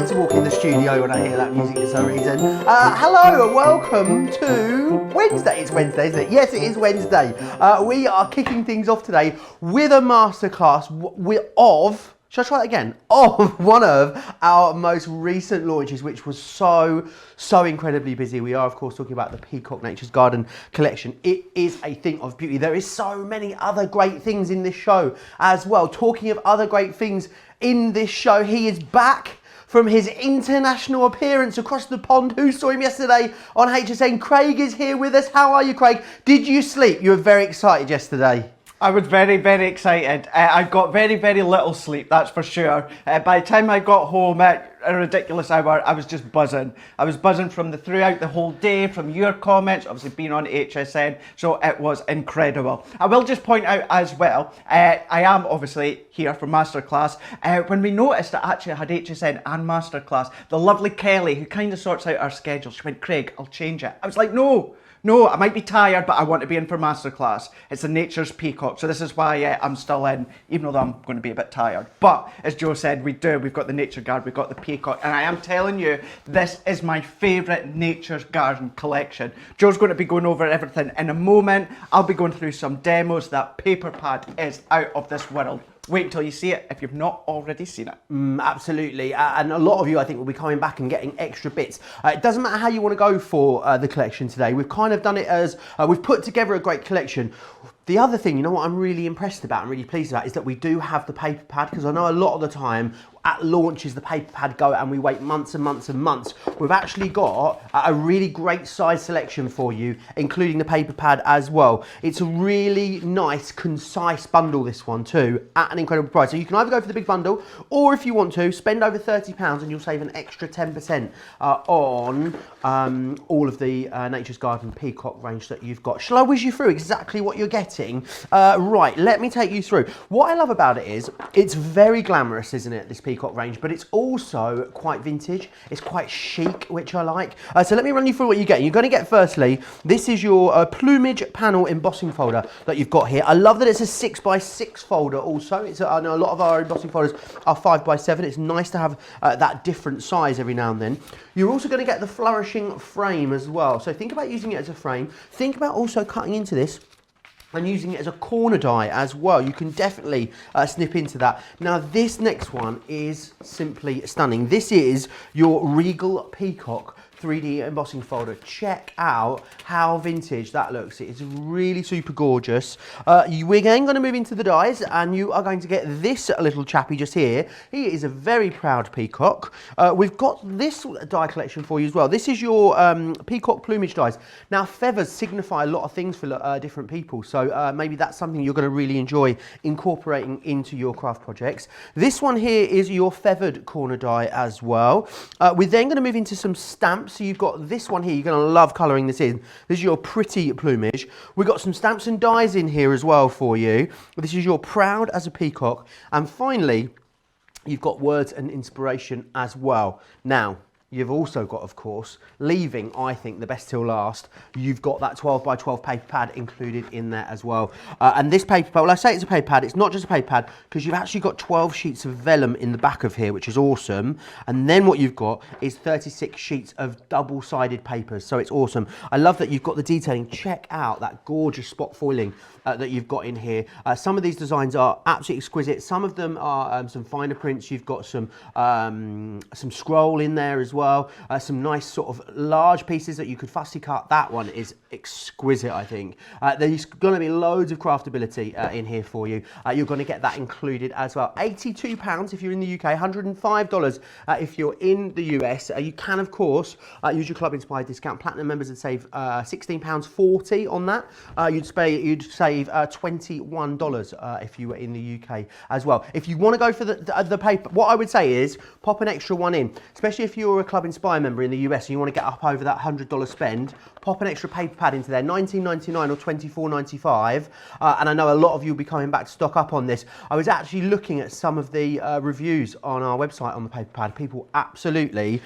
To walk in the studio when I hear that music for some reason. Hello and welcome to Wednesday. It's Wednesday, isn't it? Yes, it is Wednesday. We are kicking things off today with a masterclass of, shall I try that again? Of one of our most recent launches, which was so incredibly busy. We are, of course, talking about the Peacock Nature's Garden collection. It is a thing of beauty. There is so many other great things in this show as well. Talking of other great things in this show, he is back from his international appearance across the pond. Who saw him yesterday on HSN? Craig is here with us. How are you, Craig? Did you sleep? You were very excited yesterday. I was very excited. I got very little sleep, that's for sure. By the time I got home at a ridiculous hour, I was just buzzing. I was buzzing from throughout the whole day, from your comments, obviously being on HSN, so it was incredible. I will just point out as well, I am obviously here for Masterclass. When we noticed that actually I had HSN and Masterclass, the lovely Kelly, who kind of sorts out our schedule, she went, Craig, I'll change it. I was like, no, I might be tired, but I want to be in for Masterclass. It's the Nature's Peacock, so this is why I'm still in, even though I'm going to be a bit tired. But, as Joe said, we've got the Nature Guard, we've got the Peacock, and I am telling you, this is my favourite Nature's Garden collection. Joe's going to be going over everything in a moment. I'll be going through some demos. That paper pad is out of this world. Wait until you see it if you've not already seen it. Absolutely, and a lot of you I think will be coming back and getting extra bits. It doesn't matter how you want to go for the collection today. We've kind of done it as, we've put together a great collection. The other thing, you know what I'm really impressed about and really pleased about, is that we do have the paper pad, because I know a lot of the time at launches the paper pad go and we wait months and months and months. We've actually got a really great size selection for you, including the paper pad as well. It's a really nice, concise bundle, this one too, at an incredible price. So you can either go for the big bundle, or if you want to, spend over £30 and you'll save an extra 10% on all of the Nature's Garden Peacock range that you've got. Shall I whiz you through exactly what you're getting? Right, let me take you through. What I love about it is, it's very glamorous, isn't it, this Peacock range, but it's also quite vintage. It's quite chic, which I like. So let me run you through what you get. You're going to get, firstly, this is your plumage panel embossing folder that you've got here. I love that it's a 6x6 folder also. I know a lot of our embossing folders are 5x7. It's nice to have that different size every now and then. You're also going to get the flourishing frame as well. So think about using it as a frame. Think about also cutting into this and using it as a corner die as well. You can definitely snip into that. Now this next one is simply stunning. This is your Regal Peacock 3D embossing folder. Check out how vintage that looks. It's really super gorgeous. We're then going to move into the dies, and you are going to get this little chappy just here. He is a very proud peacock. We've got this die collection for you as well. This is your peacock plumage dies. Now feathers signify a lot of things for different people, so maybe that's something you're going to really enjoy incorporating into your craft projects. This one here is your feathered corner die as well. We're then going to move into some stamps. So you've got this one here, you're going to love colouring this in. This is your pretty plumage. We've got some stamps and dies in here as well for you. This is your proud as a peacock. And finally, you've got words and inspiration as well. Now, you've also got, of course, leaving, I think, the best till last, you've got that 12 by 12 paper pad included in there as well. And this paper pad, well, I say it's a paper pad, it's not just a paper pad, because you've actually got 12 sheets of vellum in the back of here, which is awesome. And then what you've got is 36 sheets of double-sided papers, so it's awesome. I love that you've got the detailing. Check out that gorgeous spot foiling that you've got in here. Some of these designs are absolutely exquisite. Some of them are some finer prints. You've got some scroll in there as well. Some nice sort of large pieces that you could fussy cut. That one is exquisite, I think. There's going to be loads of craftability in here for you. You're going to get that included as well. £82 if you're in the UK, $105 if you're in the US. You can, of course, use your Club Inspired discount. Platinum members would save £16.40 on that. You'd save $21 if you were in the UK as well. If you want to go for the paper, what I would say is pop an extra one in, especially if you're a Club Inspire member in the US and you want to get up over that $100 spend. Pop an extra paper pad into there, $19.99 or $24.95. And I know a lot of you will be coming back to stock up on this. I was actually looking at some of the reviews on our website on the paper pad. People absolutely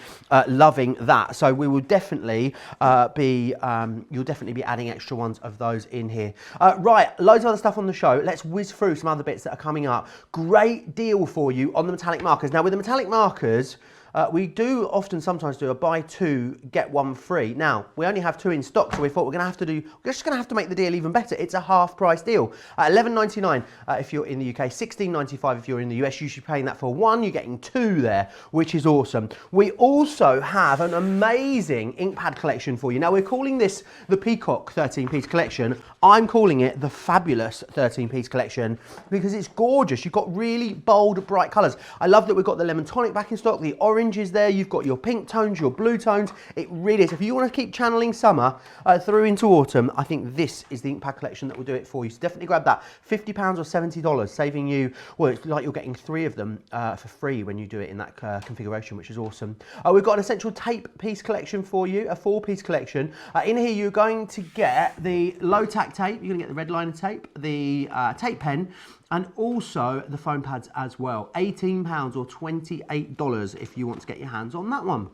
loving that. So we will definitely you'll definitely be adding extra ones of those in here. Right, loads of other stuff on the show. Let's whiz through some other bits that are coming up. Great deal for you on the metallic markers. Now with the metallic markers, we do sometimes do a buy two, get one free. Now, we only have two in stock, so we thought we're just going to have to make the deal even better. It's a half price deal. $11.99 if you're in the UK, $16.95 if you're in the US. You should be paying that for one, you're getting two there, which is awesome. We also have an amazing ink pad collection for you. Now, we're calling this the Peacock 13-piece collection. I'm calling it the fabulous 13-piece collection because it's gorgeous. You've got really bold, bright colours. I love that we've got the lemon tonic back in stock, the orange is there, you've got your pink tones, your blue tones. It really is. If you want to keep channeling summer through into autumn, I think this is the ink pad collection that will do it for you. So definitely grab that. £50 or $70, saving you, well, it's like you're getting three of them for free when you do it in that configuration, which is awesome. We've got an essential tape piece collection for you, a 4-piece collection. In here, you're going to get the low tack tape, you're going to get the red liner tape, the tape pen, and also the foam pads as well. £18 or $28 if you want to get your hands on that one.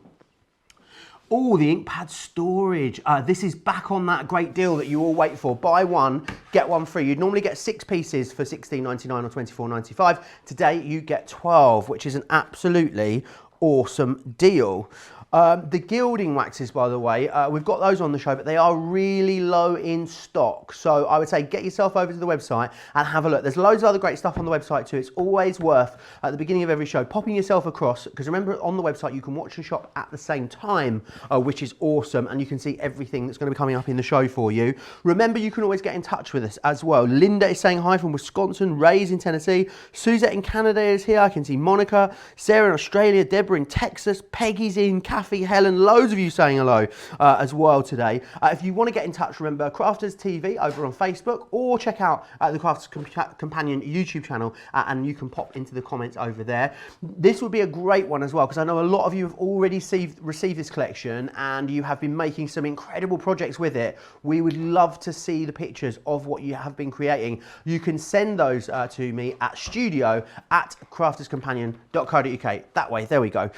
Oh, the ink pad storage. This is back on that great deal that you all wait for. Buy one, get one free. You'd normally get 6 pieces for $16.99 or $24.95. Today you get 12, which is an absolutely awesome deal. The gilding waxes, by the way, we've got those on the show, but they are really low in stock. So I would say get yourself over to the website and have a look. There's loads of other great stuff on the website too. It's always worth, at the beginning of every show, popping yourself across, because remember, on the website you can watch and shop at the same time, which is awesome, and you can see everything that's going to be coming up in the show for you. Remember, you can always get in touch with us as well. Linda is saying hi from Wisconsin, Ray's in Tennessee, Suzette in Canada is here, I can see Monica, Sarah in Australia, Deborah in Texas, Peggy's in Kathy, Helen, loads of you saying hello as well today. If you want to get in touch, remember Crafters TV over on Facebook, or check out the Crafters Companion YouTube channel, and you can pop into the comments over there. This would be a great one as well, because I know a lot of you have already received this collection and you have been making some incredible projects with it. We would love to see the pictures of what you have been creating. You can send those to me at studio@crafterscompanion.co.uk. That way, there we go.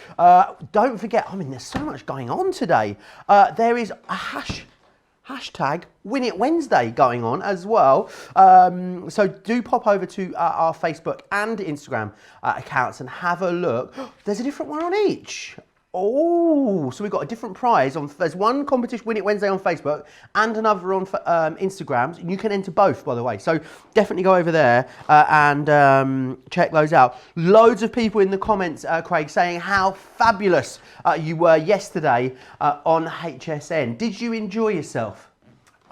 Don't forget, I mean, there's so much going on today. There is a hashtag Win It Wednesday going on as well. So do pop over to our Facebook and Instagram accounts and have a look. There's a different one on each. Oh, so we've got a different prize. There's one competition, Win It Wednesday on Facebook, and another on Instagram. You can enter both, by the way. So definitely go over there and check those out. Loads of people in the comments, Craig, saying how fabulous you were yesterday on HSN. Did you enjoy yourself?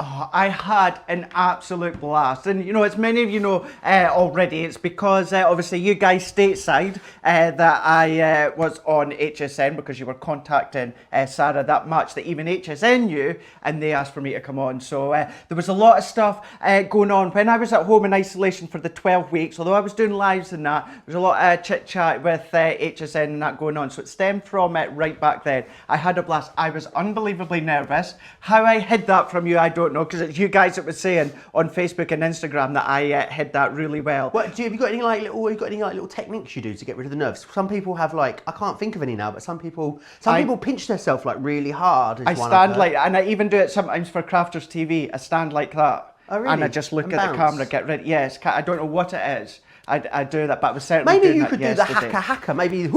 Oh, I had an absolute blast, and you know, as many of you know already, it's because obviously you guys stateside that I was on HSN, because you were contacting Sarah that much that even HSN knew, and they asked for me to come on. So there was a lot of stuff going on when I was at home in isolation for the 12 weeks. Although I was doing lives and that, there was a lot of chit chat with HSN and that going on. So it stemmed from it right back then. I had a blast. I was unbelievably nervous. How I hid that from you, I don't don't know, because it's you guys that were saying on Facebook and Instagram that I hid that really well. What have you got any like little techniques you do to get rid of the nerves? Some people have like, I can't think of any now, but some people pinch themselves like really hard. I stand like, and I even do it sometimes for Crafters TV. I stand like that. Oh, really? And I just look And at the bounce? camera, get ready. Yes, I don't know what it is. I do that, but I was certainly maybe doing you that could do yesterday. the haka, maybe Maybe.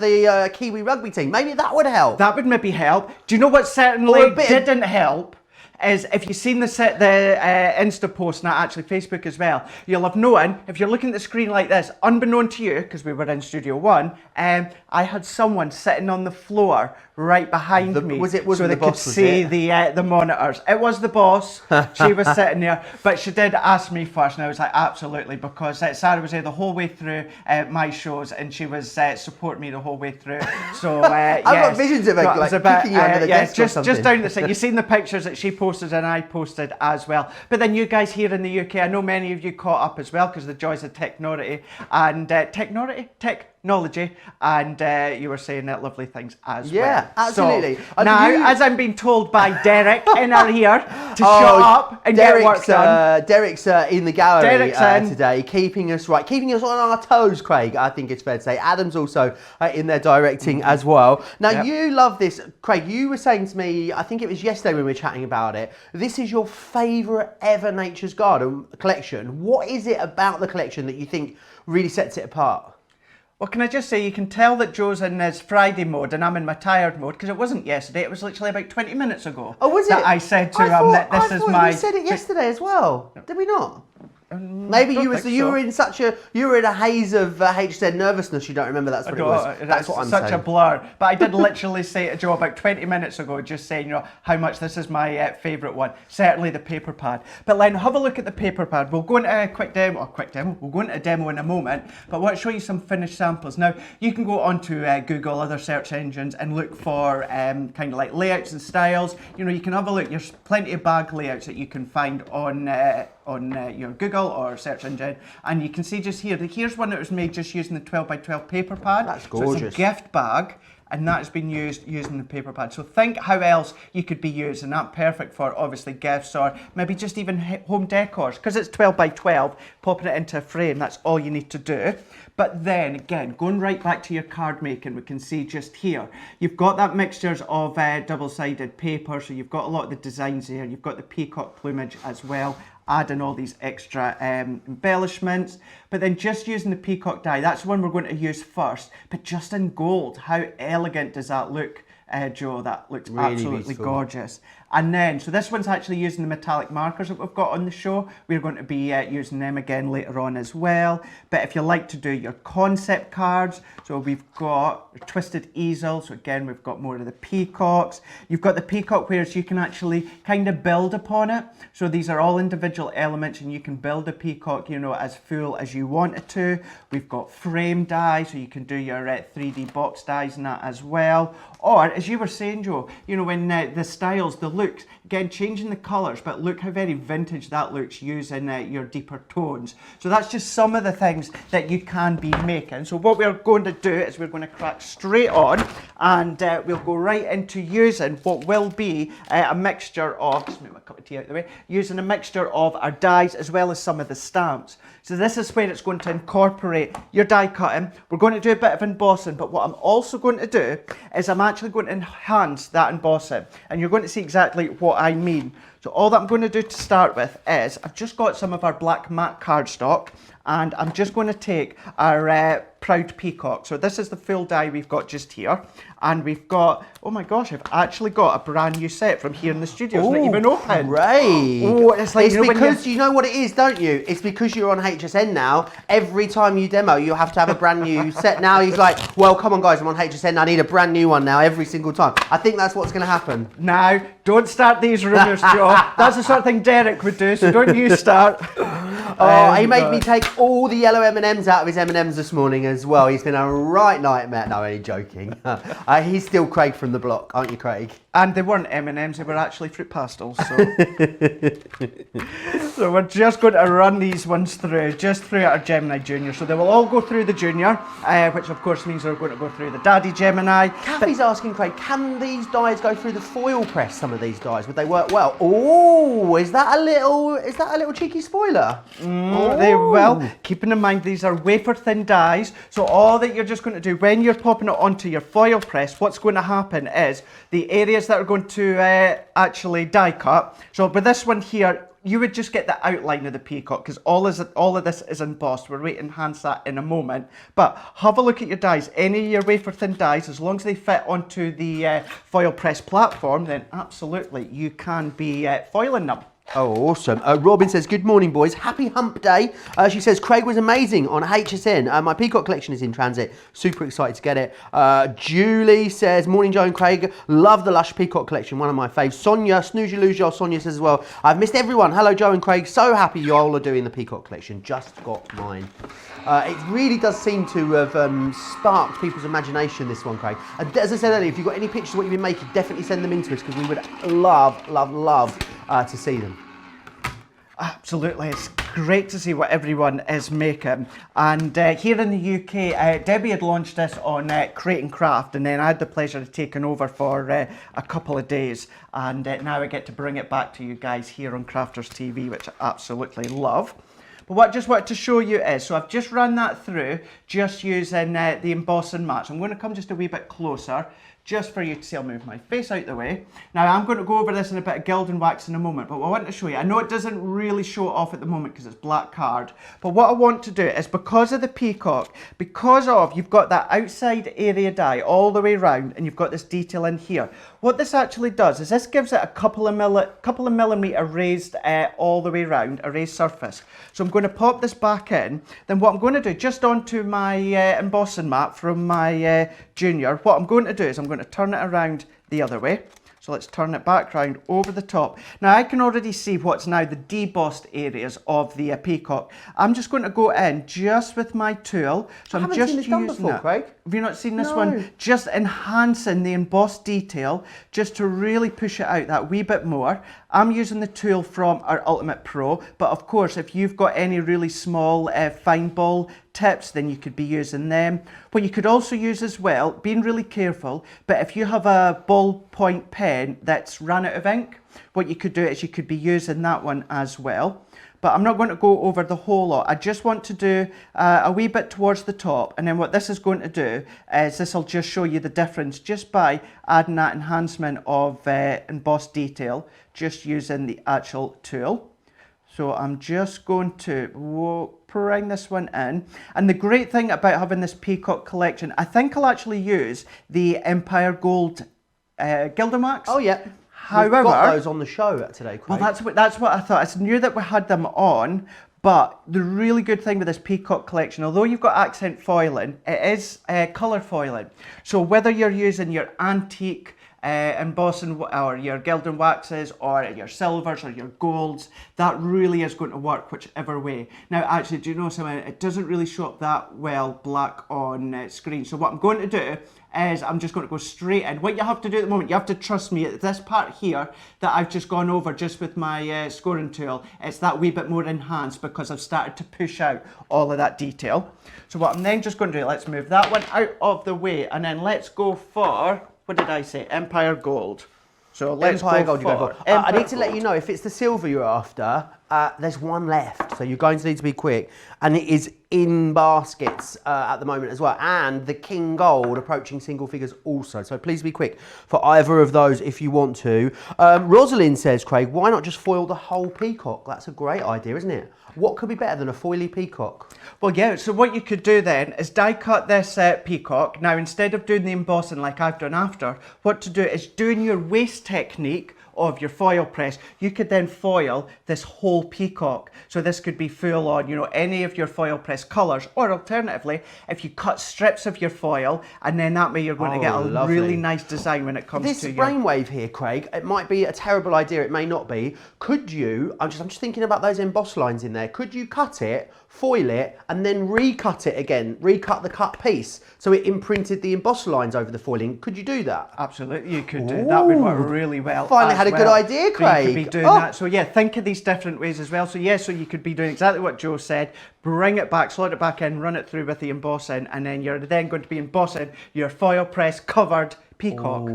the Kiwi rugby team. Maybe that would help. That would maybe help. Do you know what certainly didn't help? Is if you've seen the Insta post, and actually Facebook as well, you'll have known, if you're looking at the screen like this, unbeknown to you, because we were in Studio One, I had someone sitting on the floor right behind me, so they could see the monitors. It was the boss. She was sitting there, but she did ask me first, and I was like, absolutely, because Sarah was there the whole way through my shows, and she was supporting me the whole way through. So I've got visions of it, like kicking you under the desk or something. Just down the side. You've seen the pictures that she posted and I posted as well. But then you guys here in the UK, I know many of you caught up as well because of the joys of technology, and and you were saying that lovely things as well. Yeah, absolutely. So, now, as I'm being told by Derek in our ear to shut up and get work done. Derek's in the gallery today, keeping us on our toes, Craig. I think it's fair to say. Adam's also in there directing as well. Now, you love this, Craig. You were saying to me, I think it was yesterday when we were chatting about it, this is your favourite ever Nature's Garden collection. What is it about the collection that you think really sets it apart? Well, can I just say, you can tell that Joe's in his Friday mode and I'm in my tired mode, because it wasn't yesterday, it was literally about 20 minutes ago. Oh, was it? That I said to him that this is my... You said it yesterday as well, did we not? Maybe you were in a haze of HZ nervousness. You don't remember that's what it was. That's what I'm saying. Such a blur. But I did literally say to Joe about 20 minutes ago, just saying, how much this is my favourite one. Certainly the paper pad. But Len, have a look at the paper pad. We'll go into a quick demo. We'll go into a demo in a moment. But I want to show you some finished samples. Now, you can go onto Google, other search engines, and look for kind of like layouts and styles. You can have a look. There's plenty of bag layouts that you can find on your Google or search engine, and you can see just here, here's one that was made just using the 12x12 paper pad. That's gorgeous. So it's a gift bag, and that has been used using the paper pad. So think how else you could be using that. Perfect for obviously gifts or maybe just even home decors, because it's 12x12, popping it into a frame, that's all you need to do. But then again, going right back to your card making, we can see just here, you've got that mixtures of double-sided paper, so you've got a lot of the designs there, you've got the peacock plumage as well, adding all these extra embellishments. But then just using the peacock die, that's the one we're going to use first, but just in gold. How elegant does that look, Joe? That looks really absolutely beautiful. Gorgeous. And then, so this one's actually using the metallic markers that we've got on the show. We're going to be using them again later on as well. But if you like to do your concept cards, so we've got a twisted easel. So again, we've got more of the peacocks. You've got the peacock whereas you can actually kind of build upon it. So these are all individual elements and you can build a peacock, as full as you want it to. We've got frame die, so you can do your 3D box dies and that as well. Or, as you were saying, Joe, when the styles, the looks, again, changing the colours, but look how very vintage that looks using your deeper tones. So that's just some of the things that you can be making. So what we're going to do is we're going to crack straight on, and we'll go right into using what will be a mixture of, just move my cup of tea out of the way, using a mixture of our dies as well as some of the stamps. So this is where it's going to incorporate your die cutting. We're going to do a bit of embossing, but what I'm also going to do is I'm actually going to enhance that embossing, and you're going to see exactly what I mean. So all that I'm going to do to start with is I've just got some of our black matte cardstock, and I'm just going to take our Proud Peacock. So this is the full die we've got just here, and we've got, oh my gosh, I've actually got a brand new set from here in the studio. It's not even open. Great. Oh, it's like, because you know what it is, don't you? It's because you're on HSN now. Every time you demo, you have to have a brand new set. Now he's like, well, come on guys, I'm on HSN. I need a brand new one now every single time. I think that's what's going to happen. Now, don't start these rumours, Joe. That's the sort of thing Derek would do, so don't you start. Oh, he made me take all the yellow M&Ms out of his M&Ms this morning as well. He's been a right nightmare. No, only joking. He's still Craig from the block, aren't you, Craig? And they weren't M&Ms, they were actually fruit pastels. So, so we're just going to run these ones through, just through our Gemini Junior. So they will all go through the Junior, which of course means they're going to go through the Daddy Gemini. Kathy's asking Craig, can these dies go through the foil press? Some of these dies, would they work well? Oh, is that a little cheeky spoiler? They will. Keeping in mind these are wafer thin dies, so all that you're just going to do when you're popping it onto your foil press, what's going to happen is the areas that are going to actually die cut. So with this one here, you would just get the outline of the peacock because all of this is embossed. We're going to enhance that in a moment. But have a look at your dies. Any of your wafer thin dies, as long as they fit onto the foil press platform, then absolutely you can be foiling them. Oh, awesome. Robin says, good morning, boys. Happy hump day. She says, Craig was amazing on HSN. My Peacock collection is in transit. Super excited to get it. Julie says, morning, Joe and Craig. Love the Lush Peacock collection. One of my faves. Sonia, snooze you, lose you. Sonia says as well, I've missed everyone. Hello, Joe and Craig. So happy you all are doing the Peacock collection. Just got mine. It really does seem to have sparked people's imagination, this one, Craig. As I said earlier, if you've got any pictures of what you've been making, definitely send them in to us because we would love to see them. Absolutely, it's great to see what everyone is making. And here in the UK, Debbie had launched this on Create and Craft, and then I had the pleasure of taking over for a couple of days. And now I get to bring it back to you guys here on Crafters TV, which I absolutely love. But what I just wanted to show you is, so I've just run that through, just using the emboss and match. I'm going to come just a wee bit closer, just for you to see. I'll move my face out the way. Now I'm going to go over this in a bit of gild and wax in a moment, but what I want to show you, I know it doesn't really show it off at the moment because it's black card, but what I want to do is, because of the peacock, you've got that outside area die all the way around and you've got this detail in here, what this actually does is this gives it a couple of millimeter raised all the way around, a raised surface. So I'm going to pop this back in, then what I'm going to do, just onto my embossing mat from my Junior, what I'm going to do is I'm going to turn it around the other way. So let's turn it back round over the top. Now I can already see what's now the debossed areas of the peacock. I'm just going to go in just with my tool. So I'm just using before, Craig. Have you not seen this No. one? Just enhancing the embossed detail, just to really push it out that wee bit more. I'm using the tool from our Ultimate Pro, but of course, if you've got any really small fine ball tips, then you could be using them. What you could also use as well, being really careful, but if you have a ballpoint pen that's run out of ink, what you could do is you could be using that one as well. But I'm not going to go over the whole lot. I just want to do a wee bit towards the top, and then what this is going to do is this will just show you the difference just by adding that enhancement of embossed detail, just using the actual tool. So I'm just going to bring this one in. And the great thing about having this peacock collection, I think I'll actually use the Empire Gold Gilder Wax. Oh yeah. However, we've got those on the show today, Craig. well, that's what I thought. I knew that we had them on, but the really good thing with this peacock collection, although you've got accent foiling, it is colour foiling. So whether you're using your antique embossing or your gilded waxes or your silvers or your golds, that really is going to work whichever way. Now actually, do you know something? It doesn't really show up that well black on screen. So what I'm going to do is I'm just going to go straight in. What you have to do at the moment, you have to trust me, this part here that I've just gone over just with my scoring tool, it's that wee bit more enhanced because I've started to push out all of that detail. So what I'm then just going to do, let's move that one out of the way, and then let's go for, what did I say? Empire Gold. So let's Empire go Gold, you go for. for. I need to let you know, if it's the silver you're after, there's one left. So you're going to need to be quick. And it is in baskets at the moment as well. And the King Gold approaching single figures also. So please be quick for either of those if you want to. Rosalind says, Craig, why not just foil the whole peacock? That's a great idea, isn't it? What could be better than a foily peacock? Well, yeah, so what you could do then is die cut this peacock. Now, instead of doing the embossing like I've done after, what to do is doing your waist technique of your foil press, you could then foil this whole peacock. So this could be full on, you know, any of your foil press colours, or alternatively, if you cut strips of your foil, and then that way you're going to get a really nice design when it comes to this brainwave here, Craig. It might be a terrible idea. It may not be. Could you? I'm just thinking about those emboss lines in there. Could you cut it, foil it, and then recut it again? Recut the cut piece so it imprinted the emboss lines over the foiling. Could you do that? Absolutely, you could do that. Would work really well. Finally had a good idea, Craig. So you could be doing that. So yeah, think of these different ways as well. So yeah, so you could be doing exactly what Joe said. Bring it back, slot it back in, run it through with the embossing, and then you're then going to be embossing your foil press covered peacock.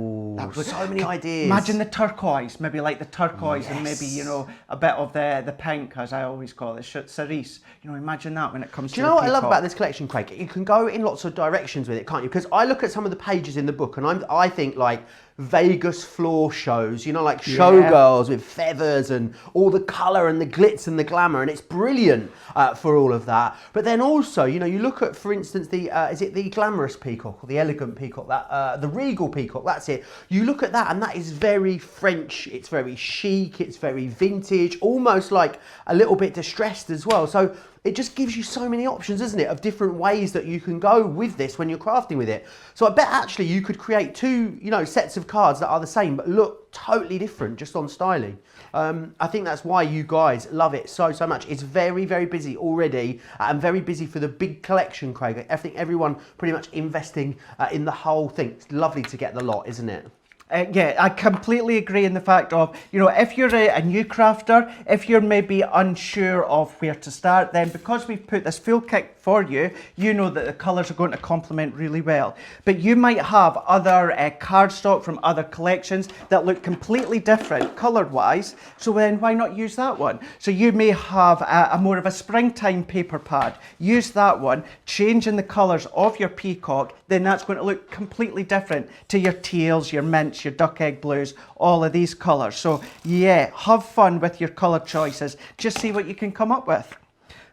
So many ideas. Imagine the turquoise, maybe like the turquoise, and maybe, you know, a bit of the pink, as I always call it, cerise. You know, imagine that when it comes to the Do you know what I love peacock. about this collection, Craig? You can go in lots of directions with it, can't you? Because I look at some of the pages in the book, and I think like Vegas floor shows, you know, like showgirls with feathers and all the colour and the glitz and the glamour, and it's brilliant for all of that. But then also, you know, you look at, for instance, the is it the glamorous peacock or the elegant peacock? That the regal peacock. That's it. You look at that, and that is very French. It's very chic. It's very vintage, almost like a little bit distressed as well. So it just gives you so many options, doesn't it, of different ways that you can go with this when you're crafting with it. So I bet actually you could create two, you know, sets of cards that are the same but look totally different just on styling. I think that's why you guys love it so much. It's very, very busy already, and very busy for the big collection, Craig. I think everyone pretty much investing in the whole thing. It's lovely to get the lot, isn't it? Yeah, I completely agree in the fact of, you know, if you're a new crafter, if you're maybe unsure of where to start, then because we've put this full kit for you, you know that the colours are going to complement really well. But you might have other cardstock from other collections that look completely different colour-wise, so then why not use that one? So you may have a more of a springtime paper pad. Use that one, changing the colours of your peacock, then that's going to look completely different to your teals, your mints, your duck egg blues, all of these colours. So yeah, have fun with your colour choices. Just see what you can come up with.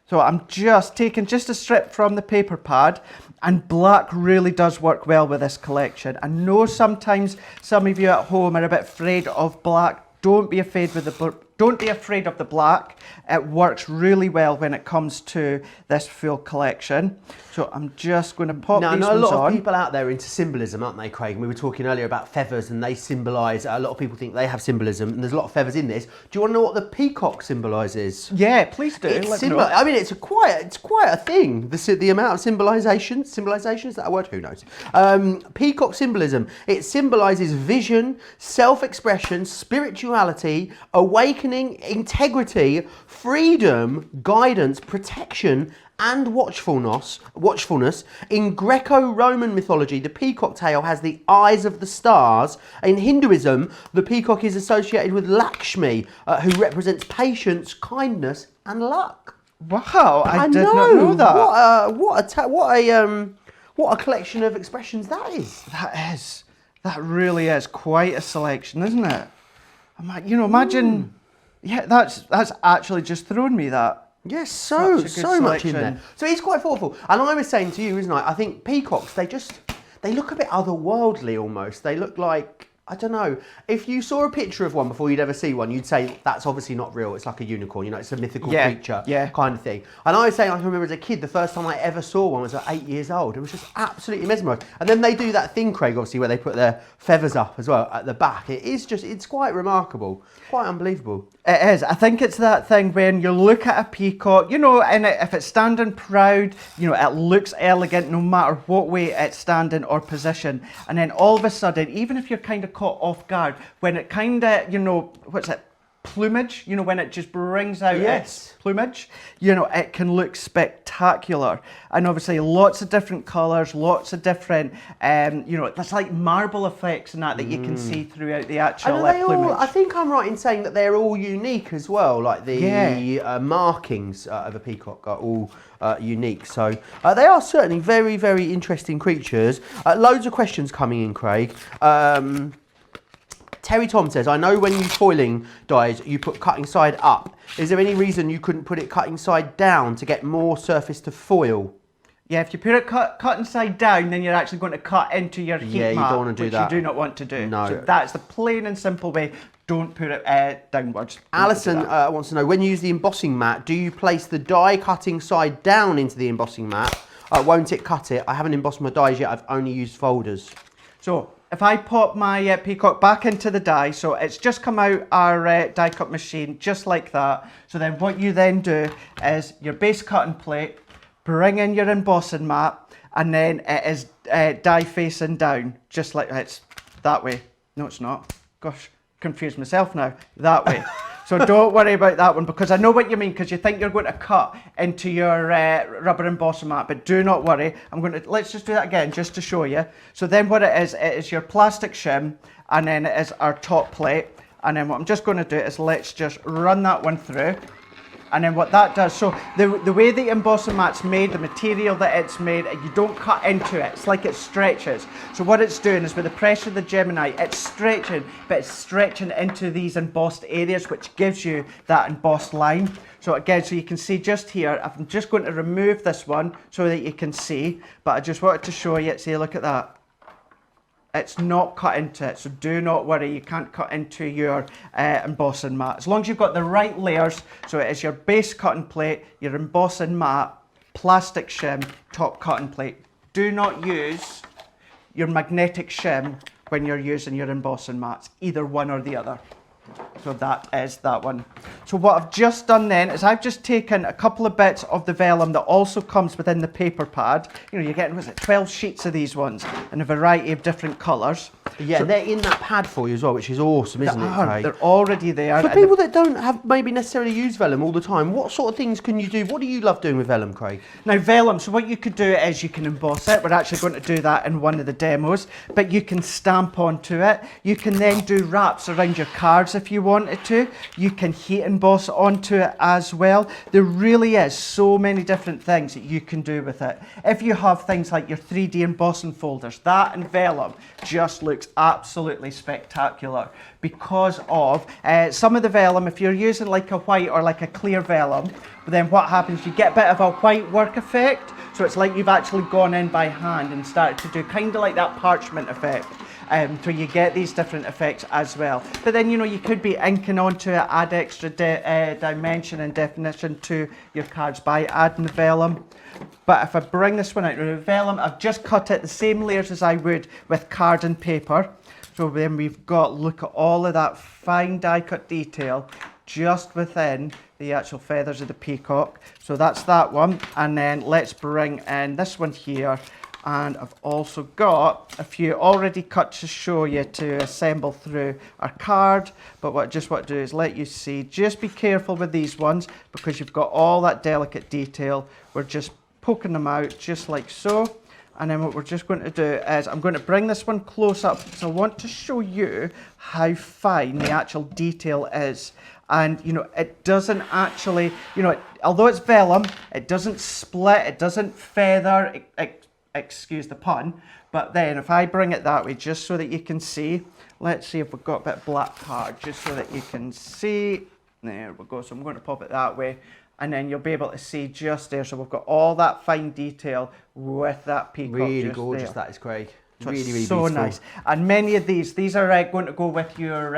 So I'm just taking just a strip from the paper pad, and black really does work well with this collection. I know sometimes some of you at home are a bit afraid of black. Don't be afraid of the black. It works really well when it comes to this full collection. So I'm just going to pop these ones on. Now, I know a lot of people out there are into symbolism, aren't they, Craig? And we were talking earlier about feathers, and they symbolise, a lot of people think they have symbolism, and there's a lot of feathers in this. Do you want to know what the peacock symbolises? Yeah, please do. I mean, it's quite a thing. The amount of symbolisation, is that a word? Who knows? Peacock symbolism. It symbolises vision, self-expression, spirituality, awakening, integrity, freedom, guidance, protection, and watchfulness. In Greco-Roman mythology, the peacock tail has the eyes of the stars. In Hinduism, the peacock is associated with Lakshmi, who represents patience, kindness, and luck. Wow, I did not know that. What a collection of expressions that is. That really is quite a selection, isn't it? You know, imagine. Yeah, that's actually just thrown me that. Yes, so much in there. So he's quite thoughtful. And I was saying to you, isn't I think peacocks, they look a bit otherworldly almost. They look like, I don't know, if you saw a picture of one before you'd ever see one, you'd say, that's obviously not real. It's like a unicorn, you know, it's a mythical creature kind of thing. And I was saying, I can remember as a kid, the first time I ever saw one was at 8 years old. It was just absolutely mesmerised. And then they do that thing, Craig, obviously, where they put their feathers up as well at the back. It's quite remarkable, quite unbelievable. It is. I think it's that thing when you look at a peacock, you know, and if it's standing proud, you know, it looks elegant no matter what way it's standing or position. And then all of a sudden, even if you're kind of caught off guard, when it kind of, you know, what's it? Plumage, you know, when it just brings out its plumage, you know, it can look spectacular. And obviously lots of different colours, lots of different, you know, there's like marble effects and that you can see throughout the actual plumage. I think I'm right in saying that they're all unique as well, like the markings of a peacock are all unique. So they are certainly very, very interesting creatures. Loads of questions coming in, Craig. Terry Tom says, I know when you foiling dies, you put cutting side up. Is there any reason you couldn't put it cutting side down to get more surface to foil? Yeah, if you put it cut inside down, then you're actually going to cut into your heat Yeah, you mat, don't want to do which that. you do not want to do. No. So that's the plain and simple way. Don't put it downwards. Don't Alison do that. wants to know, when you use the embossing mat, do you place the die cutting side down into the embossing mat? Won't it cut it? I haven't embossed my dies yet, I've only used folders. So if I pop my Peacock back into the die, so it's just come out our die cut machine, just like that. So then what you then do is your base cutting plate, bring in your embossing mat, and then it is die facing down, just like it's that way. No, it's not. Gosh, confused myself now. That way. So don't worry about that one, because I know what you mean, because you think you're going to cut into your rubber embossing mat, but do not worry. Let's just do that again, just to show you. So then what it is your plastic shim, and then it is our top plate. And then what I'm just going to do is let's just run that one through. And then what that does, so the way the embossing mat's made, the material that it's made, you don't cut into it. It's like it stretches. So what it's doing is with the pressure of the Gemini, it's stretching, but it's stretching into these embossed areas, which gives you that embossed line. So again, so you can see just here, I'm just going to remove this one so that you can see, but I just wanted to show you, see, look at that. It's not cut into it, so do not worry, you can't cut into your embossing mat. As long as you've got the right layers, so it is your base cutting plate, your embossing mat, plastic shim, top cutting plate. Do not use your magnetic shim when you're using your embossing mats, either one or the other. So that is that one. So what I've just done then is I've just taken a couple of bits of the vellum that also comes within the paper pad. You know, you're getting, was it 12 sheets of these ones in a variety of different colours. Yeah, so they're in that pad for you as well, which is awesome, isn't it, Craig? They're already there. For people that don't have maybe necessarily use vellum all the time, what sort of things can you do? What do you love doing with vellum, Craig? Now vellum, so what you could do is you can emboss it. We're actually going to do that in one of the demos, but you can stamp onto it. You can then do wraps around your cards if you wanted to. You can heat emboss onto it as well. There really is so many different things that you can do with it. If you have things like your 3D embossing folders, that and vellum just looks absolutely spectacular because of some of the vellum. If you're using like a white or like a clear vellum, then what happens, you get a bit of a white work effect. So it's like you've actually gone in by hand and started to do kind of like that parchment effect. So you get these different effects as well. But then, you know, you could be inking onto it, add extra dimension and definition to your cards by adding the vellum. But if I bring this one out with vellum, I've just cut it the same layers as I would with card and paper. So then we've got, look at all of that fine die cut detail just within the actual feathers of the peacock. So that's that one. And then let's bring in this one here. And I've also got a few already cut to show you to assemble through our card. But what I just want to do is let you see, just be careful with these ones because you've got all that delicate detail. We're just poking them out just like so. And then what we're just going to do is I'm going to bring this one close up because I want to show you how fine the actual detail is. And, you know, it doesn't actually, you know, although it's vellum, it doesn't split, it doesn't feather, excuse the pun. But then if I bring it that way, just so that you can see, let's see if we've got a bit of black card, just so that you can see. There we go. So I'm going to pop it that way. And then you'll be able to see just there. So we've got all that fine detail with that peacock. Really gorgeous, that is, Craig. So really, really so beautiful. nice. And many of these are going to go with your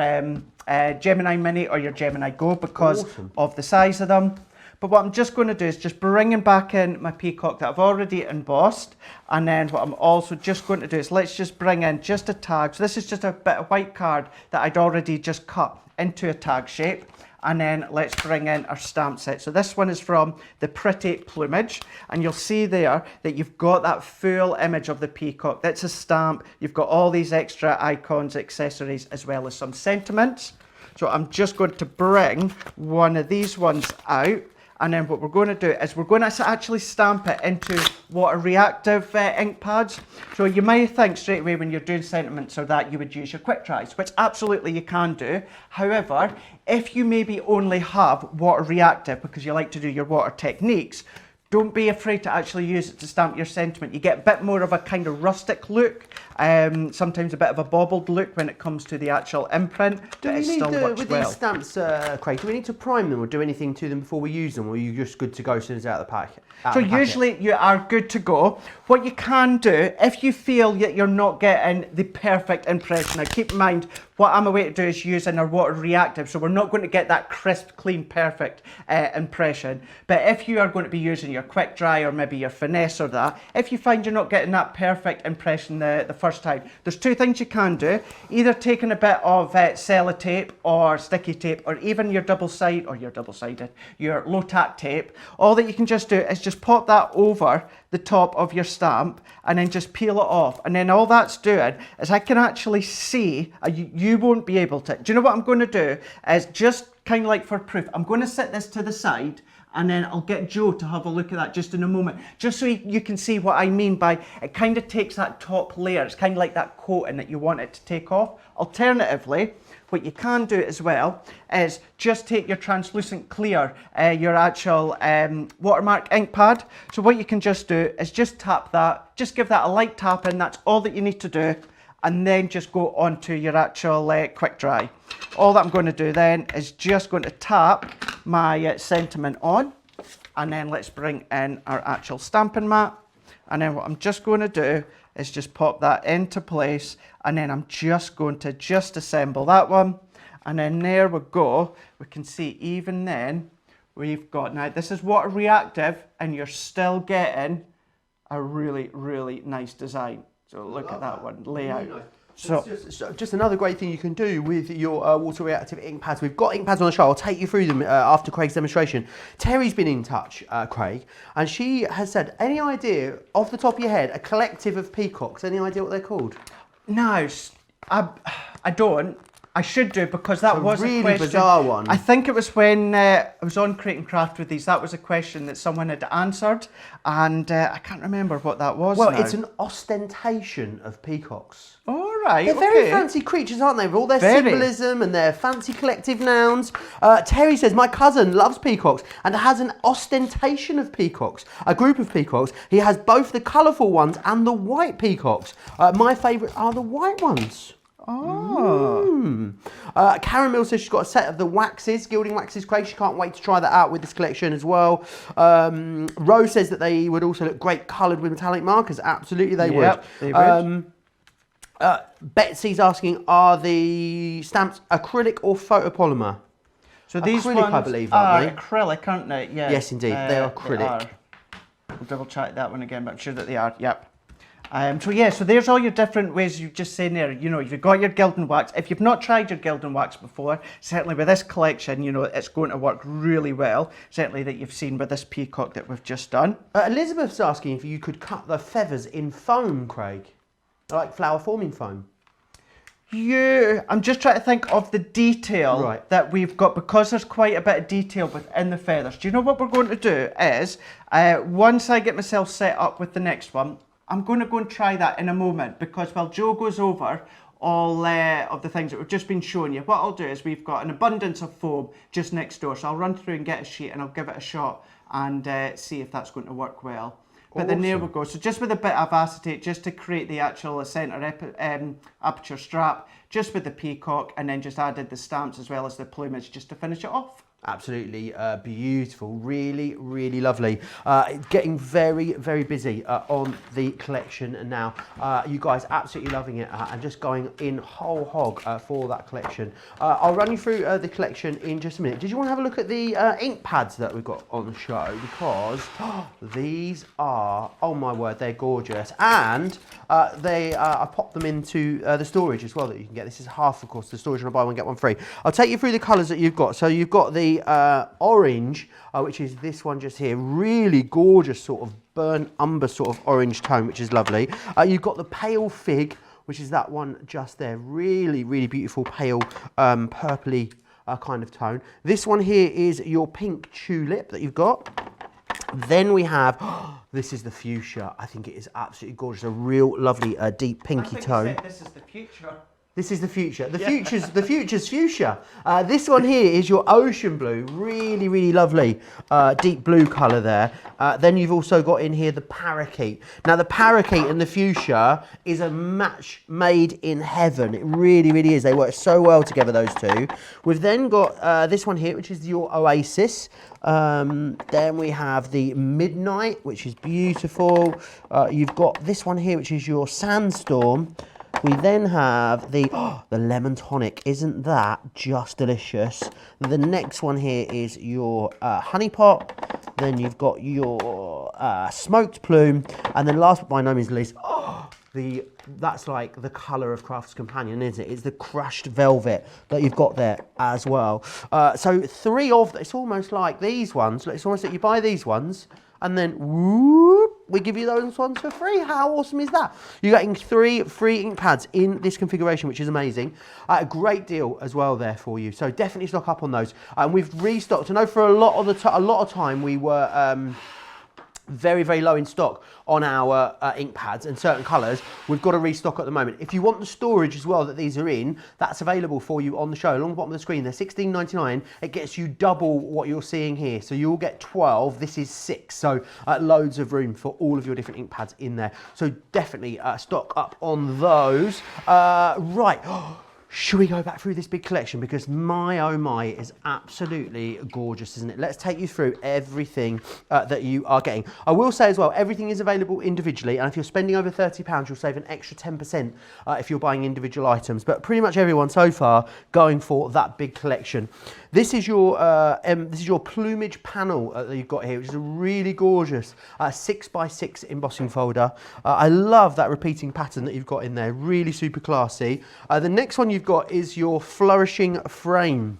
Gemini Mini or your Gemini Go because of the size of them. But what I'm just going to do is just bringing back in my peacock that I've already embossed. And then what I'm also just going to do is let's just bring in just a tag. So this is just a bit of white card that I'd already just cut into a tag shape. And then let's bring in our stamp set. So this one is from the Pretty Plumage. And you'll see there that you've got that full image of the peacock. That's a stamp. You've got all these extra icons, accessories, as well as some sentiments. So I'm just going to bring one of these ones out. And then what we're going to do is we're going to actually stamp it into water reactive ink pads. So you might think straight away when you're doing sentiments or that you would use your quick dries, which absolutely you can do. However, if you maybe only have water reactive because you like to do your water techniques, don't be afraid to actually use it to stamp your sentiment. You get a bit more of a kind of rustic look, sometimes a bit of a bobbled look when it comes to the actual imprint, but it still works well. With these stamps, Craig, do we need to prime them or do anything to them before we use them, or are you just good to go as soon as they're out of the pack? So usually you are good to go. What you can do, if you feel that you're not getting the perfect impression, now keep in mind, what I'm away to do is using our water reactive, so we're not going to get that crisp, clean, perfect impression. But if you are going to be using your quick dry or maybe your finesse or that, if you find you're not getting that perfect impression the first time, there's two things you can do. Either taking a bit of sellotape or sticky tape, or even your double-sided, your low-tack tape. All that you can just do is just pop that over the top of your stamp and then just peel it off, and then all that's doing is I can actually see, you won't be able to. Do you know what I'm going to do is, just kind of like for proof, I'm going to set this to the side and then I'll get Joe to have a look at that just in a moment, just so you can see what I mean by it kind of takes that top layer. It's kind of like that coating that you want it to take off. Alternatively, what you can do as well is just take your translucent clear, your actual watermark ink pad. So what you can just do is just tap that, just give that a light tap in, that's all that you need to do, and then just go on to your actual quick dry. All that I'm going to do then is just going to tap my sentiment on, and then let's bring in our actual stamping mat, and then what I'm just going to do is just pop that into place, and then I'm just going to just assemble that one, and then there we go. We can see even then we've got, now this is water reactive and you're still getting a really, really nice design. So look at that one layout. Really nice. So it's just another great thing you can do with your water reactive ink pads. We've got ink pads on the show. I'll take you through them after Craig's demonstration. Terry's been in touch, Craig, and she has said, any idea off the top of your head, a collective of peacocks? Any idea what they're called? No, I don't. I should do, because that was a really question. Bizarre one. I think it was when I was on Create and Craft with these. That was a question that someone had answered, and I can't remember what that was. Well, now. it's an ostentation of peacocks. All right. They're very fancy creatures, aren't they? With all their symbolism and their fancy collective nouns. Terry says, my cousin loves peacocks and has an ostentation of peacocks, a group of peacocks. He has both the colourful ones and the white peacocks. My favourite are the white ones. Oh. Karen Mills says she's got a set of the waxes, gilding waxes, Craig. She can't wait to try that out with this collection as well. Rose says that they would also look great coloured with metallic markers. Absolutely they would. They would. Betsy's asking, are the stamps acrylic or photopolymer? So these acrylic, ones I believe, are aren't they? acrylic, aren't they? Yeah. Yes, indeed. They are acrylic. They are. We'll double check that one again, but I'm sure that they are. Yep. So yeah, so there's all your different ways. You've just saying there, you know, you've got your gilding wax. If you've not tried your gilding wax before, certainly with this collection, you know, it's going to work really well. Certainly that you've seen with this peacock that we've just done. Elizabeth's asking if you could cut the feathers in foam, Craig, like flower forming foam. Yeah, I'm just trying to think of the detail that we've got, because there's quite a bit of detail within the feathers. Do you know what we're going to do is, once I get myself set up with the next one, I'm going to go and try that in a moment, because while Joe goes over all of the things that we've just been showing you, what I'll do is we've got an abundance of foam just next door, so I'll run through and get a sheet and I'll give it a shot and see if that's going to work well. But then there we go. So just with a bit of acetate, just to create the actual centre aperture strap, just with the peacock, and then just added the stamps as well as the plumage just to finish it off. Absolutely beautiful, really, really lovely. Getting very, very busy on the collection now. You guys absolutely loving it and just going in whole hog for that collection. I'll run you through the collection in just a minute. Did you want to have a look at the ink pads that we've got on the show? Because these are, oh my word, they're gorgeous. And I popped them into the storage as well that you can get. This is half, of course, the storage on a buy one, get one free. I'll take you through the colours that you've got. So you've got the orange, which is this one just here, really gorgeous sort of burnt umber sort of orange tone, which is lovely. You've got the pale fig, which is that one just there, really, really beautiful pale purpley kind of tone. This one here is your pink tulip that you've got. Then we have, this is the fuchsia. I think it is absolutely gorgeous, a real lovely deep pinky tone. This is the future. This is the future. The future's fuchsia. This one here is your ocean blue. Really, really lovely deep blue colour there. Then you've also got in here the parakeet. Now the parakeet and the fuchsia is a match made in heaven. It really, really is. They work so well together, those two. We've then got this one here, which is your oasis. Then we have the midnight, which is beautiful. You've got this one here, which is your sandstorm. We then have the lemon tonic. Isn't that just delicious? The next one here is your honey pot. Then you've got your smoked plume. And then last but by no means least, that's like the colour of Craft's Companion, isn't it? It's the crushed velvet that you've got there as well. So three of them, it's almost like these ones. It's almost like you buy these ones and then whoop, we give you those ones for free. How awesome is that? You're getting 3 free ink pads in this configuration, which is amazing. A great deal as well there for you. So definitely stock up on those. And we've restocked. I know for a lot of time we were very, very low in stock on our ink pads and certain colours. We've got a restock at the moment. If you want the storage as well that these are in, that's available for you on the show. Along the bottom of the screen, they're $16.99. It gets you double what you're seeing here. So you'll get 12. This is 6. So loads of room for all of your different ink pads in there. So definitely stock up on those. Right. Should we go back through this big collection? Because my oh my, it is absolutely gorgeous, isn't it? Let's take you through everything that you are getting. I will say as well, everything is available individually, and if you're spending over £30, you'll save an extra 10% if you're buying individual items. But pretty much everyone so far going for that big collection. This is your plumage panel that you've got here, which is a really gorgeous 6x6 embossing folder. I love that repeating pattern that you've got in there, really super classy. The next one you've got is your flourishing frame.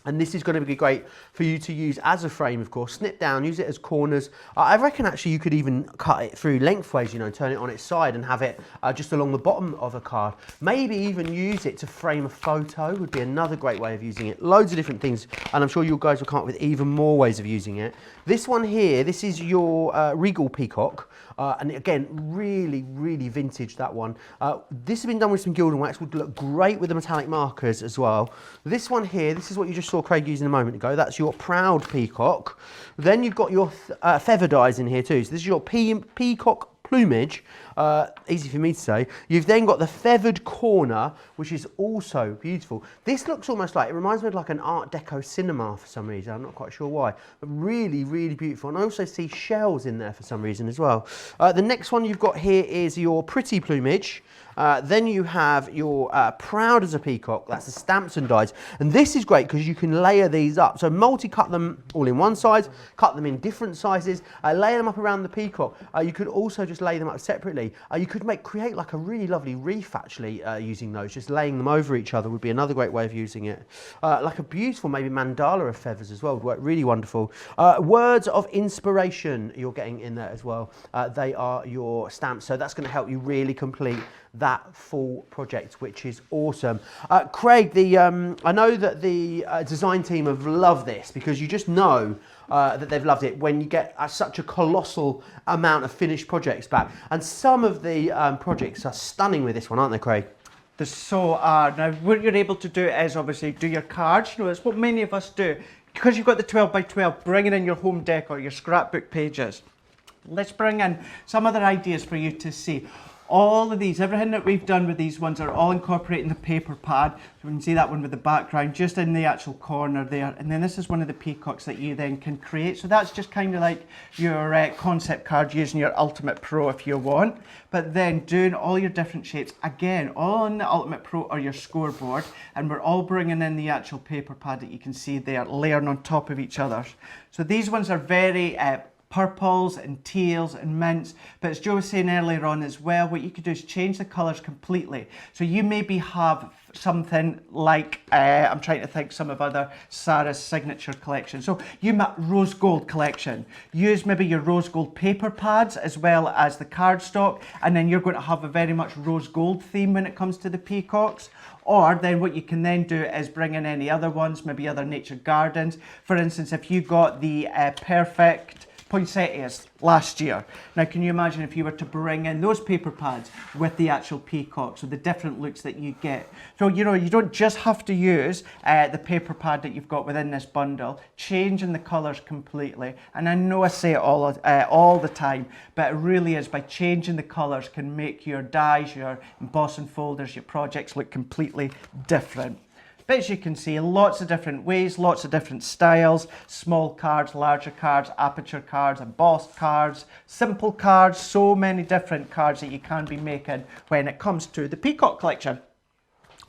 And this is going to be great for you to use as a frame, of course. Snip down, use it as corners. I reckon actually you could even cut it through lengthways, you know, turn it on its side and have it just along the bottom of a card. Maybe even use it to frame a photo would be another great way of using it. Loads of different things, and I'm sure you guys will come up with even more ways of using it. This one here, this is your Regal Peacock. And again, really, really vintage, that one. This has been done with some gilded wax, would look great with the metallic markers as well. This one here, this is what you just saw Craig using a moment ago. That's your Proud Peacock. Then you've got your feather dyes in here too. So this is your Peacock plumage, easy for me to say. You've then got the feathered corner, which is also beautiful. This looks almost like, it reminds me of like an Art Deco cinema for some reason. I'm not quite sure why, but really, really beautiful. And I also see shells in there for some reason as well. The next one you've got here is your Pretty Plumage. Then you have your Proud as a Peacock, that's the stamps and dies. And this is great because you can layer these up. So multi-cut them all in one size, cut them in different sizes, layer them up around the peacock. You could also just lay them up separately. You could create like a really lovely wreath actually using those, just laying them over each other would be another great way of using it. Like a beautiful maybe mandala of feathers as well would work really wonderful. Words of inspiration you're getting in there as well. They are your stamps, so that's going to help you really complete that full project, which is awesome. Craig, I know that the design team have loved this because you just know that they've loved it when you get such a colossal amount of finished projects back. And some of the projects are stunning with this one, aren't they, Craig? They so are. Now, what you're able to do is obviously do your cards. You know, it's what many of us do. Because you've got the 12 by 12, bringing in your home decor, your scrapbook pages. Let's bring in some other ideas for you to see. All of these, everything that we've done with these ones are all incorporating the paper pad. So we can see that one with the background just in the actual corner there. And then this is one of the peacocks that you then can create. So that's just kind of like your concept card using your Ultimate Pro if you want. But then doing all your different shapes, again, all on the Ultimate Pro or your scoreboard. And we're all bringing in the actual paper pad that you can see there, layering on top of each other. So these ones are very purples and teals and mints, but as Joe was saying earlier on as well, what you could do is change the colours completely. So you maybe have something like, I'm trying to think some of other Sarah's signature collection. So you might rose gold collection. Use maybe your rose gold paper pads as well as the cardstock, and then you're going to have a very much rose gold theme when it comes to the peacocks. Or then what you can then do is bring in any other ones, maybe other nature gardens. For instance, if you got the perfect poinsettias last year. Now, can you imagine if you were to bring in those paper pads with the actual peacocks, so the different looks that you get? So, you know, you don't just have to use the paper pad that you've got within this bundle, changing the colours completely. And I know I say it all the time, but it really is, by changing the colours can make your dies, your embossing folders, your projects look completely different. But as you can see, lots of different ways, lots of different styles, small cards, larger cards, aperture cards, embossed cards, simple cards, so many different cards that you can be making when it comes to the Peacock collection.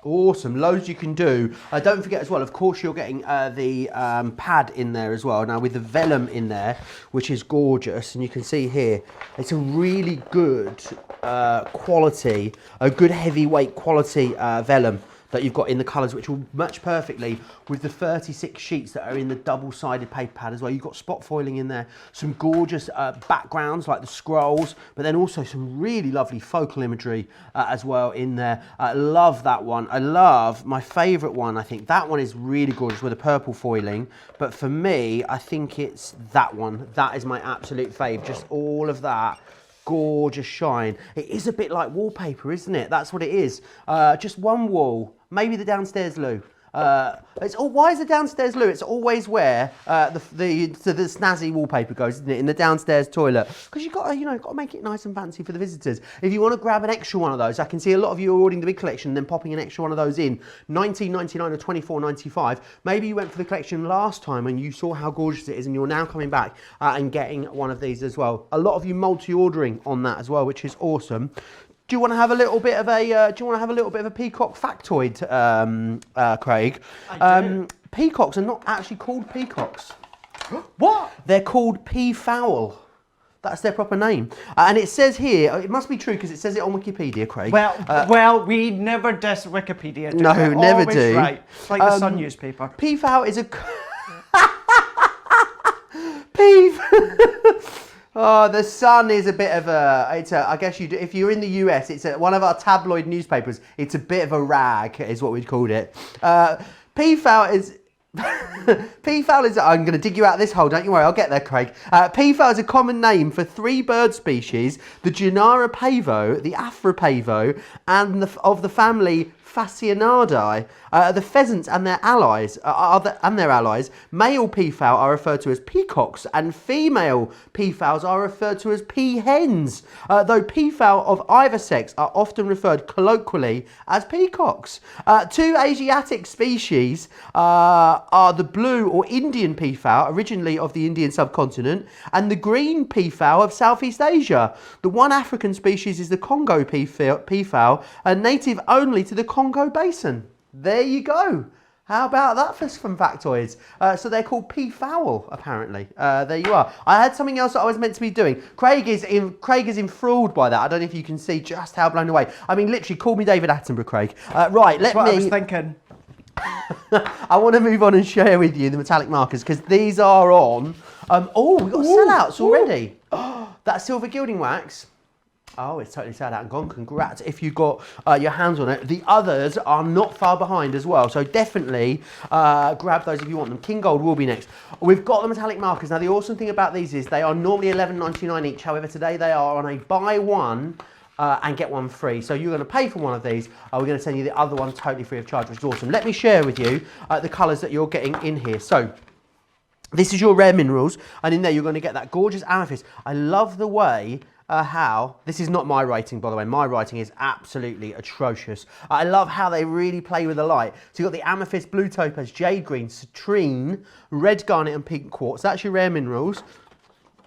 Awesome, loads you can do. Don't forget as well, of course, you're getting the pad in there as well. Now with the vellum in there, which is gorgeous, and you can see here, it's a really good quality, a good heavyweight quality vellum that you've got in the colours, which will match perfectly with the 36 sheets that are in the double-sided paper pad as well. You've got spot foiling in there, some gorgeous backgrounds like the scrolls, but then also some really lovely focal imagery as well in there. I love that one. I love my favourite one. I think that one is really gorgeous with the purple foiling, but for me, I think it's that one. That is my absolute fave. Just all of that gorgeous shine. It is a bit like wallpaper, isn't it? That's what it is. Just one wall, maybe the downstairs loo. Why is the downstairs loo? It's always where the snazzy wallpaper goes, isn't it? In the downstairs toilet, because you've got to, got to make it nice and fancy for the visitors. If you want to grab an extra one of those, I can see a lot of you are ordering the big collection and then popping an extra one of those in, $19.99 or $24.95. Maybe you went for the collection last time and you saw how gorgeous it is, and you're now coming back and getting one of these as well. A lot of you multi-ordering on that as well, which is awesome. Do you want to have a little bit of a peacock factoid, Craig? I do. Peacocks are not actually called peacocks. What? They're called peafowl. That's their proper name. And it says here, it must be true because it says it on Wikipedia, Craig. Well, we never diss Wikipedia. No, We're never always do. Right. It's like the Sun newspaper. Peafowl is a... Oh, the Sun is a bit of a, I guess you do, if you're in the US, it's one of our tabloid newspapers. It's a bit of a rag, is what we'd called it. Peafowl is, peafowl is, I'm going to dig you out of this hole, don't you worry, I'll get there, Craig. Peafowl is a common name for three bird species, the genera Pavo, the Afra Pavo, and of the family Phasianadae. The pheasants and their allies, male peafowl are referred to as peacocks, and female peafowls are referred to as peahens. Though peafowl of either sex are often referred colloquially as peacocks. Two Asiatic species are the blue or Indian peafowl, originally of the Indian subcontinent, and the green peafowl of Southeast Asia. The one African species is the Congo peafowl, native only to the Congo Basin. There you go. How about that for some factoids? So they're called peafowl, apparently. There you are. I had something else that I was meant to be doing. Craig is enthralled by that. I don't know if you can see just how blown away. I mean, literally, call me David Attenborough, Craig. Right, That's what I was thinking. I want to move on and share with you the metallic markers, because these are on. Oh, we've got sellouts already. That silver gilding wax. Oh, it's totally sold out and gone. Congrats if you got your hands on it. The others are not far behind as well, so definitely grab those if you want them. King Gold will be next. We've got the metallic markers. Now, the awesome thing about these is they are normally $11.99 each. However, today they are on a buy one and get one free. So you're going to pay for one of these. We're going to send you the other one totally free of charge, which is awesome. Let me share with you the colours that you're getting in here. So this is your rare minerals, and in there you're going to get that gorgeous amethyst. I love the way how, this is not my writing, by the way, my writing is absolutely atrocious. I love how they really play with the light. So you've got the amethyst, blue topaz, jade green, citrine, red garnet and pink quartz. That's your rare minerals.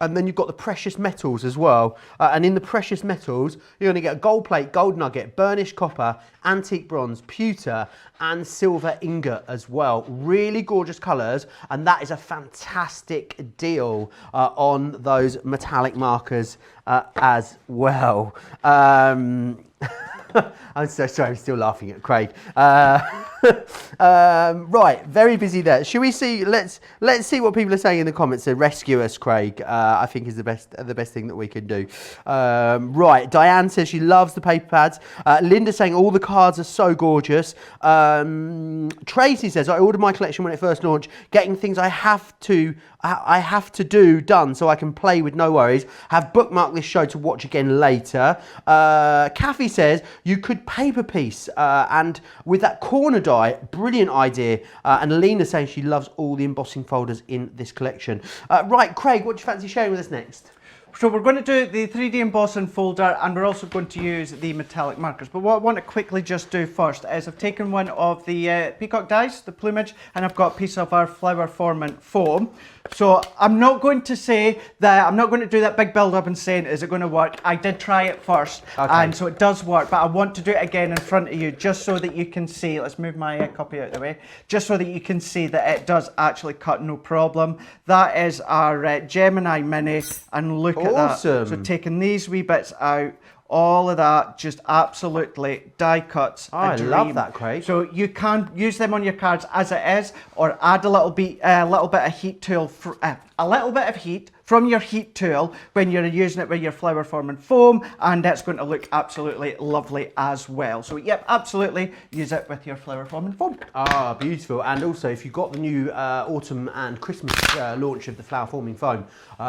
And then you've got the precious metals as well. And in the precious metals, you're going to get a gold plate, gold nugget, burnished copper, antique bronze, pewter, and silver ingot as well. Really gorgeous colours. And that is a fantastic deal on those metallic markers as well. I'm so sorry, I'm still laughing at Craig. Right, very busy there. Should we see? Let's see what people are saying in the comments. So rescue us, Craig. I think is the best thing that we can do. Right, Diane says she loves the paper pads. Linda saying all the cards are so gorgeous. Tracy says I ordered my collection when it first launched, getting things I have to do done so I can play with no worries. Have bookmarked this show to watch again later. Kathy says you could paper piece and with that corner die, brilliant idea. And Lena saying she loves all the embossing folders in this collection. Right, Craig, what do you fancy sharing with us next? So we're going to do the 3D embossing folder, and we're also going to use the metallic markers. But what I want to quickly just do first is I've taken one of the peacock dies, the plumage, and I've got a piece of our flower formant foam. So I'm not going to say that, I'm not going to do that big build up and saying, is it going to work? I did try it first, and so it does work, but I want to do it again in front of you just so that you can see. Let's move my copy out of the way, just so that you can see that it does actually cut no problem. That is our Gemini Mini, and look at that. So taking these wee bits out, all of that just absolutely die cuts. I love that, Craig. So you can use them on your cards as it is, or add a little bit of heat tool, a little bit of heat from your heat tool when you're using it with your flower forming foam, and that's going to look absolutely lovely as well. So yep, absolutely use it with your flower forming foam. Ah, beautiful. And also, if you've got the new autumn and Christmas launch of the flower forming foam,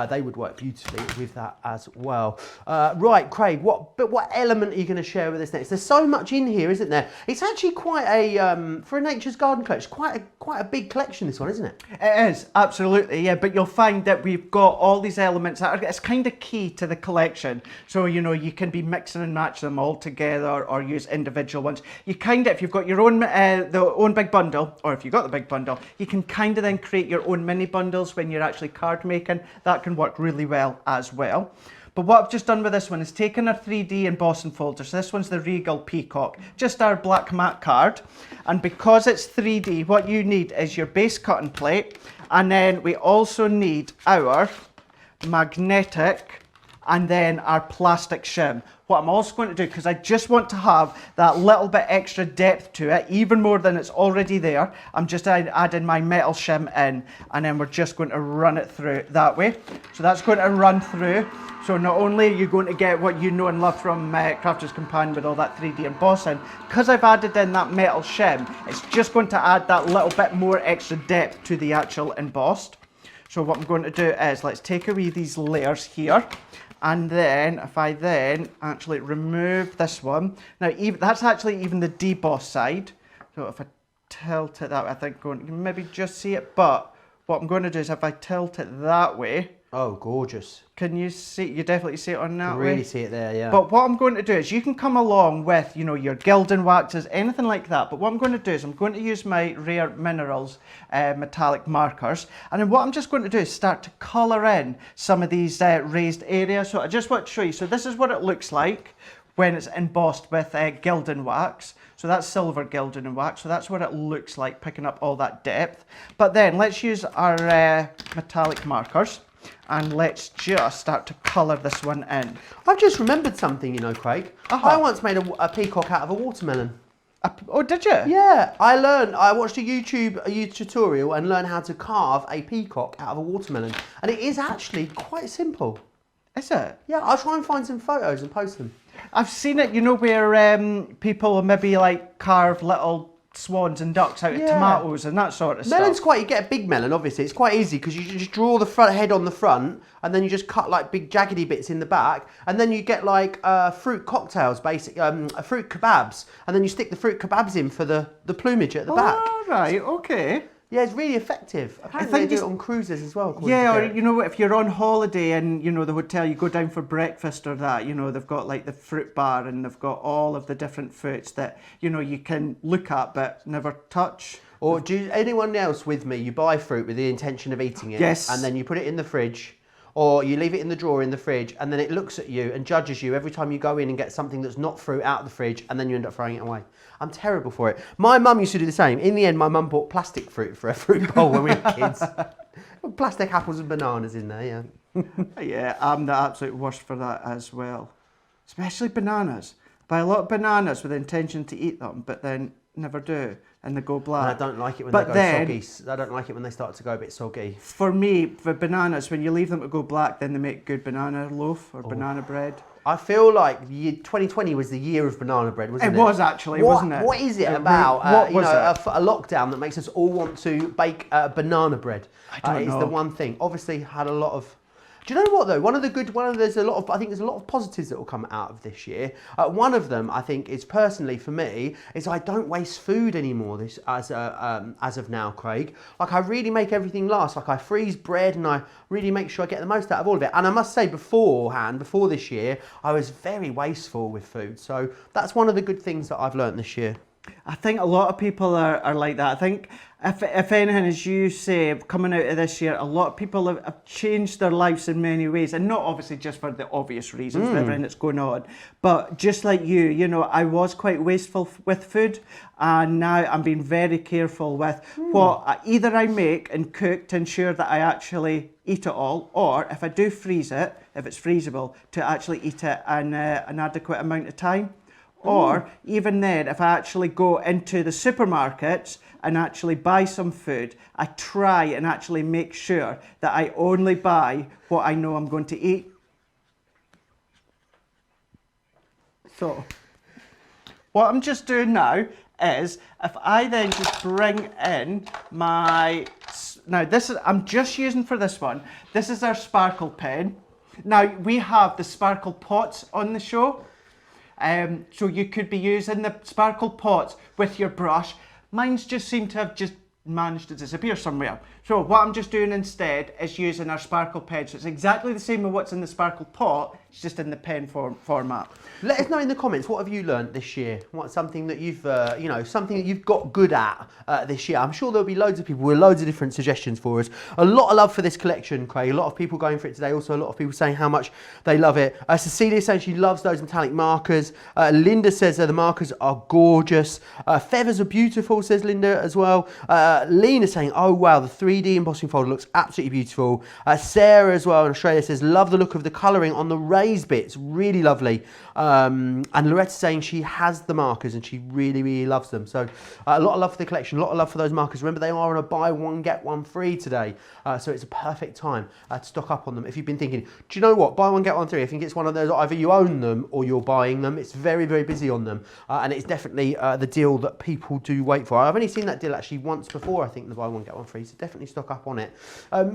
they would work beautifully with that as well. Right, Craig, what element are you going to share with us next? There's so much in here, isn't there? It's actually quite a for a Nature's Garden collection, quite a big collection, this one, isn't it? It is, absolutely, yeah. But you'll find that we've got all these elements that are, it's kind of key to the collection. So, you know, you can be mixing and match them all together or use individual ones. You kind of, if you've got your own own big bundle, or if you've got the big bundle, you can kind of then create your own mini bundles when you're actually card making. That can work really well as well. But what I've just done with this one is taken our 3D embossing folder. So this one's the Regal Peacock, just our black matte card. And because it's 3D, what you need is your base cutting plate. And then we also need our magnetic and then our plastic shim. What I'm also going to do, because I just want to have that little bit extra depth to it, even more than it's already there, I'm just adding my metal shim in, and then we're just going to run it through that way. So that's going to run through. So not only are you going to get what you know and love from Crafter's Companion with all that 3D embossing, because I've added in that metal shim, it's just going to add that little bit more extra depth to the actual embossed. So what I'm going to do is, let's take away these layers here. And then, if I then actually remove this one, now that's actually even the deboss side. So if I tilt it that way, I think you can maybe just see it, but what I'm going to do is if I tilt it that way. Oh, gorgeous. Can you see, you definitely see it on that way? Really see it there, yeah. But what I'm going to do is you can come along with, you know, your gilding waxes, anything like that. But what I'm going to do is I'm going to use my Rare Minerals metallic markers. And then what I'm just going to do is start to colour in some of these raised areas. So I just want to show you. So this is what it looks like when it's embossed with gilding wax. So that's silver gilding and wax. So that's what it looks like, picking up all that depth. But then let's use our metallic markers. And let's just start to colour this one in. I've just remembered something, you know, Craig. I once made a peacock out of a watermelon. Oh, did you? Yeah, I watched a YouTube tutorial and learned how to carve a peacock out of a watermelon. And it is actually quite simple. Is it? Yeah, I'll try and find some photos and post them. I've seen it, you know, where people maybe like carve little swans and ducks out of tomatoes and that sort of Melon's stuff. you get a big melon, obviously. It's quite easy because you just draw the front head on the front and then you just cut like big jaggedy bits in the back, and then you get like fruit cocktails, fruit kebabs, and then you stick the fruit kebabs in for the plumage at the back. Oh, right, okay. Yeah, it's really effective. Apparently they do it on cruises as well. Yeah, or you know, if you're on holiday and you know the hotel, you go down for breakfast or that, you know, they've got like the fruit bar and they've got all of the different fruits that, you know, you can look at but never touch. Or do anyone else with me, you buy fruit with the intention of eating it, yes, and then you put it in the fridge, or you leave it in the drawer in the fridge, and then it looks at you and judges you every time you go in and get something that's not fruit out of the fridge, and then you end up throwing it away. I'm terrible for it. My mum used to do the same. In the end, my mum bought plastic fruit for a fruit bowl when we were kids. Plastic apples and bananas in there, yeah. Yeah, I'm the absolute worst for that as well. Especially bananas. Buy a lot of bananas with the intention to eat them, but then never do, and they go And black. I don't like it when But they go then, soggy. I don't like it when they start to go a bit soggy. for me, for bananas, when you leave them to go black, then they make good banana loaf or banana bread. I feel like 2020 was the year of banana bread, wasn't it? It was actually, wasn't it? What is it It about what was it? a lockdown that makes us all want to bake banana bread? I don't know. Is the one thing. Obviously, had a lot of. Do you know what though? There's a lot of. I think there's a lot of positives that will come out of this year. One of them, I think, is personally for me, is I don't waste food anymore. As of now, Craig. Like I really make everything last. Like I freeze bread and I really make sure I get the most out of all of it. And I must say, before this year, I was very wasteful with food. So that's one of the good things that I've learned this year. I think a lot of people are like that. I think if anything, as you say, coming out of this year, a lot of people have changed their lives in many ways, and not obviously just for the obvious reasons of everything that's going on, but just like you know, I was quite wasteful with food, and now I'm being very careful with what either I make and cook to ensure that I actually eat it all, or if I do freeze it, if it's freezable, to actually eat it in an adequate amount of time. Or even then, if I actually go into the supermarkets and actually buy some food, I try and actually make sure that I only buy what I know I'm going to eat. So, what I'm just doing now is, if I then just bring in my, now this is, I'm just using for this one, this is our sparkle pen. Now, we have the sparkle pots on the show. So you could be using the sparkle pots with your brush. Mine's just seem to have just managed to disappear somewhere. So what I'm just doing instead is using our sparkle pen. So it's exactly the same as what's in the sparkle pot, it's just in the pen format. Let us know in the comments, what have you learned this year? What's something that you've, something that you've got good at this year? I'm sure there'll be loads of people with loads of different suggestions for us. A lot of love for this collection, Craig. A lot of people going for it today. Also, a lot of people saying how much they love it. Cecilia saying she loves those metallic markers. Linda says that the markers are gorgeous. Feathers are beautiful, says Linda as well. Lena saying, oh wow, the 3D embossing folder looks absolutely beautiful. Sarah as well in Australia says, love the look of the colouring on the raised bits, really lovely. And Loretta's saying she has the markers and she really, really loves them. So a lot of love for the collection, a lot of love for those markers. Remember, they are on a buy one, get one free today. So it's a perfect time to stock up on them. If you've been thinking, do you know what, buy one, get one free, I think it's one of those, either you own them or you're buying them. It's very, very busy on them. And it's definitely the deal that people do wait for. I've only seen that deal actually once before, I think, the buy one, get one free. So definitely stock up on it.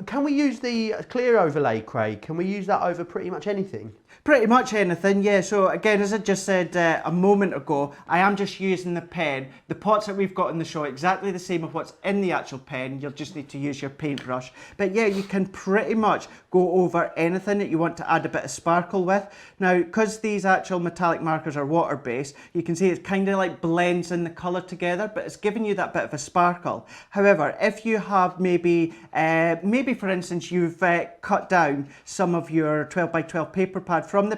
Can we use the clear overlay, Craig? Can we use that over pretty much anything? Pretty much anything, yeah. So again, as I just said a moment ago, I am just using the pen. The pots that we've got in the show are exactly the same of what's in the actual pen. You'll just need to use your paintbrush. But yeah, you can pretty much go over anything that you want to add a bit of sparkle with. Now, because these actual metallic markers are water-based, you can see it's kind of like blends in the colour together, but it's giving you that bit of a sparkle. However, if you have maybe for instance, you've cut down some of your 12 by 12 paper pad from the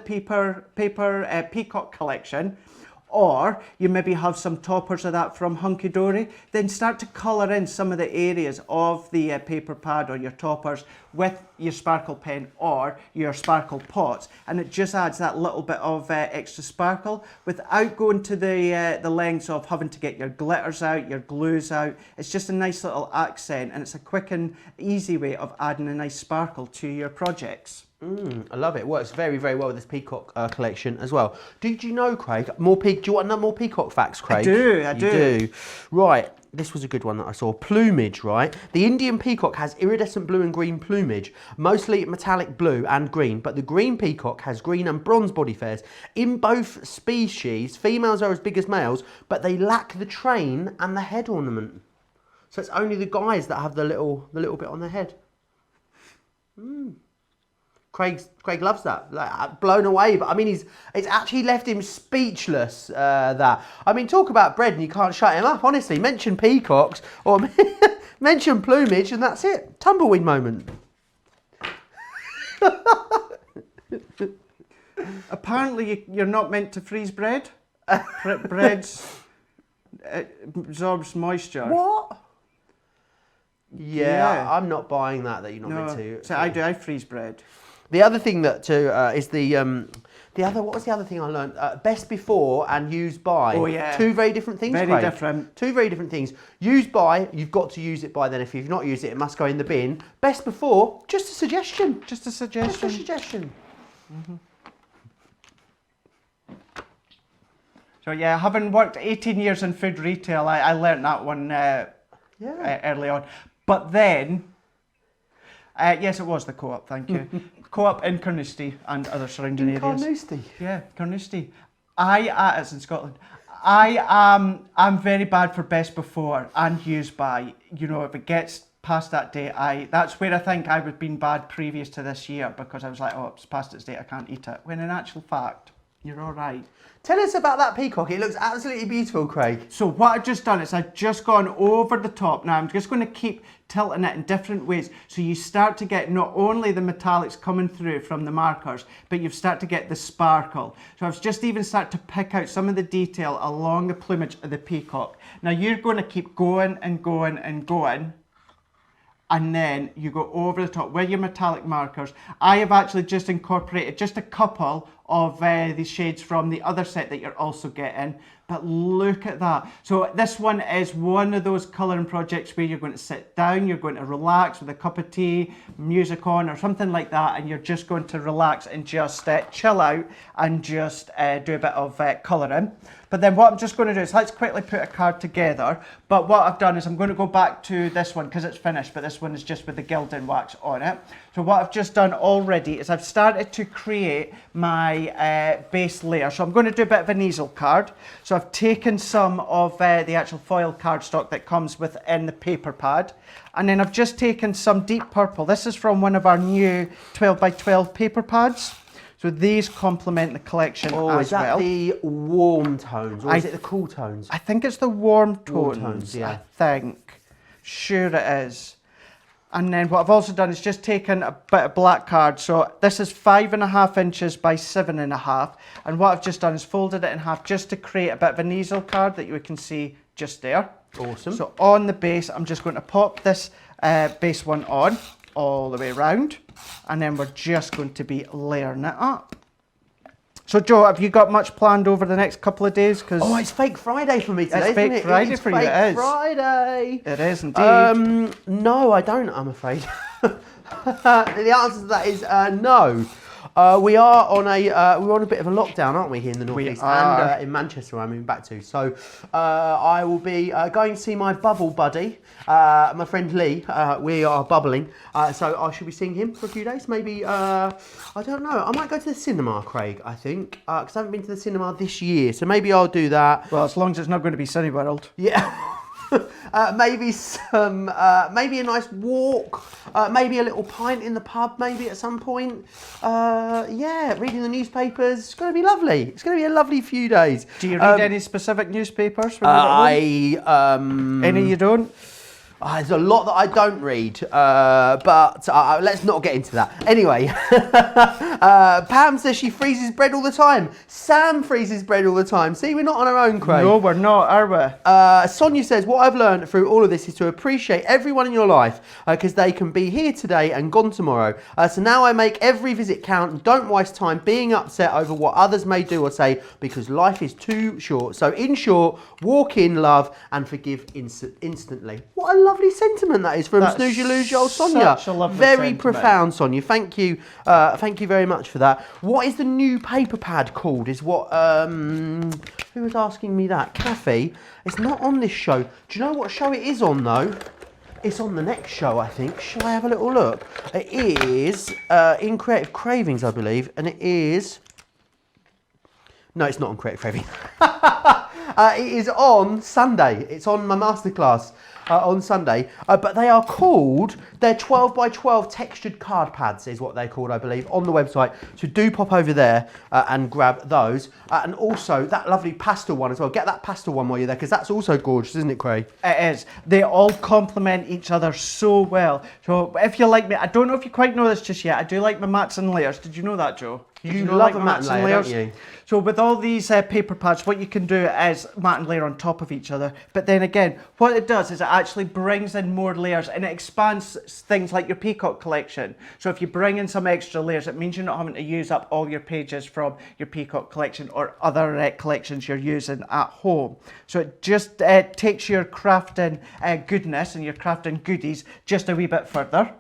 Peacock collection, or you maybe have some toppers of that from Hunky Dory, then start to colour in some of the areas of the paper pad or your toppers with your sparkle pen or your sparkle pots, and it just adds that little bit of extra sparkle without going to the lengths of having to get your glitters out, your glues out. It's just a nice little accent, and it's a quick and easy way of adding a nice sparkle to your projects. I love it. It works very, very well with this Peacock collection as well. Did you know, Craig, do you want more Peacock facts, Craig? I do. Right, this was a good one that I saw. Plumage, right? The Indian peacock has iridescent blue and green plumage, mostly metallic blue and green, but the green peacock has green and bronze body hairs. In both species, females are as big as males, but they lack the train and the head ornament. So it's only the guys that have the little bit on their head. Craig loves that, like, blown away. But I mean, it's actually left him speechless. That, I mean, talk about bread and you can't shut him up. Honestly, mention peacocks or mention plumage and that's it. Tumbleweed moment. Apparently, you're not meant to freeze bread. Bread absorbs moisture. What? Yeah, I'm not buying that you're not meant to. So I freeze bread. The other thing that is what was the other thing I learned? Best before and used by. Oh yeah. Two very different things, Very Craig. different. Two very different things. Used by, you've got to use it by then. If you've not used it, it must go in the bin. Best before, just a suggestion. Just a suggestion. Just a suggestion. Mm-hmm. So yeah, having worked 18 years in food retail, I learnt that one early on. But then, yes, it was the Co-op, thank you. Co-op in Carnoustie and other surrounding areas. Carnoustie? Yeah, Carnoustie. It's in Scotland. I'm very bad for best before and used by. You know, if it gets past that date, that's where I think I would been bad previous to this year, because I was like, oh, it's past its date, I can't eat it. When in actual fact, you're all right. Tell us about that peacock. It looks absolutely beautiful, Craig. So what I've just done is I've just gone over the top. Now I'm just going to keep tilting it in different ways. So you start to get not only the metallics coming through from the markers, but you start to get the sparkle. So I've just even started to pick out some of the detail along the plumage of the peacock. Now you're going to keep going and going and going. And then you go over the top with your metallic markers. I have actually just incorporated just a couple of the shades from the other set that you're also getting. But look at that. So this one is one of those colouring projects where you're going to sit down, you're going to relax with a cup of tea, music on or something like that, and you're just going to relax and just chill out and just do a bit of colouring. But then what I'm just going to do is let's quickly put a card together. But what I've done is I'm going to go back to this one because it's finished, but this one is just with the gilding wax on it. So what I've just done already is I've started to create my base layer. So I'm going to do a bit of an easel card. So I've taken some of the actual foil cardstock that comes within the paper pad. And then I've just taken some deep purple. This is from one of our new 12 by 12 paper pads. So these complement the collection as well. Oh, is that the warm tones or is it the cool tones? I think it's the warm tones, Warm tones, yeah. I think. Sure it is. And then what I've also done is just taken a bit of black card. So this is 5.5 inches by 7.5. And what I've just done is folded it in half just to create a bit of an easel card that you can see just there. Awesome. So on the base, I'm just going to pop this base one on all the way around. And then we're just going to be layering it up. So Joe, have you got much planned over the next couple of days? Oh, it's Fake Friday for me today, it's Fake Friday for you, it is. Fake Friday. It is indeed. No, I don't, I'm afraid. The answer to that is no. We are on a bit of a lockdown, aren't we, here in the northeast and in Manchester, where I'm moving back to. So I will be going to see my bubble buddy, my friend Lee. We are bubbling, so I should be seeing him for a few days. Maybe I don't know. I might go to the cinema, Craig. I think because I haven't been to the cinema this year, so maybe I'll do that. Well, as long as it's not going to be Sunny World. Yeah. Maybe a nice walk, maybe a little pint in the pub, maybe at some point. Yeah, reading the newspapers. It's going to be lovely. It's going to be a lovely few days. Do you read any specific newspapers? When you're at home? Any you don't? There's a lot that I don't read, but let's not get into that. Anyway, Pam says she freezes bread all the time. Sam freezes bread all the time. See, we're not on our own, Craig. No, we're not, are we? Sonia says, what I've learned through all of this is to appreciate everyone in your life because they can be here today and gone tomorrow. So now I make every visit count and don't waste time being upset over what others may do or say because life is too short. So in short, walk in, love, and forgive instantly. What a lovely sentiment that is from Snooze You Lose Your Sonia. Such a lovely very sentiment. profound, Sonia. Thank you very much for that. What is the new paper pad called? Is what who was asking me that? Kathy. It's not on this show. Do you know what show it is on though? It's on the next show, I think. Shall I have a little look? It is in Creative Cravings, I believe, and it is. No, it's not on Creative Cravings. It is on Sunday. It's on my masterclass on Sunday. But they are called, they're 12 by 12 textured card pads is what they're called, I believe, on the website. So do pop over there and grab those. And also that lovely pastel one as well. Get that pastel one while you're there because that's also gorgeous, isn't it, Craig? It is. They all complement each other so well. So if you like me, I don't know if you quite know this just yet. I do like my mats and layers. Did you know that, Joe? You love a mat and layer, don't you? So with all these paper pads, what you can do is mat and layer on top of each other. But then again, what it does is it actually brings in more layers and it expands things like your Peacock collection. So if you bring in some extra layers, it means you're not having to use up all your pages from your Peacock collection or other collections you're using at home. So it just takes your crafting goodness and your crafting goodies just a wee bit further.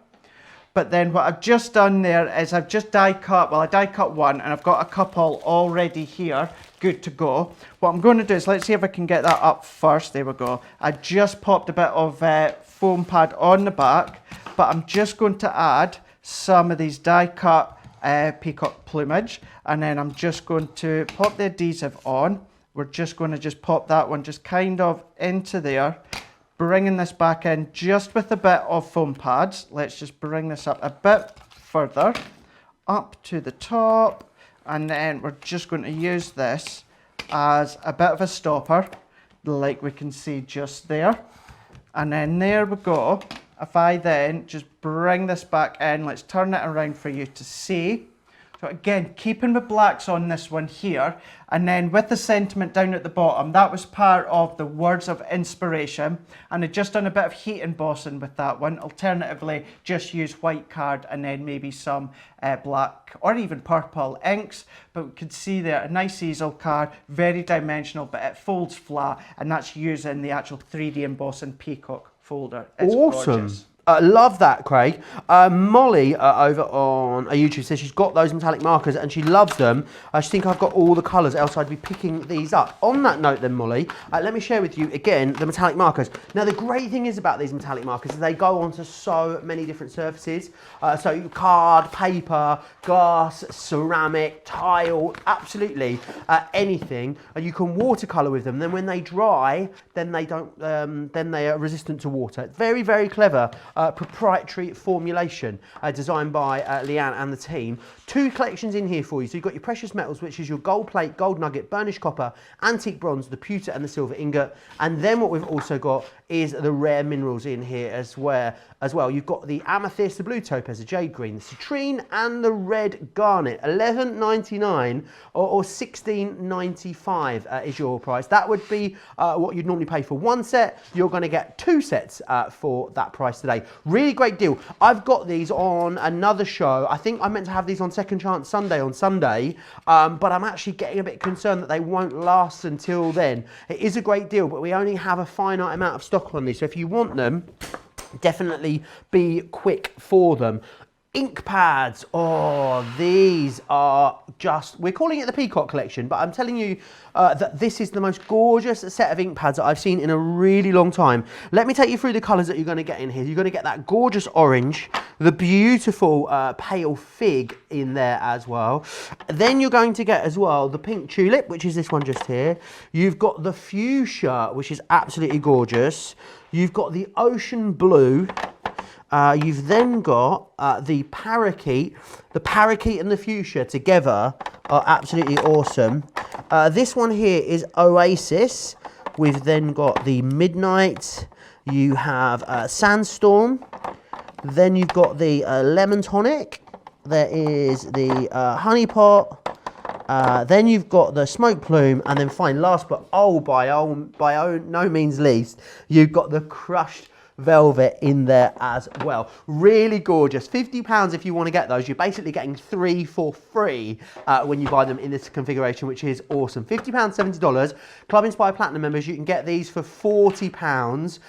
But then what I've just done there is I've just die cut, well I die cut one and I've got a couple already here, good to go. What I'm going to do is, let's see if I can get that up first, there we go. I just popped a bit of foam pad on the back, but I'm just going to add some of these die cut peacock plumage, and then I'm just going to pop the adhesive on. We're just going to just pop that one just kind of into there. Bringing this back in just with a bit of foam pads. Let's just bring this up a bit further, up to the top, and then we're just going to use this as a bit of a stopper, like we can see just there. And then there we go. If I then just bring this back in, let's turn it around for you to see. So again, keeping the blacks on this one here, and then with the sentiment down at the bottom, that was part of the words of inspiration, and I just done a bit of heat embossing with that one. Alternatively, just use white card and then maybe some black or even purple inks, but we can see there a nice easel card, very dimensional, but it folds flat, and that's using the actual 3D embossing Peacock folder. It's awesome. Gorgeous. Love that, Craig. Molly over on YouTube says she's got those metallic markers and she loves them. She thinks I've got all the colours, else I'd be picking these up. On that note then, Molly, let me share with you again the metallic markers. Now the great thing is about these metallic markers is they go onto so many different surfaces. So card, paper, glass, ceramic, tile, absolutely anything. You can watercolour with them. Then when they dry, then they don't. Then they are resistant to water. Very, very clever. Proprietary formulation designed by Leanne and the team. Two collections in here for you. So you've got your precious metals, which is your gold plate, gold nugget, burnished copper, antique bronze, the pewter and the silver ingot. And then what we've also got is the rare minerals in here as well. You've got the amethyst, the blue topaz, the jade green, the citrine and the red garnet. $11.99 or $16.95 is your price. That would be what you'd normally pay for one set. You're going to get two sets for that price today. Really great deal. I've got these on another show. I think I meant to have these on Second Chance Sunday on Sunday, but I'm actually getting a bit concerned that they won't last until then. It is a great deal, but we only have a finite amount of stock on these. So if you want them, definitely be quick for them. Ink pads, oh, these are just, we're calling it the Peacock collection, but I'm telling you that this is the most gorgeous set of ink pads that I've seen in a really long time. Let me take you through the colours that you're going to get in here. You're going to get that gorgeous orange, the beautiful pale fig in there as well. Then you're going to get as well the pink tulip, which is this one just here. You've got the fuchsia, which is absolutely gorgeous. You've got the ocean blue. You've then got the parakeet. The parakeet and the fuchsia together are absolutely awesome. This one here is Oasis. We've then got the Midnight. You have Sandstorm. Then you've got the Lemon Tonic. There is the Honey Pot. Then you've got the Smoke Plume. And then fine, last but by no means least, you've got the Crushed Velvet in there as well. Really gorgeous. £50 if you want to get those. You're basically getting 3 for free when you buy them in this configuration, which is awesome. £50, $70. Club Inspire Platinum members, you can get these for £40.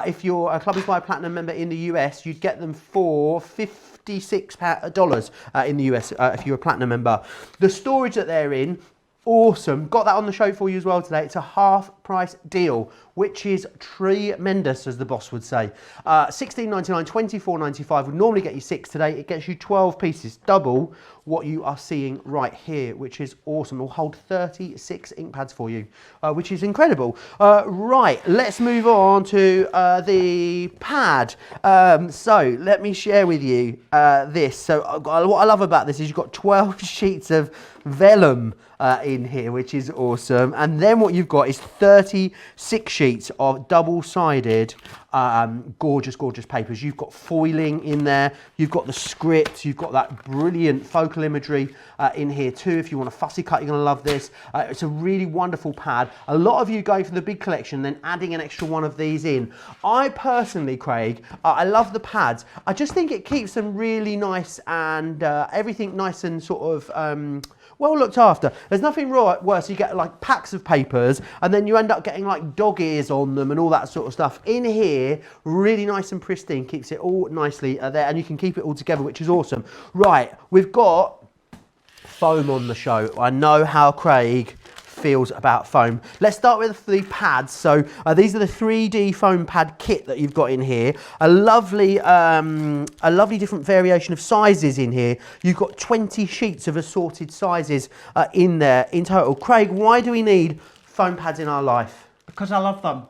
If you're a Club Inspire Platinum member in the US, you'd get them for $56 in the US if you're a Platinum member. The storage that they're in, awesome. Got that on the show for you as well today. It's a half price deal, which is tremendous, as the boss would say. $16.99, $24.95 would normally get you 6 today. It gets you 12 pieces, double what you are seeing right here, which is awesome. It'll hold 36 ink pads for you, which is incredible. Right, let's move on to the pad. So let me share with you this. So what I love about this is you've got 12 sheets of vellum in in here, which is awesome. And then what you've got is 36 sheets of double-sided, gorgeous, gorgeous papers. You've got foiling in there. You've got the script. You've got that brilliant focal imagery in here too. If you want a fussy cut, you're going to love this. It's a really wonderful pad. A lot of you going for the big collection, then adding an extra one of these in. I personally, Craig, I love the pads. I just think it keeps them really nice and everything nice and sort of well looked after. There's nothing worse. You get like packs of papers and then you end up getting like dog ears on them and all that sort of stuff. In here, really nice and pristine, keeps it all nicely there, and you can keep it all together, which is awesome. Right, we've got foam on the show. I know how Craig feels about foam. Let's start with the pads. So these are the 3D foam pad kit that you've got in here. A lovely different variation of sizes in here. You've got 20 sheets of assorted sizes in there in total. Craig, why do we need foam pads in our life? Because I love them.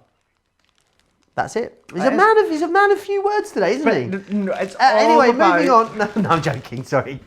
That's it. He's a man of few words today, isn't he? No, it's anyway, about... moving on. No, I'm joking. Sorry.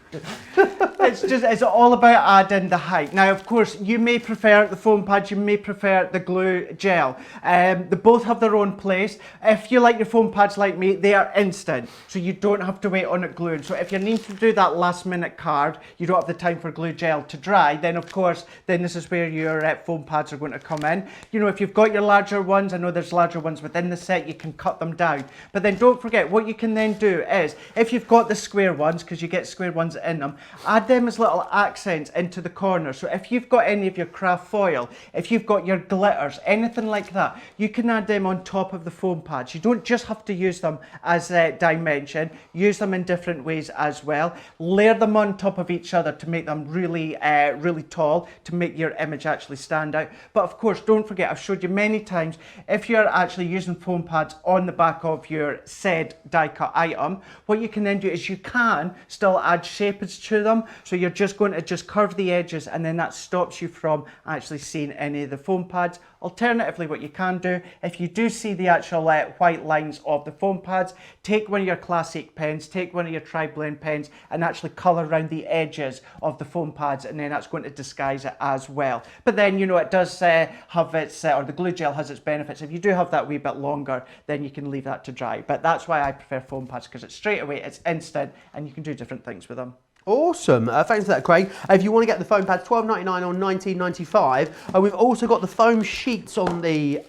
It's all about adding the height. Now, of course, you may prefer the foam pads, you may prefer the glue gel. They both have their own place. If you like your foam pads like me, they are instant, so you don't have to wait on it gluing. So if you need to do that last minute card, you don't have the time for glue gel to dry, then of course, then this is where your foam pads are going to come in. You know, if you've got your larger ones, I know there's larger ones within the set, you can cut them down. But then don't forget, what you can then do is, if you've got the square ones, because you get square ones in them, add them as little accents into the corner. So if you've got any of your craft foil, if you've got your glitters, anything like that, you can add them on top of the foam pads. You don't just have to use them as a dimension, use them in different ways as well. Layer them on top of each other to make them really, really tall, to make your image actually stand out. But of course, don't forget, I've showed you many times, if you're actually using foam pads on the back of your said die cut item, what you can then do is you can still add shapage to them. So you're just going to just curve the edges, and then that stops you from actually seeing any of the foam pads. Alternatively, what you can do, if you do see the actual white lines of the foam pads, take one of your classic pens, take one of your tri-blend pens, and actually colour around the edges of the foam pads, and then that's going to disguise it as well. But then, you know, it does have its, or the glue gel has its benefits. If you do have that wee bit longer, then you can leave that to dry. But that's why I prefer foam pads, because it's straight away, it's instant, and you can do different things with them. Awesome. Thanks for that, Craig. If you want to get the foam pads, $12.99 or $19.95. We've also got the foam sheets on the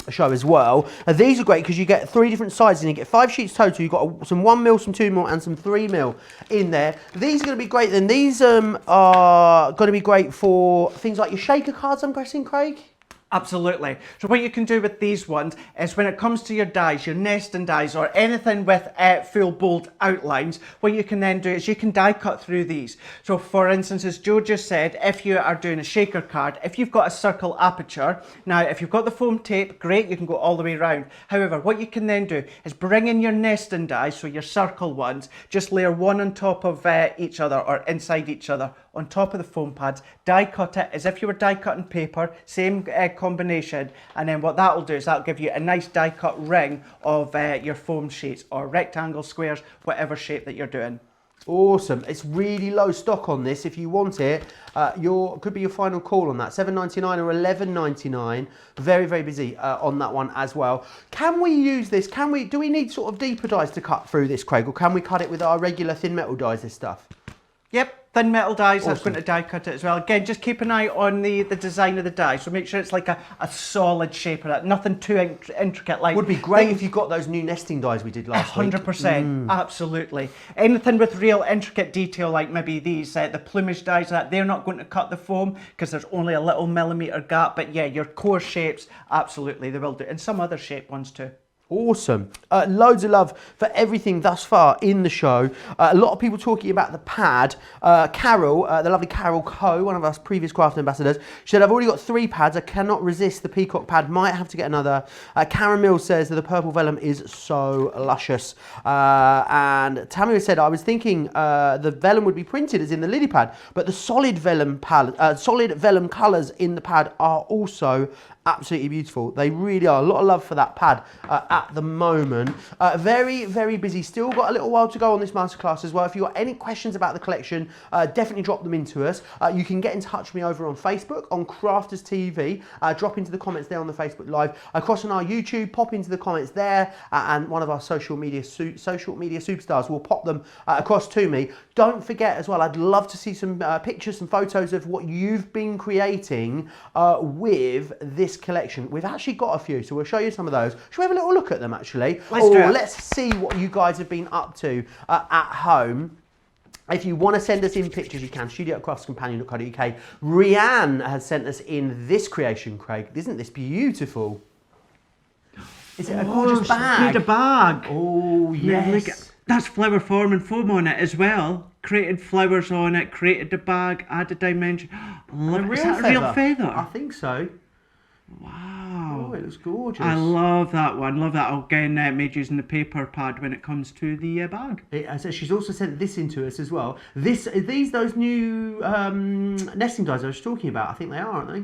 show as well. These are great because you get 3 different sizes and you get 5 sheets total. You've got some 1mm, some 2mm and some 3mm in there. These are going to be great then. These are going to be great for things like your shaker cards, I'm guessing, Craig? Absolutely. So what you can do with these ones is when it comes to your dies, your nesting dies, or anything with full bold outlines, what you can then do is you can die cut through these. So for instance, as Joe just said, if you are doing a shaker card, if you've got a circle aperture, now if you've got the foam tape, great, you can go all the way around. However, what you can then do is bring in your nesting dies, so your circle ones, just layer one on top of each other or inside each other on top of the foam pads, die cut it as if you were die cutting paper, same combination, and then what that will do is that'll give you a nice die cut ring of your foam sheets, or rectangles, squares, whatever shape that you're doing. Awesome. It's really low stock on this. If you want it, could be your final call on that. $7.99 or $11.99. Very, very busy on that one as well. Can we use this? Do we need sort of deeper dies to cut through this, Craig, or can we cut it with our regular thin metal dies, this stuff? Yep. Thin metal dies, awesome. That's going to die cut it as well. Again, just keep an eye on the design of the die, so make sure it's like a solid shape of that, nothing too intricate. Like would be great if you got those new nesting dies we did last week. 100%, absolutely. Anything with real intricate detail, like maybe these, the plumage dies, they're not going to cut the foam because there's only a little millimetre gap, but yeah, your core shapes, absolutely, they will do, and some other shape ones too. Awesome. Loads of love for everything thus far in the show. A lot of people talking about the pad. Carol, the lovely Carol Coe, one of our previous craft ambassadors, she said, I've already got 3 pads. I cannot resist the Peacock pad. Might have to get another. Karen Mills says that the purple vellum is so luscious. And Tamira said, I was thinking the vellum would be printed as in the lily pad, but the solid vellum colours in the pad are also absolutely beautiful. They really are. A lot of love for that pad at the moment. Very, very busy. Still got a little while to go on this masterclass as well. If you've got any questions about the collection, definitely drop them into us. You can get in touch with me over on Facebook, on Crafters TV. Drop into the comments there on the Facebook Live. Across on our YouTube, pop into the comments there, and one of our social media superstars will pop them across to me. Don't forget as well, I'd love to see some pictures, some photos of what you've been creating with this collection. We've actually got a few, so we'll show you some of those. Should we have a little look at them actually? Let's see what you guys have been up to at home. If you want to send us in pictures, you can. studio@craftscompanion.co.uk. Rianne has sent us in this creation, Craig. Isn't this beautiful? Is it a gorgeous bag? Made a bag. Oh, yes. That's flower form and foam on it as well. Created flowers on it, created the bag, added dimension. Is that a real feather? I think so. Wow. Oh, it looks gorgeous. I love that one. Love that. Again, made using the paper pad when it comes to the bag. So she's also sent this into us as well. Those new nesting dies I was talking about. I think they are, aren't they?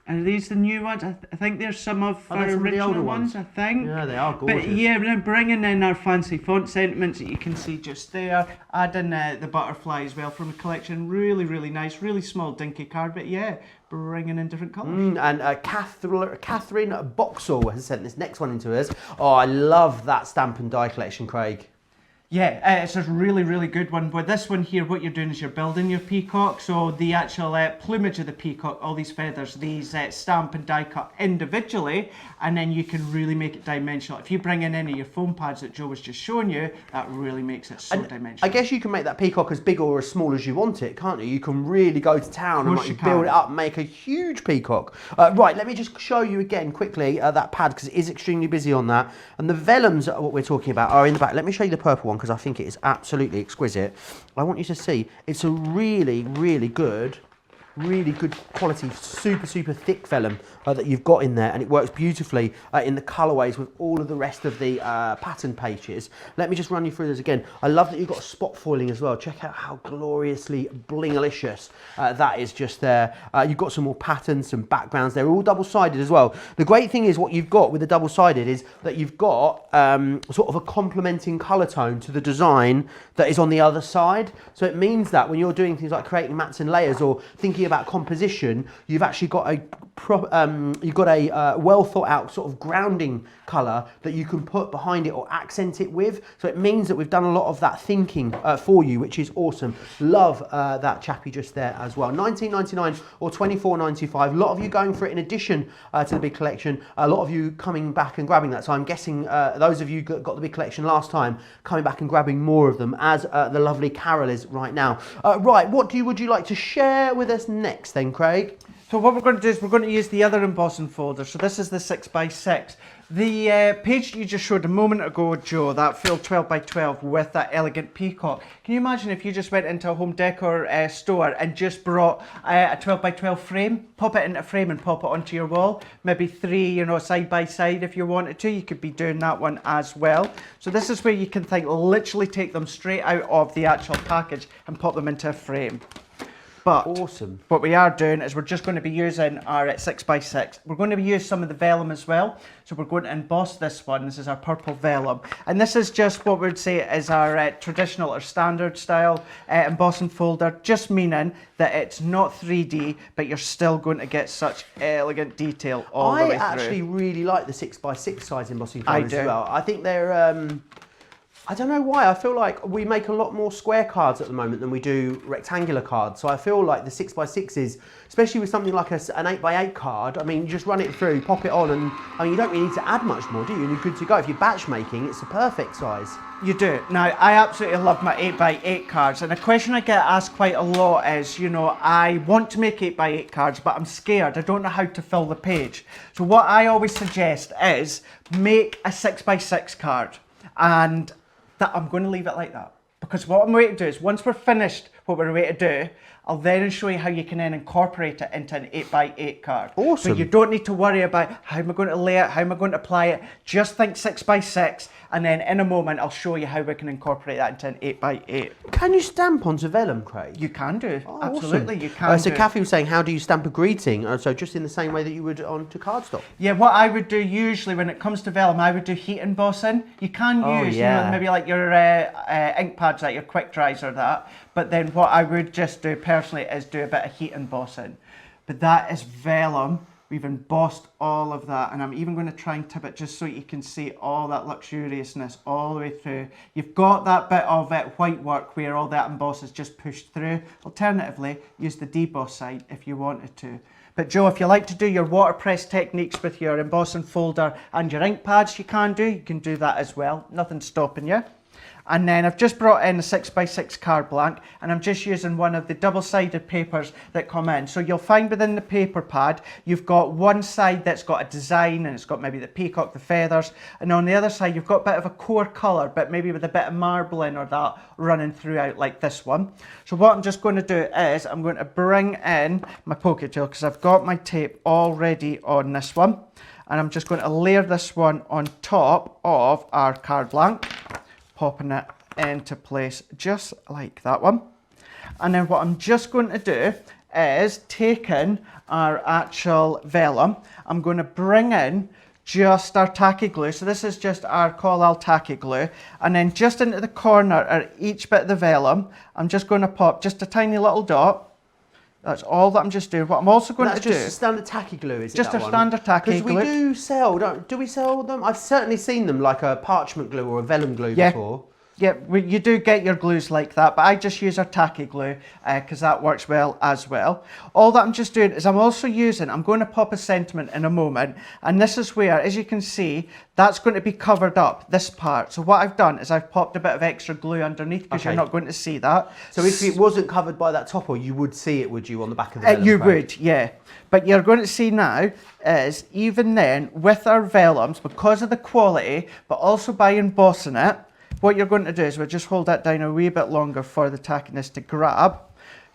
Are these the new ones? I think there's some of our original ones, I think. Yeah, they are gorgeous. But yeah, we're bringing in our fancy font sentiments that you can see just there. Adding the butterfly as well from a collection. Really, really nice. Really small, dinky card. But yeah, bringing in different colours. And Catherine Boxall has sent this next one into us. Oh, I love that stamp and die collection, Craig. Yeah, it's a really, really good one. With this one here, what you're doing is you're building your peacock. So the actual plumage of the peacock, all these feathers, these stamp and die cut individually, and then you can really make it dimensional. If you bring in any of your foam pads that Joe was just showing you, that really makes it so dimensional. I guess you can make that peacock as big or as small as you want it, can't you? You can really go to town and build it up and make a huge peacock. Right, let me just show you again quickly that pad, because it is extremely busy on that. And the vellums, what we're talking about, are in the back. Let me show you the purple one, because I think it is absolutely exquisite. I want you to see, it's a really, really good quality, super thick vellum that you've got in there, and it works beautifully in the colourways with all of the rest of the pattern pages. Let me just run you through this again. I love that you've got spot foiling as well. Check out how gloriously blingalicious that is just there. You've got some more patterns, some backgrounds. They're all double-sided as well. The great thing is what you've got with the double-sided is that you've got sort of a complementing colour tone to the design that is on the other side. So it means that when you're doing things like creating mats and layers or thinking about composition, you've actually got a well thought out sort of grounding colour that you can put behind it or accent it with. So it means that we've done a lot of that thinking for you, which is awesome. Love that chappy just there as well. $19.99 or $24.95. A lot of you going for it in addition to the big collection. A lot of you coming back and grabbing that. So I'm guessing those of you got the big collection last time, coming back and grabbing more of them, as the lovely Carol is right now. Right, what would you like to share with us next then, Craig? So what we're going to do is we're going to use the other embossing folder. So this is the 6x6. The page you just showed a moment ago, Joe, that full 12x12 with that elegant peacock. Can you imagine if you just went into a home decor store and just brought a 12x12 frame, pop it into a frame and pop it onto your wall? Maybe 3, side by side if you wanted to. You could be doing that one as well. So this is where you can literally take them straight out of the actual package and pop them into a frame. But awesome. What we are doing is we're just going to be using our 6x6. We're going to be using some of the vellum as well. So we're going to emboss this one. This is our purple vellum. And this is just what we would say is our traditional or standard style embossing folder, just meaning that it's not 3D, but you're still going to get such elegant detail all the way through. I actually really like the 6x6 size embossing folders as well. I think they're... I don't know why, I feel like we make a lot more square cards at the moment than we do rectangular cards. So I feel like the 6x6s, especially with something like an 8x8 card, I mean, you just run it through, pop it on, and I mean, you don't really need to add much more, do you? And you're good to go. If you're batch making, it's the perfect size. You do. Now, I absolutely love my 8x8 cards, and a question I get asked quite a lot is, I want to make 8x8 cards, but I'm scared. I don't know how to fill the page. So what I always suggest is make a 6x6 card, and I'm going to leave it like that, because what I'm going to do is once we're finished what we're going to do, I'll then show you how you can then incorporate it into an 8x8 card. Awesome. So you don't need to worry about how am I going to lay it, how am I going to apply it. Just think 6x6, and then in a moment I'll show you how we can incorporate that into an 8x8. Can you stamp onto vellum, Craig? You can do. Oh, Absolutely, awesome. you can So do. Kathy was saying, how do you stamp a greeting? So just in the same way that you would onto cardstock? Yeah, what I would do usually when it comes to vellum, I would do heat embossing. You can use, you know, maybe like your ink pads, like your quick dries or that. But then what I would just do personally is do a bit of heat embossing. But that is vellum. We've embossed all of that, and I'm even going to try and tip it just so you can see all that luxuriousness all the way through. You've got that bit of white work where all that emboss is just pushed through. Alternatively, use the deboss side if you wanted to. But Joe, if you like to do your waterpress techniques with your embossing folder and your ink pads, you can do that as well. Nothing's stopping you. And then I've just brought in a 6x6 card blank, and I'm just using one of the double-sided papers that come in. So you'll find within the paper pad, you've got one side that's got a design, and it's got maybe the peacock, the feathers, and on the other side you've got a bit of a core colour, but maybe with a bit of marbling or that running throughout like this one. So what I'm just going to do is I'm going to bring in my pocket gel, because I've got my tape already on this one, and I'm just going to layer this one on top of our card blank, popping it into place just like that one. And then what I'm just going to do is taking our actual vellum, I'm going to bring in just our tacky glue. So this is just our Collal tacky glue, and then just into the corner of each bit of the vellum, I'm just going to pop just a tiny little dot. That's all that I'm just doing. What I'm also going to do... That's just a standard tacky glue, is it? Just a standard tacky glue. Because we do sell, do we sell them? I've certainly seen them like a parchment glue or a vellum glue before. Yeah, you do get your glues like that, but I just use our tacky glue because that works well as well. All that I'm just doing is I'm going to pop a sentiment in a moment, and this is where, as you can see, that's going to be covered up, this part. So what I've done is I've popped a bit of extra glue underneath, because you're not going to see that. So if it wasn't covered by that topper, you would see it, would you, on the back of the vellum? You would, yeah. But you're going to see now is, even then, with our vellums, because of the quality, but also by embossing it, what you're going to do is we'll just hold that down a wee bit longer for the tackiness to grab.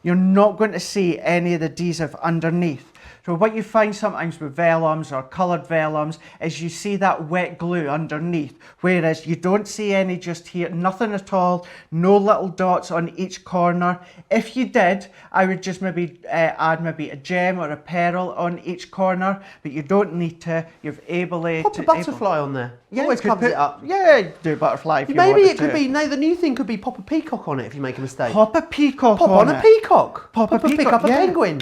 You're not going to see any of the adhesive underneath. So what you find sometimes with vellums or coloured vellums is you see that wet glue underneath, whereas you don't see any just here, nothing at all, no little dots on each corner. If you did, I would just maybe add maybe a gem or a pearl on each corner, but you don't need to. You've Pop a butterfly on there. Yeah, always covers it up. Yeah, do a butterfly if you Maybe wanted it could to. be, no, the new thing could be pop a peacock on it if you make a mistake. Pop a peacock Pop on a peacock. Pop a Pick peacock, up a yeah. penguin.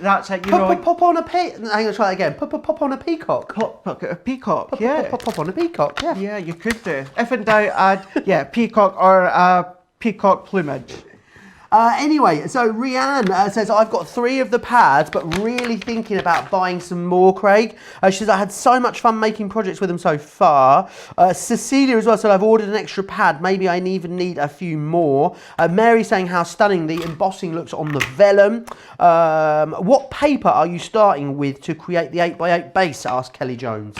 That's it, you know. Pop on a hang on, try that again. Pop on a peacock. Pop a peacock, yeah. Pop on a peacock, yeah. Yeah, you could do. If in doubt, add, peacock or peacock plumage. Anyway, so Rianne says, I've got 3 of the pads, but really thinking about buying some more, Craig. She says, I had so much fun making projects with them so far. Cecilia as well said, I've ordered an extra pad. Maybe I even need a few more. Mary saying how stunning the embossing looks on the vellum. What paper are you starting with to create the 8x8 base, asked Kelly Jones.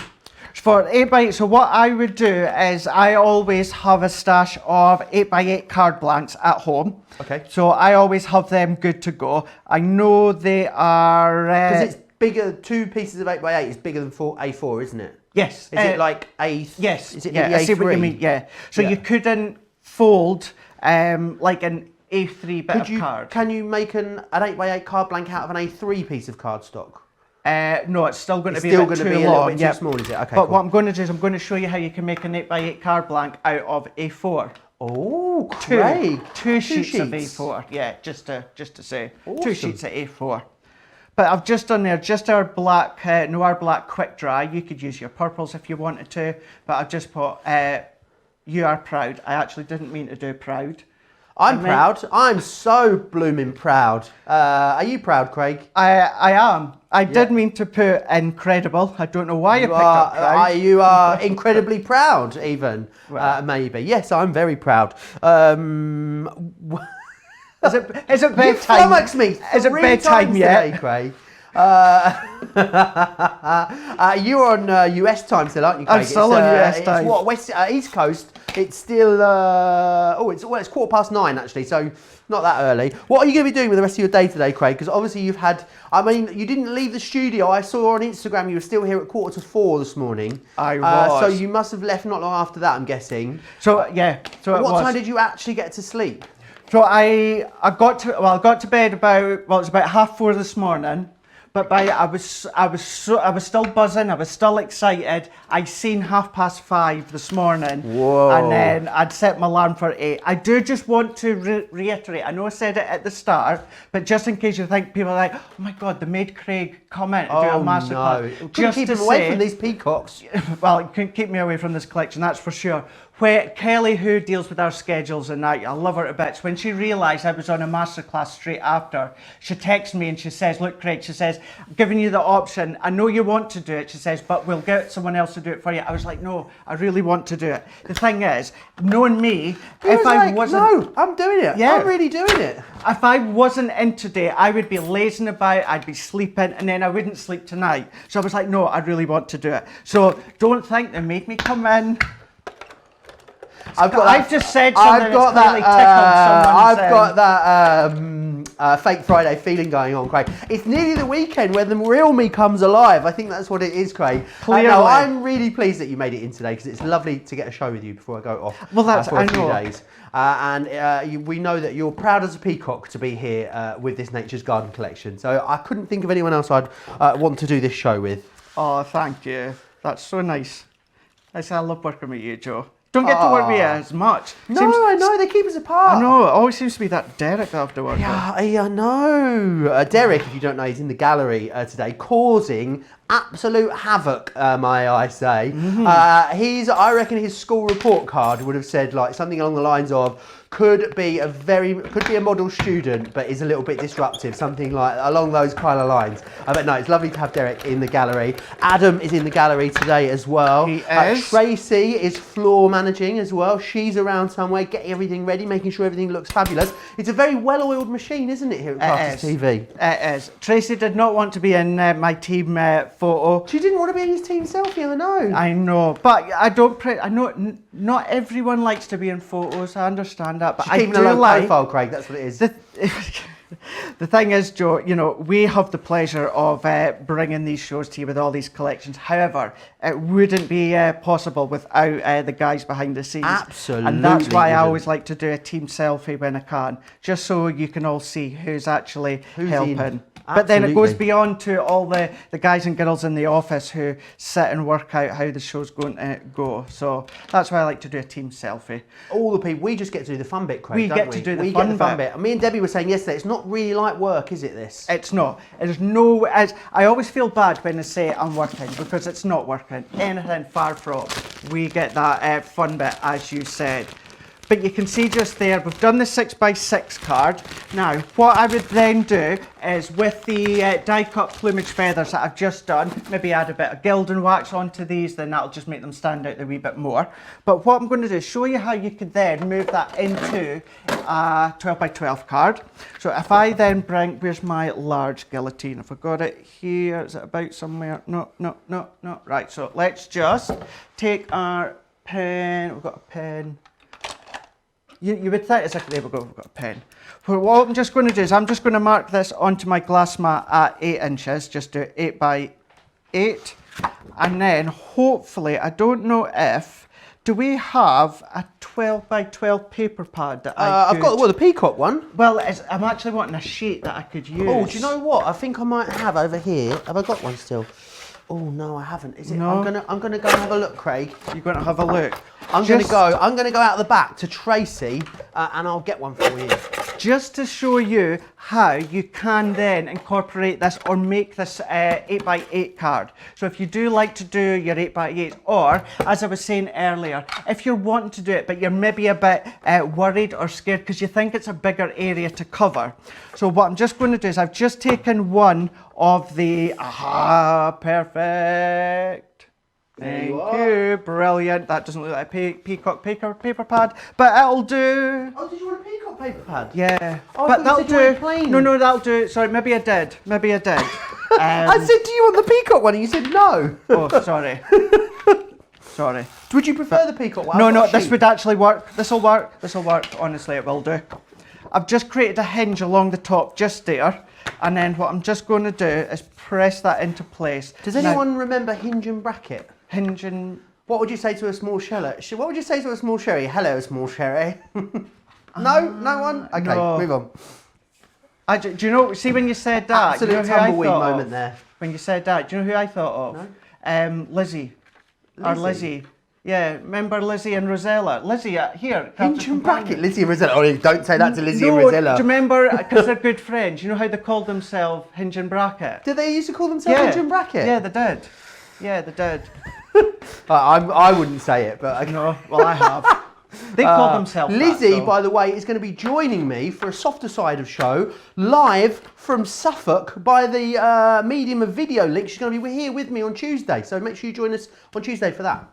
For 8x8, so what I would do is I always have a stash of 8x8 card blanks at home. Okay. So I always have them good to go. I know they are... Because it's bigger, 2 pieces of 8x8 is bigger than A4, isn't it? Yes. Is it like A... Yes. Is it yeah, maybe I see what you A3? mean, yeah. So you couldn't fold like an A3 bit of card. Can you make an 8x8 card blank out of an A3 piece of cardstock? No, it's still going to be still a bit going to too be a long. little bit too small, is it? Okay, but cool. what I'm going to do is I'm going to show you how you can make an 8x8 card blank out of A4. Oh, Craig. Two sheets of A4. Yeah, just to say. Awesome. 2 sheets of A4. But I've just done there just our black, Noir Black quick dry. You could use your purples if you wanted to, but I've just put You Are Proud. I actually didn't mean to do proud. I'm proud. I'm so blooming proud. Are you proud, Craig? I am. I did mean to put incredible. I don't know why you picked up proud. You are incredibly proud, even. Maybe. Yes, I'm very proud. Is it bedtime? You flummoxed me. Is it bedtime yet? Today, Craig. You're on US time still, aren't you, Craig? I'm still on US time. It's what, East Coast. It's still, it's 9:15 actually, so not that early. What are you going to be doing with the rest of your day today, Craig? Because obviously you didn't leave the studio. I saw on Instagram you were still here at 3:45 this morning. I was. So you must have left not long after that, I'm guessing. So, yeah. So what time did you actually get to sleep? So I got to bed about, it was about 4:30 this morning. But I was still buzzing. I was still excited. I seen 5:30 this morning. Whoa! And then I'd set my alarm for 8. I do just want to reiterate. I know I said it at the start, but just in case you think people are like, "Oh my God, they made Craig come in and do a masterclass." No. Just keep him away from these peacocks. Well, it couldn't keep me away from this collection, that's for sure. Where Kelly, who deals with our schedules and that, I love her to bits, when she realised I was on a masterclass straight after, she texts me and she says, "Look, Craig," she says, "I'm giving you the option. I know you want to do it," she says, "but we'll get someone else to do it for you." I was like, "No, I really want to do it." The thing is, knowing me, if I wasn't... No, I'm doing it. Yeah. I'm really doing it. If I wasn't in today, I would be lazing about, I'd be sleeping, and then I wouldn't sleep tonight. So I was like, no, I really want to do it. So don't think they made me come in. I've just said something that's really tickled someone. I've got that fake Friday feeling going on, Craig. It's nearly the weekend where the real me comes alive. I think that's what it is, Craig. Clearly. No, I'm really pleased that you made it in today because it's lovely to get a show with you before I go off for a few days. We know that you're proud as a peacock to be here with this Nature's Garden collection. So I couldn't think of anyone else I'd want to do this show with. Oh, thank you. That's so nice. I love working with you, Joe. Don't get to work with you as much. No, I know, they keep us apart. I know, it always seems to be that Derek that I have to work with. Yeah, I know. Derek, if you don't know, he's in the gallery today, causing absolute havoc, may I say. I reckon his school report card would have said like something along the lines of, could be a model student, but is a little bit disruptive, something like along those kind of lines. But no, it's lovely to have Derek in the gallery. Adam is in the gallery today as well. He is. Tracy is floor managing as well. She's around somewhere, getting everything ready, making sure everything looks fabulous. It's a very well-oiled machine, isn't it, here at Crafters TV? It is. Tracy did not want to be in my team photo. She didn't want to be in his team selfie, I know. I know, but I know not everyone likes to be in photos, I understand that, but She's keeping a low profile, Craig, that's what it is. The thing is, Joe, you know, we have the pleasure of bringing these shows to you with all these collections. However, it wouldn't be possible without the guys behind the scenes. Absolutely. And that's why I always like to do a team selfie when I can, just so you can all see who's actually helping. But then it goes beyond to all the guys and girls in the office who sit and work out how the show's going to go. So that's why I like to do a team selfie. All the people, we just get to do the fun bit, Craig, don't we? We get to do the fun bit. Me and Debbie were saying yesterday, it's not really like work, is it, this? It's not. There's no... I always feel bad when I say I'm working, because it's not working. Anything far from. We get that fun bit, as you said. But you can see just there, we've done the 6x6 card. Now, what I would then do is with the die cut plumage feathers that I've just done, maybe add a bit of gilding wax onto these, then that'll just make them stand out a wee bit more. But what I'm going to do is show you how you could then move that into a 12x12 card. So if I then bring, where's my large guillotine? If I got it here, is it about somewhere? No. Right, so let's just take our pen, we've got a pen. You would think, there we go, we've got a pen. Well, what I'm just going to do is I'm just going to mark this onto my glass mat at 8 inches, just do 8x8. And then hopefully, I don't know if, do we have a 12x12 paper pad that I could... I've got the Peacock one. Well, I'm actually wanting a sheet that I could use. Oh, do you know what? I think I might have over here. Have I got one still? Oh no, I haven't. Is it? No. I'm gonna go and have a look, Craig. You're going to have a look. I'm gonna go out the back to Tracy, and I'll get one for you. Just to show you how you can then incorporate this or make this 8x8 card. So if you do like to do your 8x8, or as I was saying earlier, if you're wanting to do it but you're maybe a bit worried or scared because you think it's a bigger area to cover. So what I'm just going to do is I've just taken one of the, perfect. Thank you, brilliant. That doesn't look like a peacock paper pad, but it'll do. Oh, did you want a peacock paper pad? Yeah, oh, but that'll do. Plain. No, that'll do. Sorry, maybe I did. I said, do you want the peacock one? And you said no. Oh, sorry. Sorry. Would you prefer the Peacock one? No, this would actually work. This will work. This will work. Honestly, it will do. I've just created a hinge along the top, just there. And then what I'm just going to do is press that into place. Does anyone remember hinge and bracket? Hinge and... What would you say to a small sherry? What would you say to a small sherry? Hello, small sherry. No? No one? Okay, no. move on. Do you know, see when you said that? Absolute you know tumbleweed moment there. When you said that, do you know who I thought of? No? Lizzie. Or Lizzie. Yeah, remember Lizzie and Rosella? Lizzie, here. Hinge and bracket, Lizzie and Rosella. Oh, don't say that to Lizzie and No, Rosella. do you remember, because they're good friends, you know how they called themselves Hinge and Bracket? Did they used to call themselves Hinge and Bracket? Yeah, they did. Yeah, they did. I wouldn't say it, but... No, well, I have. They call themselves Lizzie, that, so. by the way, is going to be joining me for a softer side of show, live from Suffolk by the medium of video link. She's going to be here with me on Tuesday, so make sure you join us on Tuesday for that.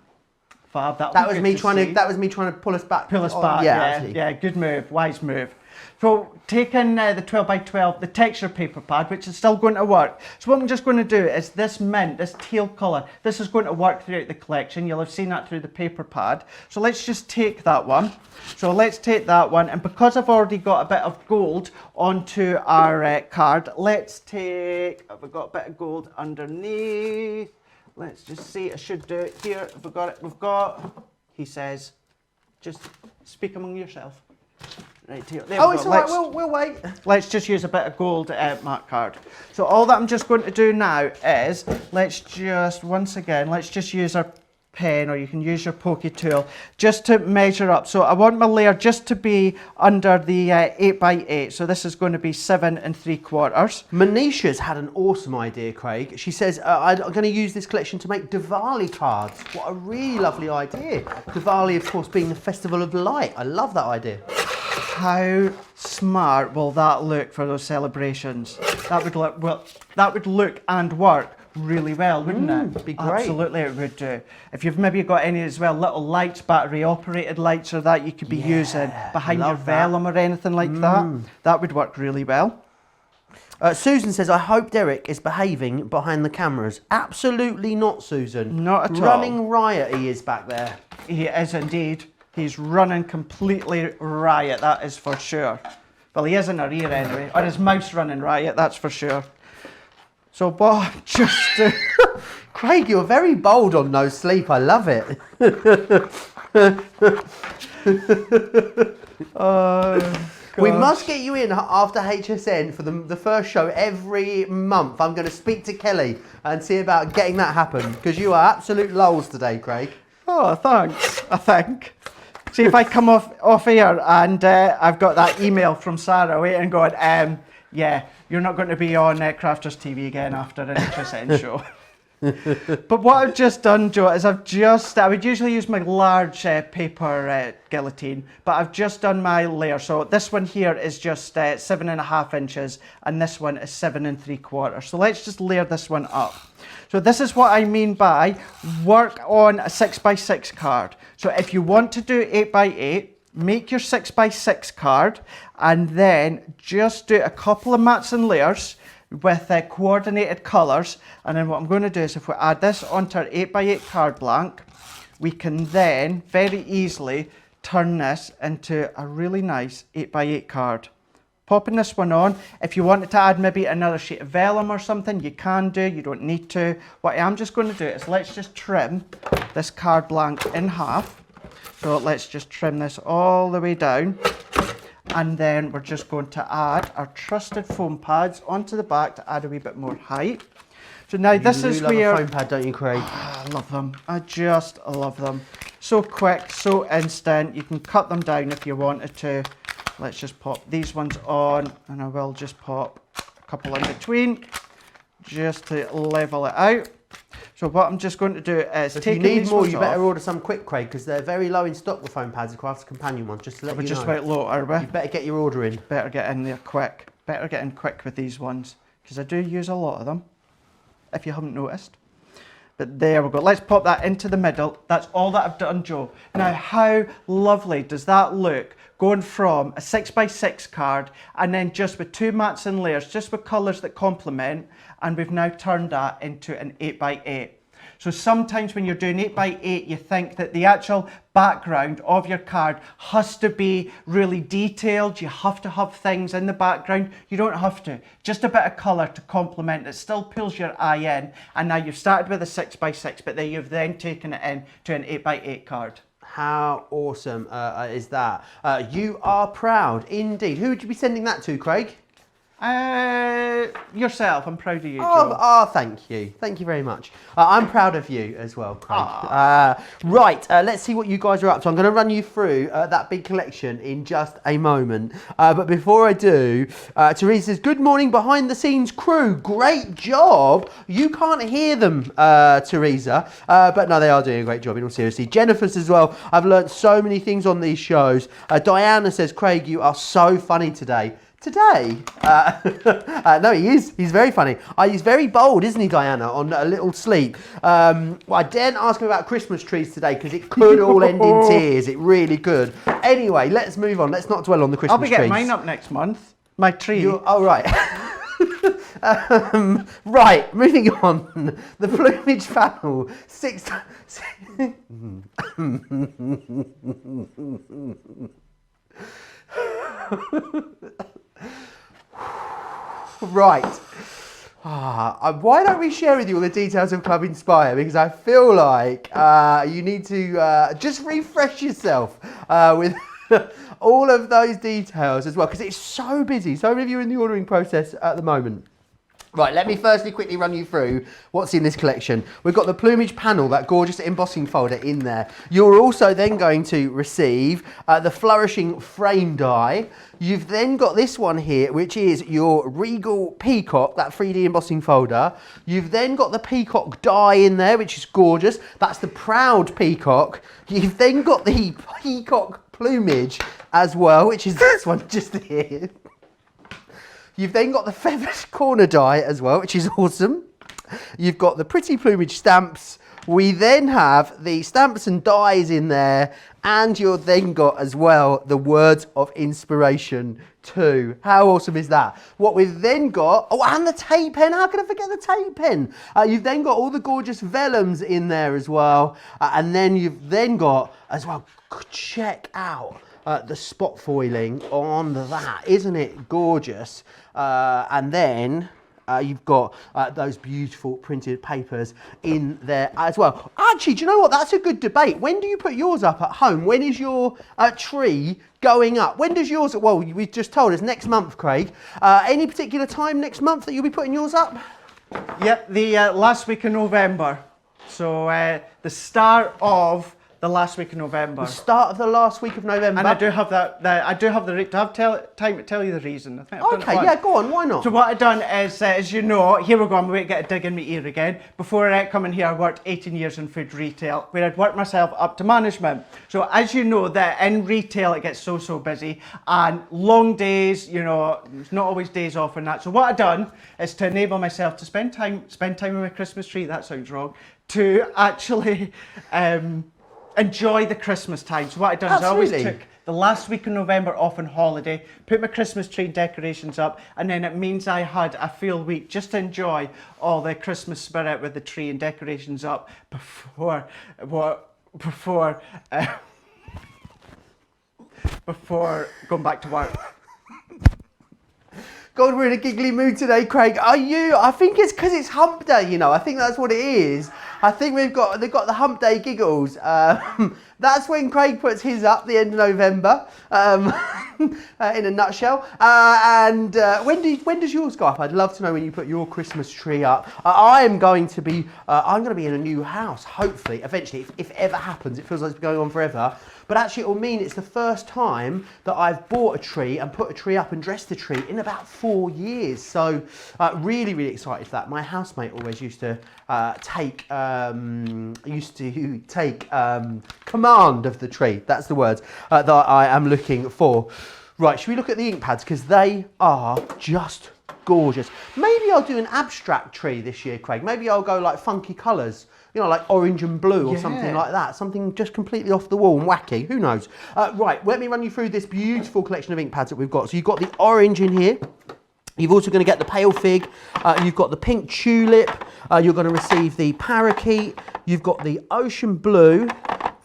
Fab, that was me trying to pull us back. Pull us back, yeah, good move, wise move. So taking the 12 by 12, the texture paper pad, which is still going to work. So what I'm just going to do is this mint, this teal colour, this is going to work throughout the collection. You'll have seen that through the paper pad. So let's just take that one. So let's take that one, and because I've already got a bit of gold onto our card, let's take, have we got a bit of gold underneath? Let's just see, I should do it here. Have we got it? We've got, he says, just speak among yourself. Right here. Oh, it's all right, we'll wait. Let's just use a bit of gold mark card. So all that I'm just going to do now is, let's just, once again, let's just use our pen, or you can use your pokey tool, just to measure up. So I want my layer just to be under the 8 by 8. So this is going to be 7 3/4. Manisha's had an awesome idea, Craig. She says, I'm going to use this collection to make Diwali cards. What a really lovely idea. Diwali, of course, being the festival of light. I love that idea. How smart will that look for those celebrations? That would look, well, that would look and work really well, wouldn't it? It'd be great. Absolutely, it would do. If you've maybe got any as well, little lights, battery operated lights, or that you could be using behind your vellum or anything like that would work really well. Susan says, I hope Derek is behaving behind the cameras. Absolutely not, Susan. Not at all. Running riot he is back there. He is indeed. He's running completely riot, that is for sure. Well, he is in our ear anyway, or his mouth's running riot, that's for sure. So what just... Craig, you're very bold on no sleep, I love it. We must get you in after HSN for the first show every month. I'm going to speak to Kelly and see about getting that happen, because you are absolute lulz today, Craig. Oh, thanks, I think. See, if I come off here and I've got that email from Sarah waiting going, yeah, you're not going to be on Crafters TV again after an HSN show. But what I've just done, Joe, is I would usually use my large paper guillotine, but I've just done my layer. So this one here is just 7.5 inches, and this one is 7 3/4. So let's just layer this one up. So this is what I mean by work on a 6 by 6 card. So if you want to do 8 by 8, make your 6 by 6 card, and then just do a couple of mats and layers with coordinated colours. And then what I'm going to do is, if we add this onto our 8 by 8 card blank, we can then very easily turn this into a really nice 8 by 8 card. Popping this one on. If you wanted to add maybe another sheet of vellum or something, you can do, you don't need to. What I am just going to do is, let's just trim this card blank in half. So let's just trim this all the way down. And then we're just going to add our trusted foam pads onto the back to add a wee bit more height. So now this is where... You love a foam pad, don't you, Craig? I love them. I just love them. So quick, so instant. You can cut them down if you wanted to. Let's just pop these ones on, and I will just pop a couple in between just to level it out. So what I'm just going to do is if you need more, you better order some quick, Craig, because they're very low in stock, the foam pads, the Crafts Companion ones, just to let you know. We're just about low, are we? You better get your order in. Better get in there quick. Better get in quick with these ones, because I do use a lot of them, if you haven't noticed. But there we go. Let's pop that into the middle. That's all that I've done, Joe. Now, how lovely does that look? Going from a 6 by 6 card, and then just with 2 mats and layers, just with colours that complement, and we've now turned that into an 8 by 8. So sometimes when you're doing 8x8, you think that the actual background of your card has to be really detailed. You have to have things in the background. You don't have to. Just a bit of colour to complement it. Still pulls your eye in. And now you've started with a 6x6, but then you've then taken it in to an 8x8 card. How awesome is that? You are proud indeed. Who would you be sending that to, Craig? Yourself. I'm proud of you, Joe. Oh, thank you. Thank you very much. I'm proud of you as well, Craig. Right, let's see what you guys are up to. I'm going to run you through that big collection in just a moment. But before I do, Teresa says, good morning behind the scenes crew. Great job. You can't hear them, Teresa. But no, they are doing a great job in all seriously. Jennifer says as well, I've learnt so many things on these shows. Diana says, Craig, you are so funny today. Today? No, he is. He's very funny. He's very bold, isn't he, Diana, on a little sleep. Well, I daren't ask him about Christmas trees today because it could all end in tears. It really could. Anyway, let's move on. Let's not dwell on the Christmas trees. I'll be getting mine up next month. My tree. Oh, right. Right, moving on. The plumage panel. Right. Why don't we share with you all the details of Club Inspire? Because I feel like you need to just refresh yourself with all of those details as well, because it's so busy. So many of you are in the ordering process at the moment. Right, let me firstly quickly run you through what's in this collection. We've got the plumage panel, that gorgeous embossing folder in there. You're also then going to receive the flourishing frame die. You've then got this one here, which is your Regal Peacock, that 3D embossing folder. You've then got the Peacock die in there, which is gorgeous. That's the Proud Peacock. You've then got the Peacock plumage as well, which is this one just here. You've then got the feathered corner die as well, which is awesome. You've got the pretty plumage stamps. We then have the stamps and dies in there, and you've then got as well the words of inspiration too. How awesome is that? What we've then got, oh, and the tape pen. How can I forget the tape pen? You've then got all the gorgeous vellums in there as well, and then you've then got as well, check out the spot foiling on that. Isn't it gorgeous? And then you've got those beautiful printed papers in there as well. Actually, do you know what? That's a good debate. When do you put yours up at home? When is your tree going up? When does yours, well, we've just told us next month, Craig. Any particular time next month that you'll be putting yours up? Yep, the last week of November. So the start of the last week of November. The start of the last week of November. And I do have that. I do have time to tell you the reason. I think I've done okay, yeah, go on. Why not? So what I've done is, as you know, here we go. I'm going to get a dig in my ear again. Before coming here, I worked 18 years in food retail, where I'd worked myself up to management. So as you know, that in retail it gets so busy and long days. You know, there's not always days off and that. So what I've done is to enable myself to spend time with my Christmas tree. That sounds wrong. To actually. Enjoy the Christmas time. So what I've done is I always took the last week of November off on holiday, put my Christmas tree decorations up, and then it means I had a full week just to enjoy all the Christmas spirit with the tree and decorations up before going back to work. God, we're in a giggly mood today, Craig. Are you? I think it's because it's hump day, you know. I think that's what it is. I think they've got the hump day giggles. That's when Craig puts his up the end of November, in a nutshell. And when does yours go up? I'd love to know when you put your Christmas tree up. I'm going to be in a new house, hopefully, eventually, if ever happens. It feels like it's been going on forever. But actually, it will mean it's the first time that I've bought a tree and put a tree up and dressed the tree in about 4 years. So really, really excited for that. My housemate always used to take command of the tree. That's the words that I am looking for. Right, should we look at the ink pads? Because they are just gorgeous. Maybe I'll do an abstract tree this year, Craig. Maybe I'll go like funky colours. You know, like orange and blue or something like that. Something just completely off the wall and wacky. Who knows? Right, let me run you through this beautiful collection of ink pads that we've got. So you've got the orange in here. You've also going to get the pale fig, you've got the pink tulip, you're going to receive the parakeet, you've got the ocean blue,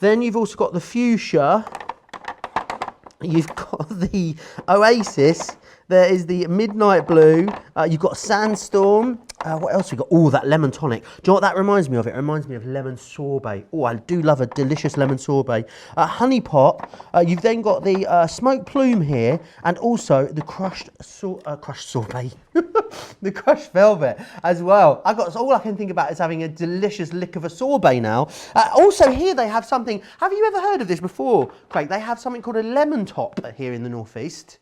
then you've also got the fuchsia, you've got the oasis, there is the midnight blue, you've got sandstorm, what else we got? Oh, that lemon tonic. Do you know what that reminds me of? It reminds me of lemon sorbet. Oh, I do love a delicious lemon sorbet. Honey pot. You've then got the smoked plume here, and also the crushed sorbet, the crushed velvet as well. All I can think about is having a delicious lick of a sorbet now. Also here they have something. Have you ever heard of this before, Craig? They have something called a lemon top here in the northeast.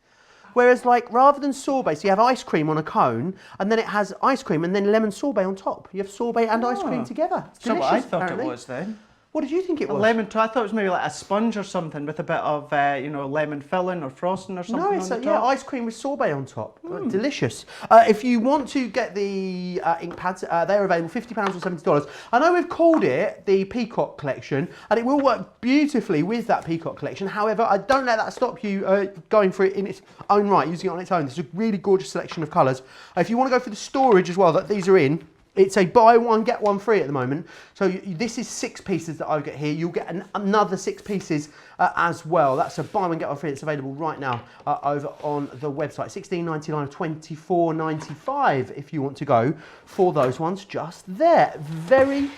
Whereas, like, rather than sorbet, so you have ice cream on a cone, and then it has ice cream and then lemon sorbet on top. You have sorbet and ice cream together. It's delicious, what I thought apparently. it was then. What did you think it was? A lemon, I thought it was maybe like a sponge or something with a bit of, lemon filling or frosting or something. No, it's on the top. ice cream with sorbet on top. Delicious. If you want to get the ink pads, they're available £50 or $70. I know we've called it the Peacock collection, and it will work beautifully with that Peacock collection. However, I don't let that stop you going for it in its own right, using it on its own. There's a really gorgeous selection of colours. If you want to go for the storage as well that these are in, it's a buy one, get one free at the moment. So this is 6 pieces that I get here. You'll get another 6 pieces as well. That's a buy one, get one free. It's available right now over on the website. $16.99 or $24.95 if you want to go for those ones just there. Very,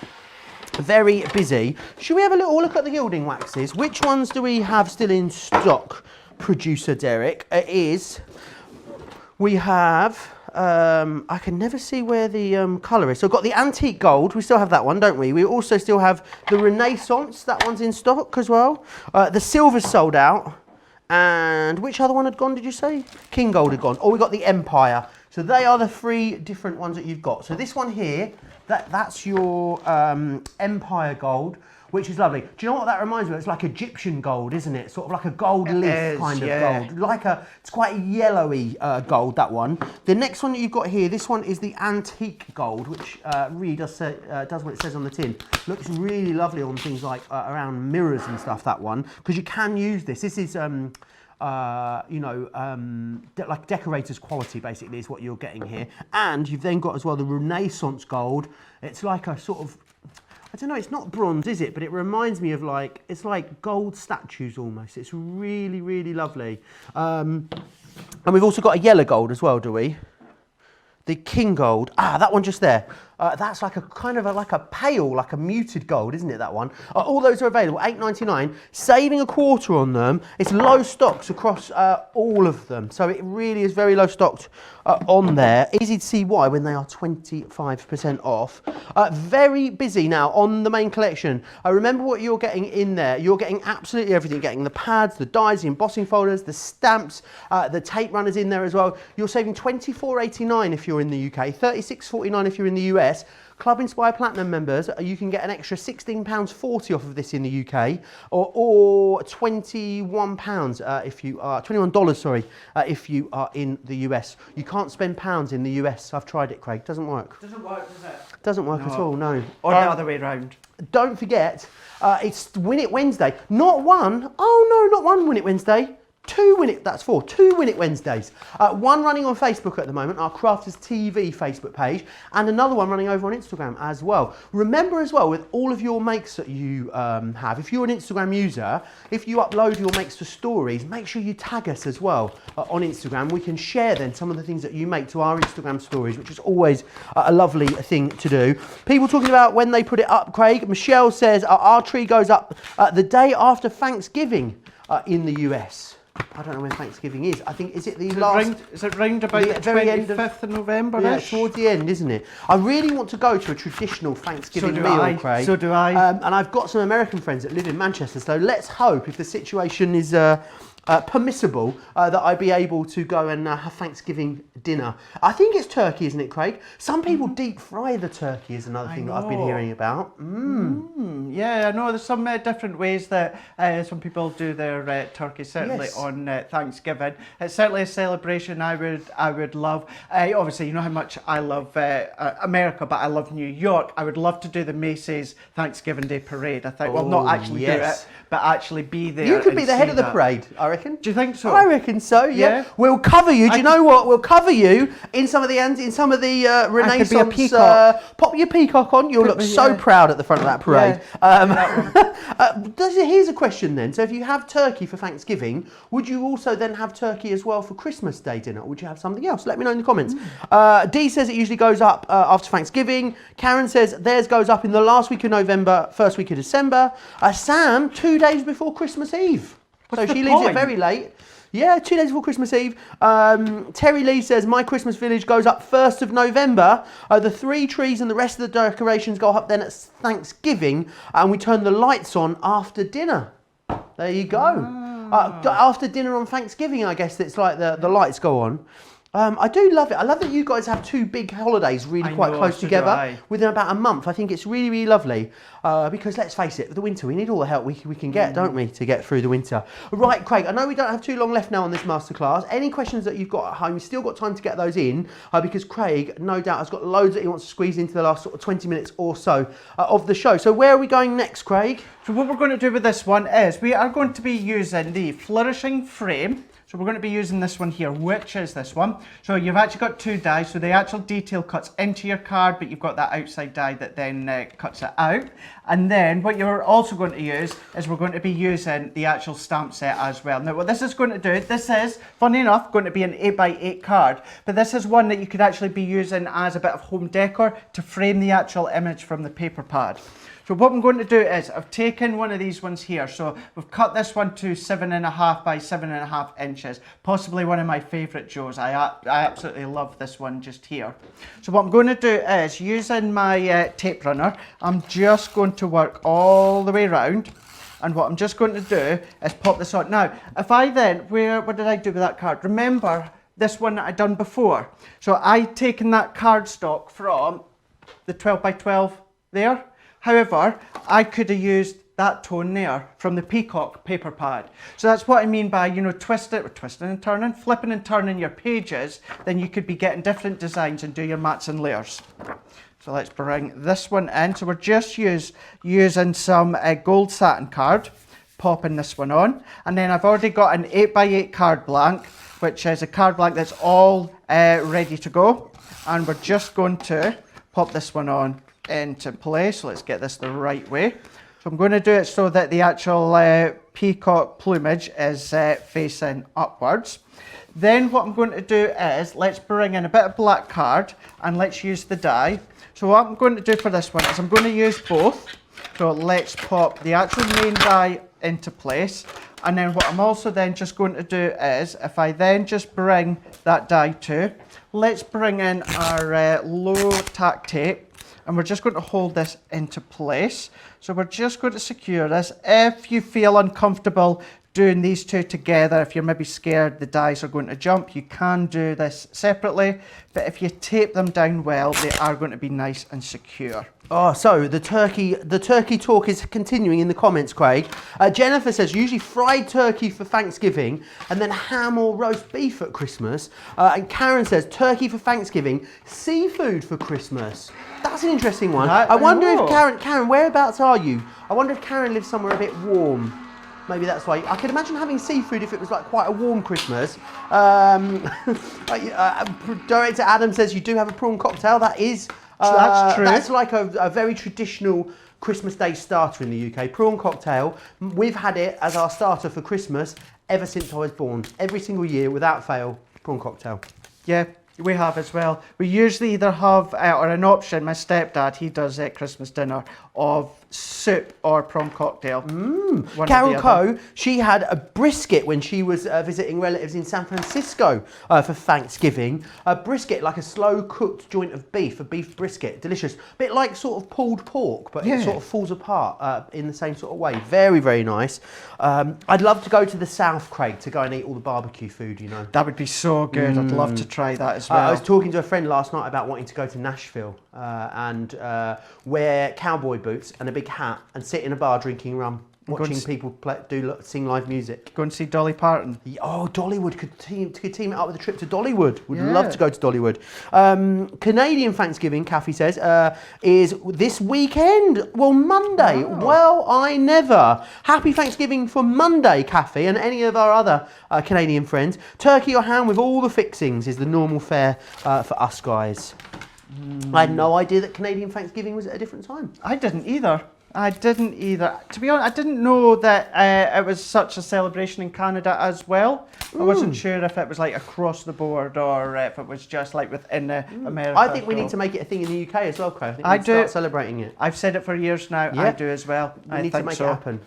very busy. Should we have a little look at the gilding waxes? Which ones do we have still in stock, producer Derek? We have... I can never see where the colour is. So I've got the antique gold. We still have that one, don't we? We also still have the Renaissance. That one's in stock as well. The silver's sold out. And which other one had gone, did you say? King Gold had gone. Or we got the Empire. So they are the 3 different ones that you've got. So this one here, that's your Empire Gold, which is lovely. Do you know what that reminds me of? It's like Egyptian gold, isn't it? Sort of like a gold leaf kind of gold. It's quite a yellowy gold, that one. The next one that you've got here, this one is the antique gold, which really does what it says on the tin. Looks really lovely on things like around mirrors and stuff, that one, because you can use this. This is, like decorator's quality, basically, is what you're getting here. And you've then got as well the Renaissance gold. It's like a sort of, I don't know, it's not bronze, is it? But it reminds me of it's like gold statues almost. It's really, really lovely. And we've also got a yellow gold as well, do we? The King Gold. That one just there. That's like a kind of like a pale, like a muted gold, isn't it, that one? All those are available, $8.99, saving a quarter on them. It's low stocks across all of them. So it really is very low stocked on there. Easy to see why when they are 25% off. Very busy now on the main collection. Remember what you're getting in there. You're getting absolutely everything. You're getting the pads, the dies, the embossing folders, the stamps, the tape runners in there as well. You're saving $24.89 if you're in the UK, $36.49 if you're in the US. Club Inspire Platinum members, you can get an extra £16.40 off of this in the UK, or £21 if you are $21, sorry, if you are in the US. You can't spend pounds in the US. I've tried it, Craig. Doesn't work. Doesn't work, does it? Doesn't work at all. No. Or the other way round. Don't forget, it's Win It Wednesday. Not one. Oh no, not one Win It Wednesday. 2 Win It, that's 4, 2 Win It Wednesdays. One running on Facebook at the moment, our Crafters TV Facebook page, and another one running over on Instagram as well. Remember as well, with all of your makes that you have, if you're an Instagram user, if you upload your makes to stories, make sure you tag us as well on Instagram. We can share then some of the things that you make to our Instagram stories, which is always a lovely thing to do. People talking about when they put it up, Craig. Michelle says our tree goes up the day after Thanksgiving in the US. I don't know when Thanksgiving is. I think, is it the last... Is it round about the very 25th of November? Yeah, towards the end, isn't it? I really want to go to a traditional Thanksgiving meal, Craig. So do I. And I've got some American friends that live in Manchester, so let's hope, if the situation is permissible, that I'd be able to go and have Thanksgiving dinner. I think it's turkey, isn't it, Craig? Some people deep fry the turkey is another thing that I've been hearing about. Yeah, I know there's some different ways that some people do their turkey, certainly on Thanksgiving. It's certainly a celebration I would love. Obviously, you know how much I love America, but I love New York. I would love to do the Macy's Thanksgiving Day Parade. I think, well, not actually do it, but actually be there. You could be the head of the parade, I reckon. Do you think so? I reckon so. Yeah. We'll cover you. Do you know what? We'll cover you in some of the Renaissance. I could be a peacock. Pop your peacock on. You'll look so proud at the front of that parade. Here's a question then. So if you have turkey for Thanksgiving, would you also then have turkey as well for Christmas Day dinner? Or would you have something else? Let me know in the comments. Dee says it usually goes up after Thanksgiving. Karen says theirs goes up in the last week of November, first week of December. Sam, 2 days before Christmas Eve. So she leaves it very late. Yeah, 2 days before Christmas Eve. Terry Lee says, my Christmas village goes up 1st of November. The 3 trees and the rest of the decorations go up then at Thanksgiving. And we turn the lights on after dinner. There you go. After dinner on Thanksgiving, I guess it's like the lights go on. I do love it. I love that you guys have 2 big holidays really quite close together within about a month. I think it's really, really lovely because let's face it, the winter, we need all the help we can get, don't we, to get through the winter. Right, Craig, I know we don't have too long left now on this masterclass. Any questions that you've got at home, you've still got time to get those in because Craig, no doubt, has got loads that he wants to squeeze into the last sort of 20 minutes or so of the show. So where are we going next, Craig? So what we're going to do with this one is we are going to be using the flourishing frame. So we're going to be using this one here, which is this one. So you've actually got 2 dies, so the actual detail cuts into your card, but you've got that outside die that then cuts it out. And then what you're also going to use is we're going to be using the actual stamp set as well. Now what this is going to do, this is, funny enough, going to be an 8x8 card, but this is one that you could actually be using as a bit of home decor to frame the actual image from the paper pad. So what I'm going to do is I've taken one of these ones here. So we've cut this one to 7.5 by 7.5 inches. Possibly one of my favourite Joes. I absolutely love this one just here. So what I'm going to do is using my tape runner, I'm just going to work all the way around. And what I'm just going to do is pop this on. Now, if I then, what did I do with that card? Remember this one that I'd done before. So I'd taken that cardstock from the 12 by 12 there. However, I could have used that tone there from the Peacock paper pad. So that's what I mean by, you know, twisting and turning, flipping and turning your pages, then you could be getting different designs and do your mats and layers. So let's bring this one in. So we're just using some gold satin card, popping this one on. And then I've already got an 8x8 card blank, which is a card blank that's all ready to go. And we're just going to pop this one on into place. So let's get this the right way. So I'm going to do it so that the actual peacock plumage is facing upwards. Then what I'm going to do is let's bring in a bit of black card and let's use the die. So what I'm going to do for this one is I'm going to use both. So let's pop the actual main die into place. And then what I'm also then just going to do is if I then just bring that die to, let's bring in our low tack tape. And we're just going to hold this into place. So we're just going to secure this. If you feel uncomfortable doing these two together, if you're maybe scared the dies are going to jump, you can do this separately. But if you tape them down well, they are going to be nice and secure. Oh, so the turkey talk is continuing in the comments, Craig. Jennifer says usually fried turkey for Thanksgiving and then ham or roast beef at Christmas. And Karen says turkey for Thanksgiving, seafood for Christmas. That's an interesting one. I wonder if Karen, whereabouts are you? I wonder if Karen lives somewhere a bit warm. Maybe that's why. I could imagine having seafood if it was like quite a warm Christmas. Director Adam says you do have a prawn cocktail. That is, that's true. That's like a very traditional Christmas Day starter in the UK. Prawn cocktail. We've had it as our starter for Christmas ever since I was born. Every single year, without fail, prawn cocktail. Yeah. We have as well. We usually either have, or an option, my stepdad, he does Christmas dinner of soup or prawn cocktail. Carol Coe, she had a brisket when she was visiting relatives in San Francisco for Thanksgiving. A brisket, like a slow cooked joint of beef, a beef brisket, delicious. A bit like sort of pulled pork, but it sort of falls apart in the same sort of way. Very, very nice. I'd love to go to the South, Craig, to go and eat all the barbecue food, you know. That would be so good. I'd love to try that as well. I was talking to a friend last night about wanting to go to Nashville and wear cowboy boots and a big hat and sit in a bar drinking rum. watching people sing live music. Go and see Dolly Parton. Oh, Dollywood could team it up with a trip to Dollywood. Would Yeah. love to go to Dollywood. Canadian Thanksgiving, Kathy says, is this weekend. Well, Monday. Oh. Well, I never. Happy Thanksgiving for Monday, Kathy, and any of our other Canadian friends. Turkey or ham with all the fixings is the normal fare for us guys. I had no idea that Canadian Thanksgiving was at a different time. I didn't either. To be honest, I didn't know that it was such a celebration in Canada as well. I wasn't sure if it was like across the board or if it was just like within America. I think we need to make it a thing in the UK as well, Craig. I think we need to start celebrating it. I've said it for years now. Yeah. I do as well. We need to make it happen.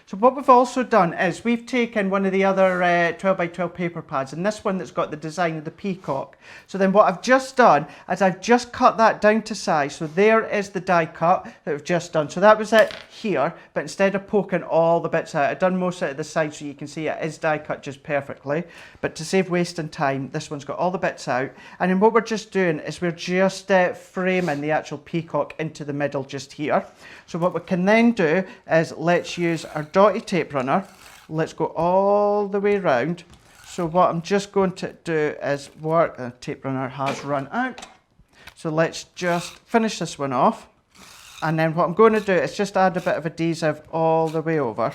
So what we've also done is we've taken one of the other 12 by 12 paper pads, and this one that's got the design of the peacock. So then what I've just done is I've just cut that down to size. So there is the die cut that we've just done. So that was it here, but instead of poking all the bits out, I've done most of it at the side so you can see it is die cut just perfectly. But to save wasting time, this one's got all the bits out. And then what we're just doing is we're just framing the actual peacock into the middle just here. So what we can then do is let's use our dotty tape runner. Let's go all the way around. So what I'm just going to do is work, the tape runner has run out. So let's just finish this one off. And then what I'm going to do is just add a bit of adhesive all the way over.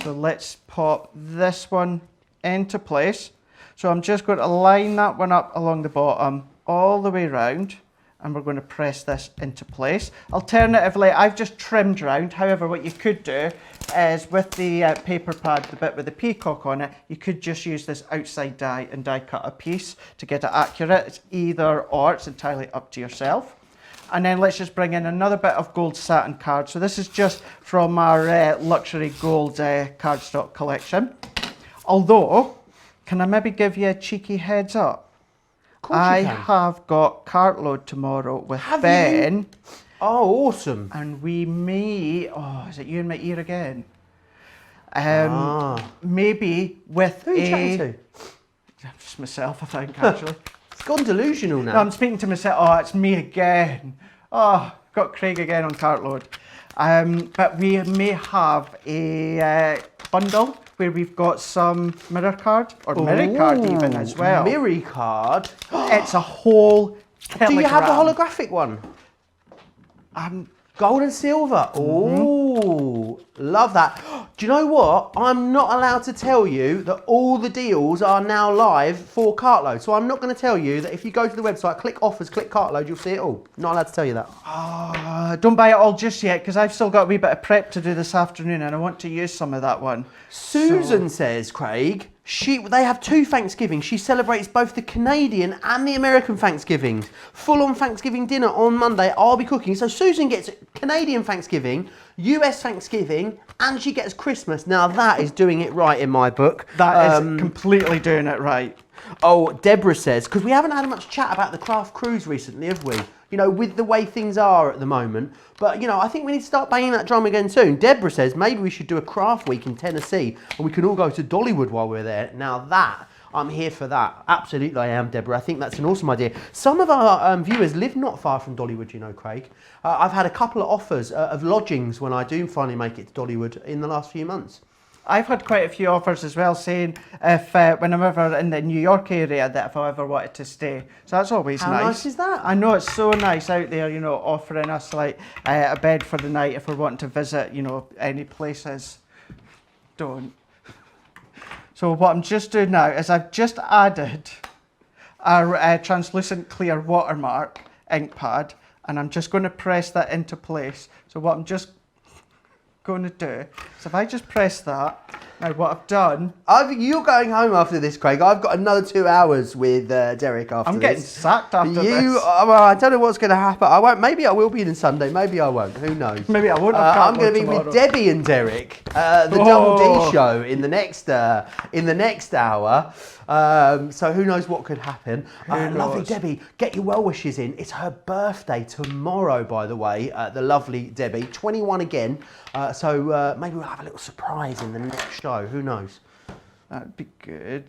So let's pop this one into place. So I'm just going to line that one up along the bottom all the way around. And we're going to press this into place. Alternatively, I've just trimmed round. However, what you could do is with the paper pad, the bit with the peacock on it, you could just use this outside die and die cut a piece to get it accurate. It's either or, it's entirely up to yourself. And then let's just bring in another bit of gold satin card. So this is just from our luxury gold cardstock collection. Although, can I maybe give you a cheeky heads up? I have got cartload tomorrow with Ben. Oh, awesome. And we may, is it you in my ear again? Maybe with Who are you chatting to? Just myself, I think, actually. It's gone delusional now. No, I'm speaking to myself. Oh, it's me again. Oh, got Craig again on cartload. But we may have a bundle where we've got some mirror card, or mirror card even as well. Mirror card? It's a whole telegram. Do you have the holographic one? Gold and silver. Oh, love that. Do you know what? I'm not allowed to tell you that all the deals are now live for cartload. So I'm not going to tell you that if you go to the website, click offers, click cartload, you'll see it all. Not allowed to tell you that. Don't buy it all just yet, because I've still got a wee bit of prep to do this afternoon and I want to use some of that one. Susan says, Craig, they have two Thanksgivings. She celebrates both the Canadian and the American Thanksgivings. Full-on Thanksgiving dinner on Monday. I'll be cooking. So Susan gets Canadian Thanksgiving, US Thanksgiving, and she gets Christmas. Now that is doing it right in my book. That is completely doing it right. Oh, Deborah says, because we haven't had much chat about the craft cruise recently, have we? You know, with the way things are at the moment. But, you know, I think we need to start banging that drum again soon. Deborah says, maybe we should do a craft week in Tennessee and we can all go to Dollywood while we're there. Now that, I'm here for that. Absolutely I am, Deborah. I think that's an awesome idea. Some of our viewers live not far from Dollywood, you know, Craig. I've had a couple of offers of lodgings when I do finally make it to Dollywood in the last few months. I've had quite a few offers as well saying if when I'm ever in the New York area that if I ever wanted to stay. So that's always nice. How nice is that? I know, it's so nice out there, you know, offering us like a bed for the night if we're wanting to visit, you know, any places. Don't. So what I'm just doing now is I've just added our translucent clear watermark ink pad, and I'm just going to press that into place. So what I'm just going to do is if I just press that, now what I've done... You're going home after this, Craig. I've got another 2 hours with Derek after this. I'm getting sacked after this. Well, I don't know what's going to happen. I won't. Maybe I will be in Sunday. Maybe I won't. Who knows? Maybe I won't have I'm going to be tomorrow. with Debbie and Derek, the Double D show in the next hour. So who knows what could happen. Lovely Debbie, get your well wishes in. It's her birthday tomorrow, by the way, the lovely Debbie, 21 again. So maybe we'll have a little surprise in the next show. Who knows? That'd be good.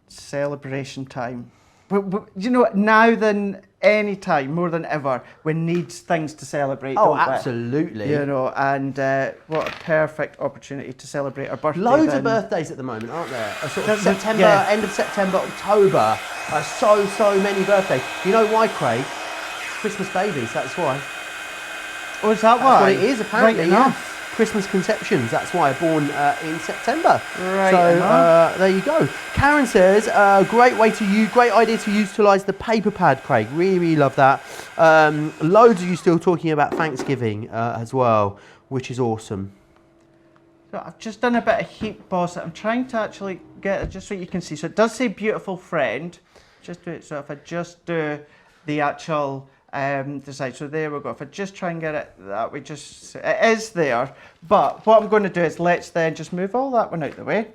Celebration time. you know, now than any time, more than ever, we need things to celebrate. Oh, don't we? absolutely. You know, and what a perfect opportunity to celebrate our birthday. Loads then. of birthdays at the moment, aren't there? Sort of That's- September, yeah. end of September, October. So many birthdays. You know why, Craig? Christmas babies, that's why. Oh, is that That's why? what it is, apparently, Right yeah. enough. Christmas conceptions, that's why born in September. Right So enough. there you go. Karen says, great idea to utilise the paper pad, Craig. Really love that. Loads of you still talking about Thanksgiving as well, which is awesome. So I've just done a bit of heat boss. I'm trying to actually get it just so you can see. So it does say beautiful friend. Just do it. So if I just do the actual design. So there we go. If I just try and get it that way, just it is there. But what I'm going to do is let's then just move all that one out the way.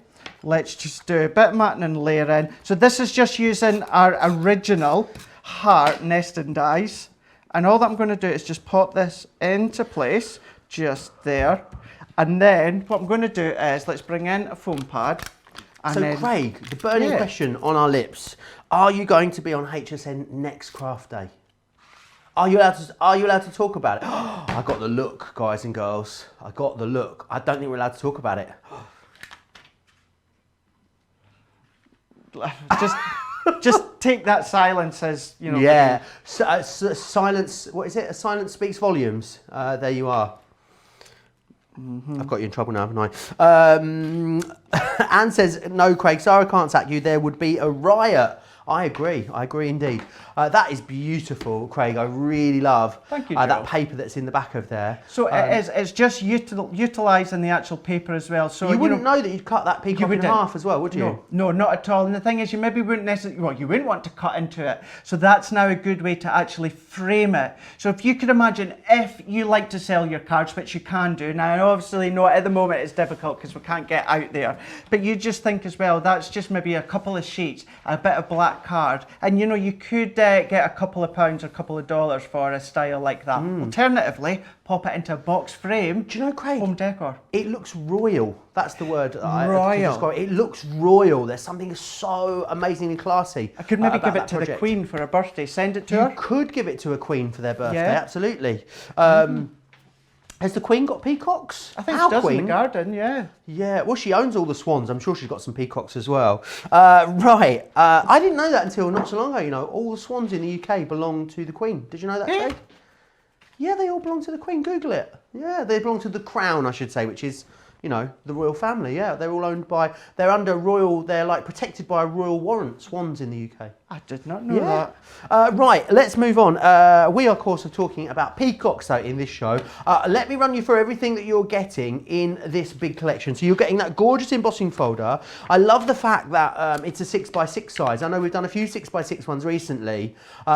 Let's just do a bit of matting and layer in. So this is just using our original heart nesting dies. And all that I'm going to do is just pop this into place, just there. And then what I'm going to do is let's bring in a foam pad. And So then, Craig, the burning Yeah. question on our lips, are you going to be on HSN next craft day? Are you allowed to talk about it? I got the look, guys and girls. I got the look. I don't think we're allowed to talk about it. just take that silence as, you know. Yeah. Silence, what is it? A silence speaks volumes. There you are. I've got you in trouble now, haven't I? Anne says, no, Craig, Sarah can't sack you. There would be a riot. I agree indeed. That is beautiful, Craig. I really love Thank you, that Joe. paper that's in the back of there. So it's just utilising the actual paper as well. So you wouldn't know that you'd cut that peacock in wouldn't. half as well, would you? No, not at all. And the thing is, you maybe wouldn't necessarily, well, you wouldn't want to cut into it. So that's now a good way to actually frame it. So if you could imagine, if you like to sell your cards, which you can do, now obviously not at the moment, it's difficult because we can't get out there. But you just think as well, that's just maybe a couple of sheets, a bit of black card. And you know, you could get a couple of pounds or a couple of dollars for a style like that. Alternatively, pop it into a box frame. Do you know, Craig? Home decor. It looks royal. That's the word. Royal. To describe it. It looks royal. There's something so amazingly classy. I could maybe about give it that to the project. Queen for her birthday. Send it to You her. could give it to a queen for their birthday, Yeah. absolutely. Has the queen got peacocks? I think Our she does queen? in the garden, yeah. Yeah, well, she owns all the swans. I'm sure she's got some peacocks as well. Right, I didn't know that until not so long ago, you know. All the swans in the UK belong to the queen. Did you know that, Yeah. Craig? Yeah, they all belong to the queen. Google it. Yeah, they belong to the crown, I should say, which is, you know, the royal family. Yeah, they're all owned by, they're under royal, they're like protected by a royal warrant, swans in the UK. I did not know that. Right, let's move on. We, of course, are talking about peacocks, though, in this show. Let me run you through everything that you're getting in this big collection. So you're getting that gorgeous embossing folder. I love the fact that it's a 6x6 size. I know we've done a few 6x6 ones recently.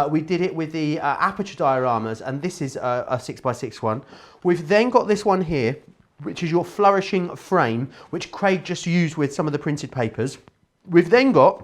We did it with the aperture dioramas, and this is a 6x6 one. We've then got this one here, which is your flourishing frame, which Craig just used with some of the printed papers. We've then got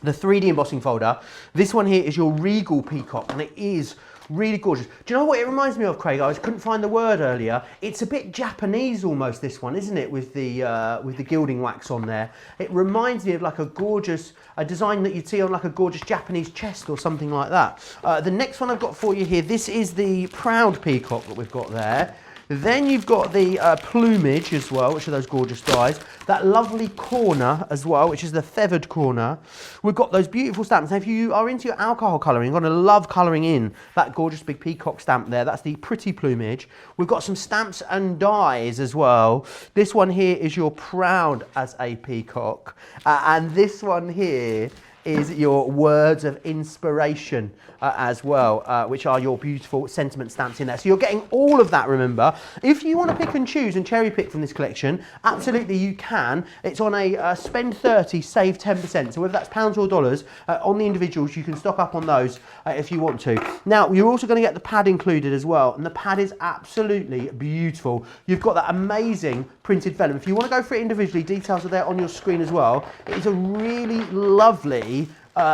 the 3D embossing folder. This one here is your regal peacock, and it is really gorgeous. Do you know what it reminds me of, Craig? I couldn't find the word earlier. It's a bit Japanese almost, this one, isn't it? With the gilding wax on there. It reminds me of like a design that you'd see on like a gorgeous Japanese chest or something like that. The next one I've got for you here, this is the proud peacock that we've got there. Then you've got the plumage as well, which are those gorgeous dies. That lovely corner as well, which is the feathered corner. We've got those beautiful stamps. Now, if you are into your alcohol colouring, you're going to love colouring in that gorgeous big peacock stamp there. That's the pretty plumage. We've got some stamps and dies as well. This one here is your proud as a peacock. And this one here is your words of inspiration as well, which are your beautiful sentiment stamps in there. So you're getting all of that, remember. If you want to pick and choose and cherry pick from this collection, absolutely you can. It's on a spend 30, save 10%. So whether that's pounds or dollars, on the individuals, you can stock up on those if you want to. Now, you're also going to get the pad included as well, and the pad is absolutely beautiful. You've got that amazing printed vellum. If you want to go for it individually, details are there on your screen as well. It is a really lovely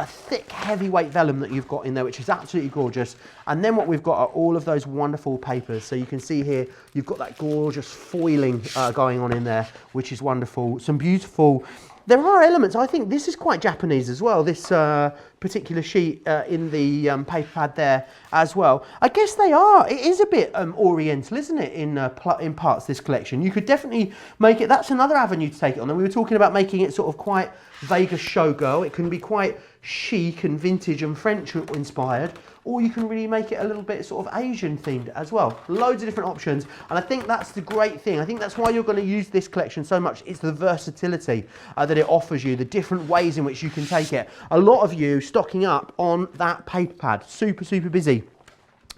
thick heavyweight vellum that you've got in there, which is absolutely gorgeous. And then what we've got are all of those wonderful papers. So you can see here you've got that gorgeous foiling going on in there, which is wonderful. Some beautiful, there are elements, I think this is quite Japanese as well, this particular sheet in the paper pad there as well. I guess they are. It is a bit oriental, isn't it, in parts, this collection. You could definitely make it, that's another avenue to take it on. And we were talking about making it sort of quite Vegas showgirl. It can be quite chic and vintage and French inspired, or you can really make it a little bit sort of Asian themed as well. Loads of different options, and I think that's the great thing. I think that's why you're going to use this collection so much. It's the versatility that it offers you, the different ways in which you can take it. A lot of you stocking up on that paper pad, super busy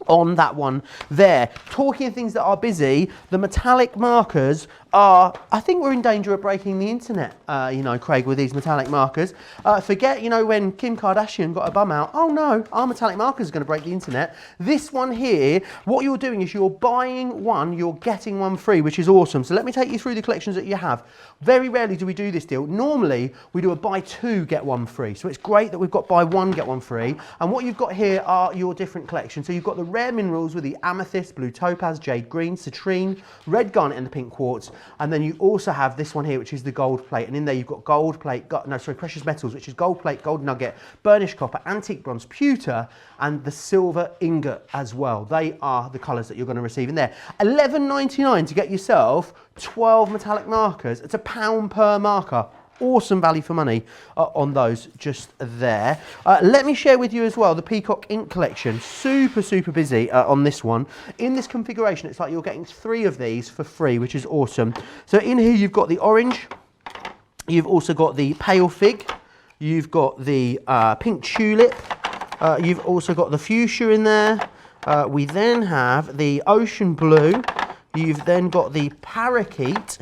on that one there. Talking of things that are busy, the metallic markers are, I think we're in danger of breaking the internet, you know, Craig, with these metallic markers. Forget, you know, when Kim Kardashian got her bum out, oh no, our metallic markers are going to break the internet. This one here, what you're doing is you're buying one, you're getting one free, which is awesome. So let me take you through the collections that you have. Very rarely do we do this deal. Normally, we do a buy two, get one free. So it's great that we've got buy one, get one free. And what you've got here are your different collections. So you've got the rare minerals with the amethyst, blue topaz, jade green, citrine, red garnet and the pink quartz. And then you also have this one here, which is the gold plate. And in there you've got gold plate, precious metals, which is gold plate, gold nugget, burnished copper, antique bronze, pewter, and the silver ingot as well. They are the colours that you're going to receive in there. $11.99 to get yourself 12 metallic markers. It's £1 per marker. Awesome value for money on those just there. Let me share with you as well the Peacock ink collection. Super busy on this one. In this configuration, it's like you're getting 3 of these for free, which is awesome. So in here you've got the orange, you've also got the pale fig, you've got the pink tulip, you've also got the fuchsia in there. We then have the ocean blue, you've then got the parakeet.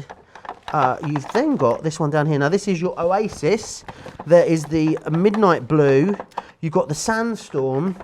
You've then got this one down here. Now this is your oasis. There is the midnight blue. You've got the sandstorm,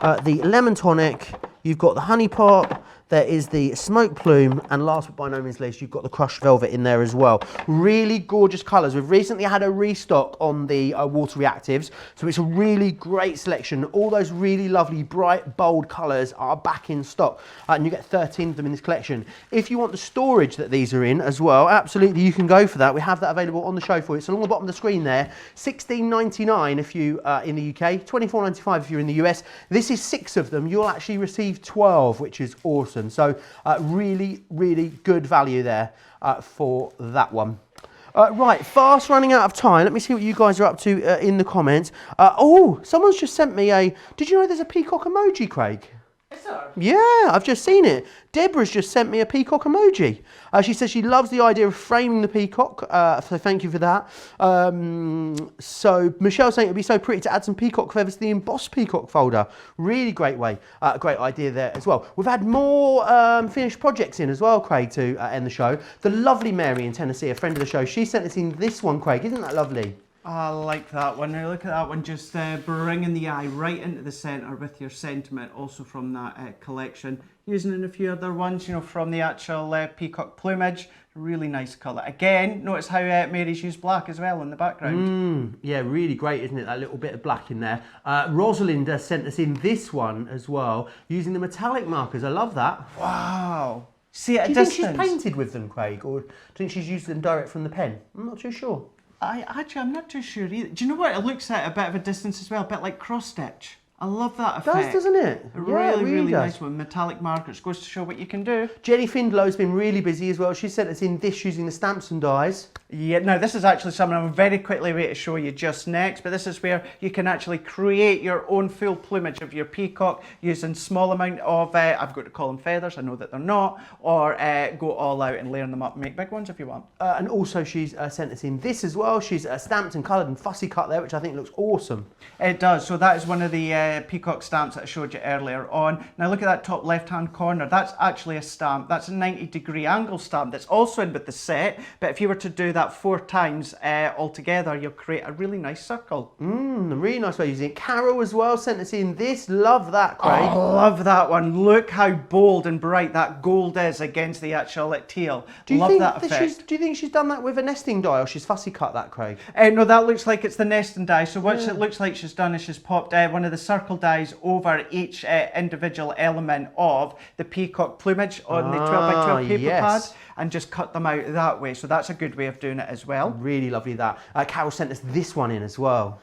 the lemon tonic. You've got the honey pot. There is the smoke plume, and last but by no means least, you've got the crushed velvet in there as well. Really gorgeous colours. We've recently had a restock on the water reactives, so it's a really great selection. All those really lovely, bright, bold colours are back in stock, and you get 13 of them in this collection. If you want the storage that these are in as well, absolutely you can go for that. We have that available on the show for you. It's along the bottom of the screen there. $16.99 if you are in the UK, $24.95 if you're in the US. This is 6 of them. You'll actually receive 12, which is awesome. So really good value there for that one. Right, fast running out of time. Let me see what you guys are up to in the comments. Oh, someone's just sent me did you know there's a peacock emoji, Craig? Yes, sir. Yeah, I've just seen it. Deborah's just sent me a peacock emoji. She says she loves the idea of framing the peacock, so thank you for that. So Michelle's saying it would be so pretty to add some peacock feathers to the embossed peacock folder. Really great way, great idea there as well. We've had more finished projects in as well, Craig, to end the show. The lovely Mary in Tennessee, a friend of the show, she sent us in this one, Craig. Isn't that lovely? I like that one. Now look at that one, just bringing the eye right into the centre with your sentiment, also from that collection. Using in a few other ones, you know, from the actual peacock plumage. Really nice colour. Again, notice how Mary's used black as well in the background. Yeah, really great, isn't it? That little bit of black in there. Rosalind sent us in this one as well, using the metallic markers. I love that. Wow. See, at do you distance. think she's painted with them, Craig, or do you think she's used them direct from the pen? I'm not too sure. I'm not too sure either. Do you know what? It looks at a bit of a distance as well, a bit like cross stitch. I love that effect. It does, doesn't it? Really nice one. Metallic markers. Goes to show what you can do. Jenny Findlow's been really busy as well. She sent us in this using the stamps and dies. Yeah, now this is actually something I'm very quickly ready to show you just next, but this is where you can actually create your own full plumage of your peacock using small amount of, I've got to call them feathers, I know that they're not, or go all out and layer them up and make big ones if you want. And also she's sent us in this as well. She's stamped and coloured and fussy cut there, which I think looks awesome. It does. So that is one of the peacock stamps that I showed you earlier on. Now look at that top left hand corner. That's actually a stamp. That's a 90-degree angle stamp that's also in with the set, but if you were to do that 4 times altogether, you'll create a really nice circle. A really nice way of using it. Carol as well sent us in this. Love that, Craig. Oh, love that one. Look how bold and bright that gold is against the actual teal. Love that effect. Do you think she's done that with a nesting die, or she's fussy cut that, Craig? No, that looks like it's the nesting die. So what it looks like she's done is she's popped one of the circle dies over each individual element of the peacock plumage on the 12 by 12 paper pad, and just cut them out that way. So that's a good way of doing it as well. Really lovely that. Carol sent us this one in as well.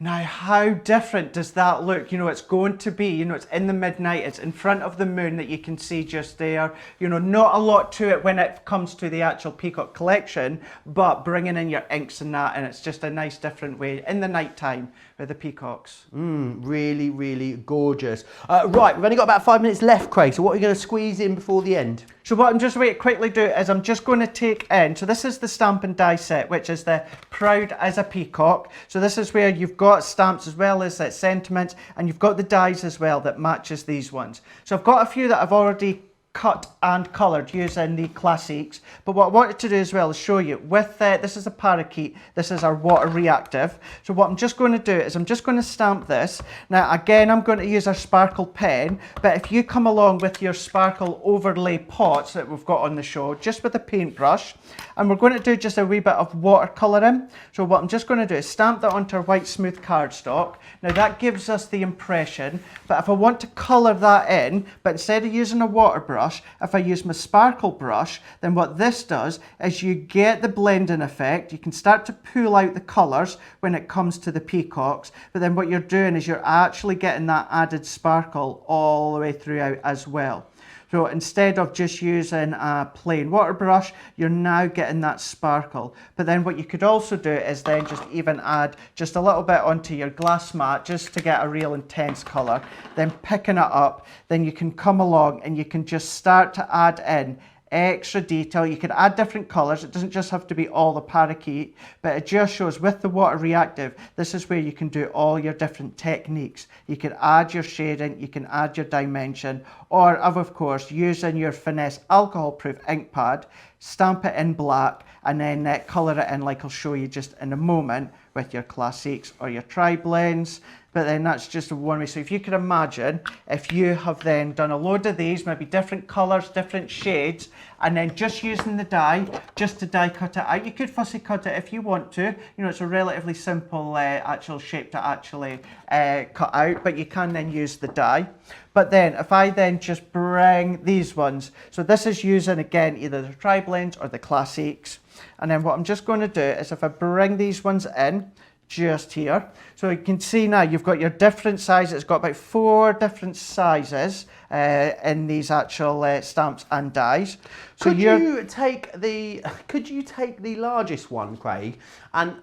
Now, how different does that look? You know, it's going to be, you know, it's in the midnight, it's in front of the moon that you can see just there. You know, not a lot to it when it comes to the actual Peacock collection, but bringing in your inks and that, and it's just a nice different way in the night time with the peacocks. Really, really gorgeous. Right, we've only got about 5 minutes left, Craig, so what are we going to squeeze in before the end? So what I'm just going to quickly do is I'm just going to take in, so this is the stamp and die set, which is the Proud as a Peacock. So this is where you've got stamps as well as sentiments, and you've got the dies as well that matches these ones. So I've got a few that I've already cut and coloured using the classics, but what I wanted to do as well is show you with this is a parakeet, this is our water reactive. So what I'm just going to do is I'm just going to stamp this. Now again, I'm going to use our sparkle pen, but if you come along with your sparkle overlay pots that we've got on the show, just with a paintbrush, and we're going to do just a wee bit of watercolouring. So what I'm just going to do is stamp that onto our white smooth cardstock. Now that gives us the impression, but if I want to colour that in, but instead of using a water brush, if I use my sparkle brush, then what this does is you get the blending effect. You can start to pull out the colours when it comes to the peacocks, but then what you're doing is you're actually getting that added sparkle all the way throughout as well. So instead of just using a plain water brush, you're now getting that sparkle. But then what you could also do is then just even add just a little bit onto your glass mat just to get a real intense colour. Then picking it up, then you can come along and you can just start to add in extra detail. You can add different colours. It doesn't just have to be all the parakeet, but it just shows with the water reactive, this is where you can do all your different techniques. You can add your shading, you can add your dimension, or of course using your finesse alcohol proof ink pad, stamp it in black and then colour it in like I'll show you just in a moment with your classics or your tri-blends. But then that's just one way. So if you can imagine, if you have then done a load of these, maybe different colours, different shades, and then just using the die, just to die cut it out. You could fussy cut it if you want to. You know, it's a relatively simple actual shape to actually cut out, but you can then use the die. But then if I then just bring these ones, so this is using again either the tri-blends or the classics. And then what I'm just going to do is if I bring these ones in, just here. So you can see now you've got your different sizes. It's got about 4 different sizes in these actual stamps and dies. So could you take the largest one, Craig, and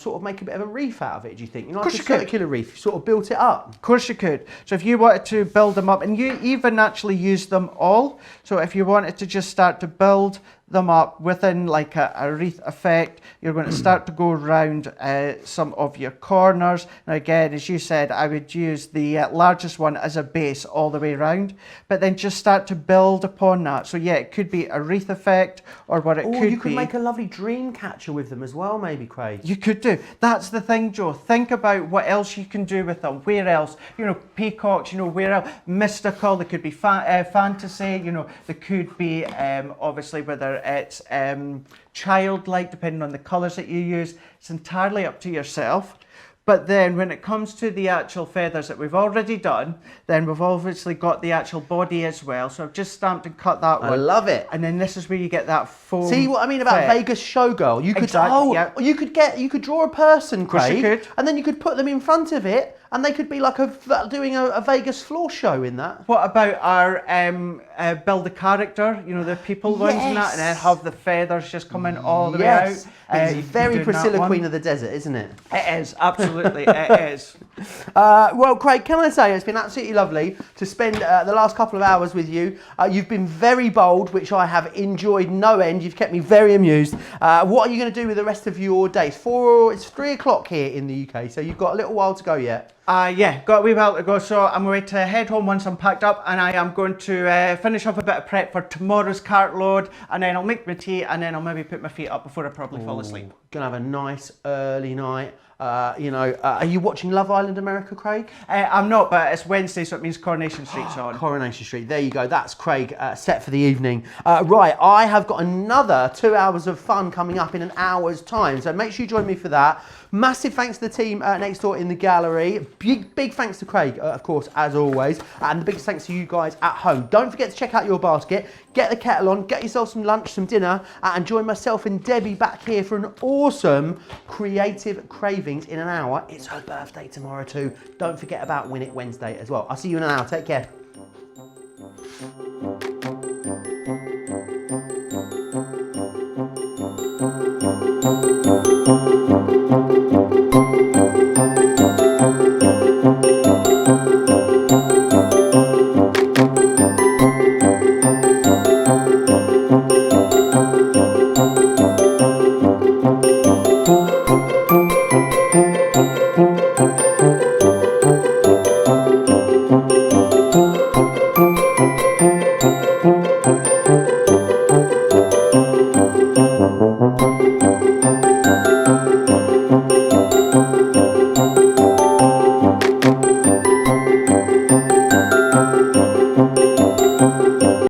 sort of make a bit of a reef out of it, do you think? You know, like a circular reef, you sort of built it up. Of course you could. So if you wanted to build them up, and you even actually use them all. So if you wanted to just start to build them up within like a wreath effect, you're going to start to go around some of your corners. Now again, as you said, I would use the largest one as a base all the way around, but then just start to build upon that. So yeah, it could be a wreath effect, or what it could be. Or you could make a lovely dream catcher with them as well, maybe, Craig. You could do. That's the thing, Joe. Think about what else you can do with them. Where else? You know, peacocks, you know, where else? Mystical, there could be fantasy, you know, there could be obviously whether it's childlike, depending on the colours that you use. It's entirely up to yourself. But then when it comes to the actual feathers that we've already done, then we've obviously got the actual body as well. So I've just stamped and cut that one. I love it. And then this is where you get that foam. See what I mean about Vegas showgirl? You could you could draw a person, Craig, and then you could put them in front of it, and they could be like doing a Vegas floor show in that. What about our build a character? You know, the people ones and that, and then have the feathers just coming all the way out. It's very Priscilla, Queen of the Desert, isn't it? It is, absolutely, it is. Well, Craig, can I say it's been absolutely lovely to spend the last couple of hours with you. You've been very bold, which I have enjoyed no end. You've kept me very amused. What are you going to do with the rest of your days? It's 3 o'clock here in the UK, so you've got a little while to go yet. Yeah, got a wee while to go, so I'm going to head home once I'm packed up, and I am going to finish off a bit of prep for tomorrow's cart load, and then I'll make my tea, and then I'll maybe put my feet up before I probably fall asleep. Gonna have a nice early night. You know, are you watching Love Island America, Craig? I'm not, but it's Wednesday, so it means Coronation Street's on. Coronation Street, there you go. That's Craig set for the evening. Right, I have got another 2 hours of fun coming up in an hour's time, so make sure you join me for that. Massive thanks to the team next door in the gallery. Big thanks to Craig, of course, as always. And the biggest thanks to you guys at home. Don't forget to check out your basket, get the kettle on, get yourself some lunch, some dinner, and join myself and Debbie back here for an awesome Creative Craving things in an hour. It's her birthday tomorrow too. Don't forget about Win It Wednesday as well. I'll see you in an hour. Take care.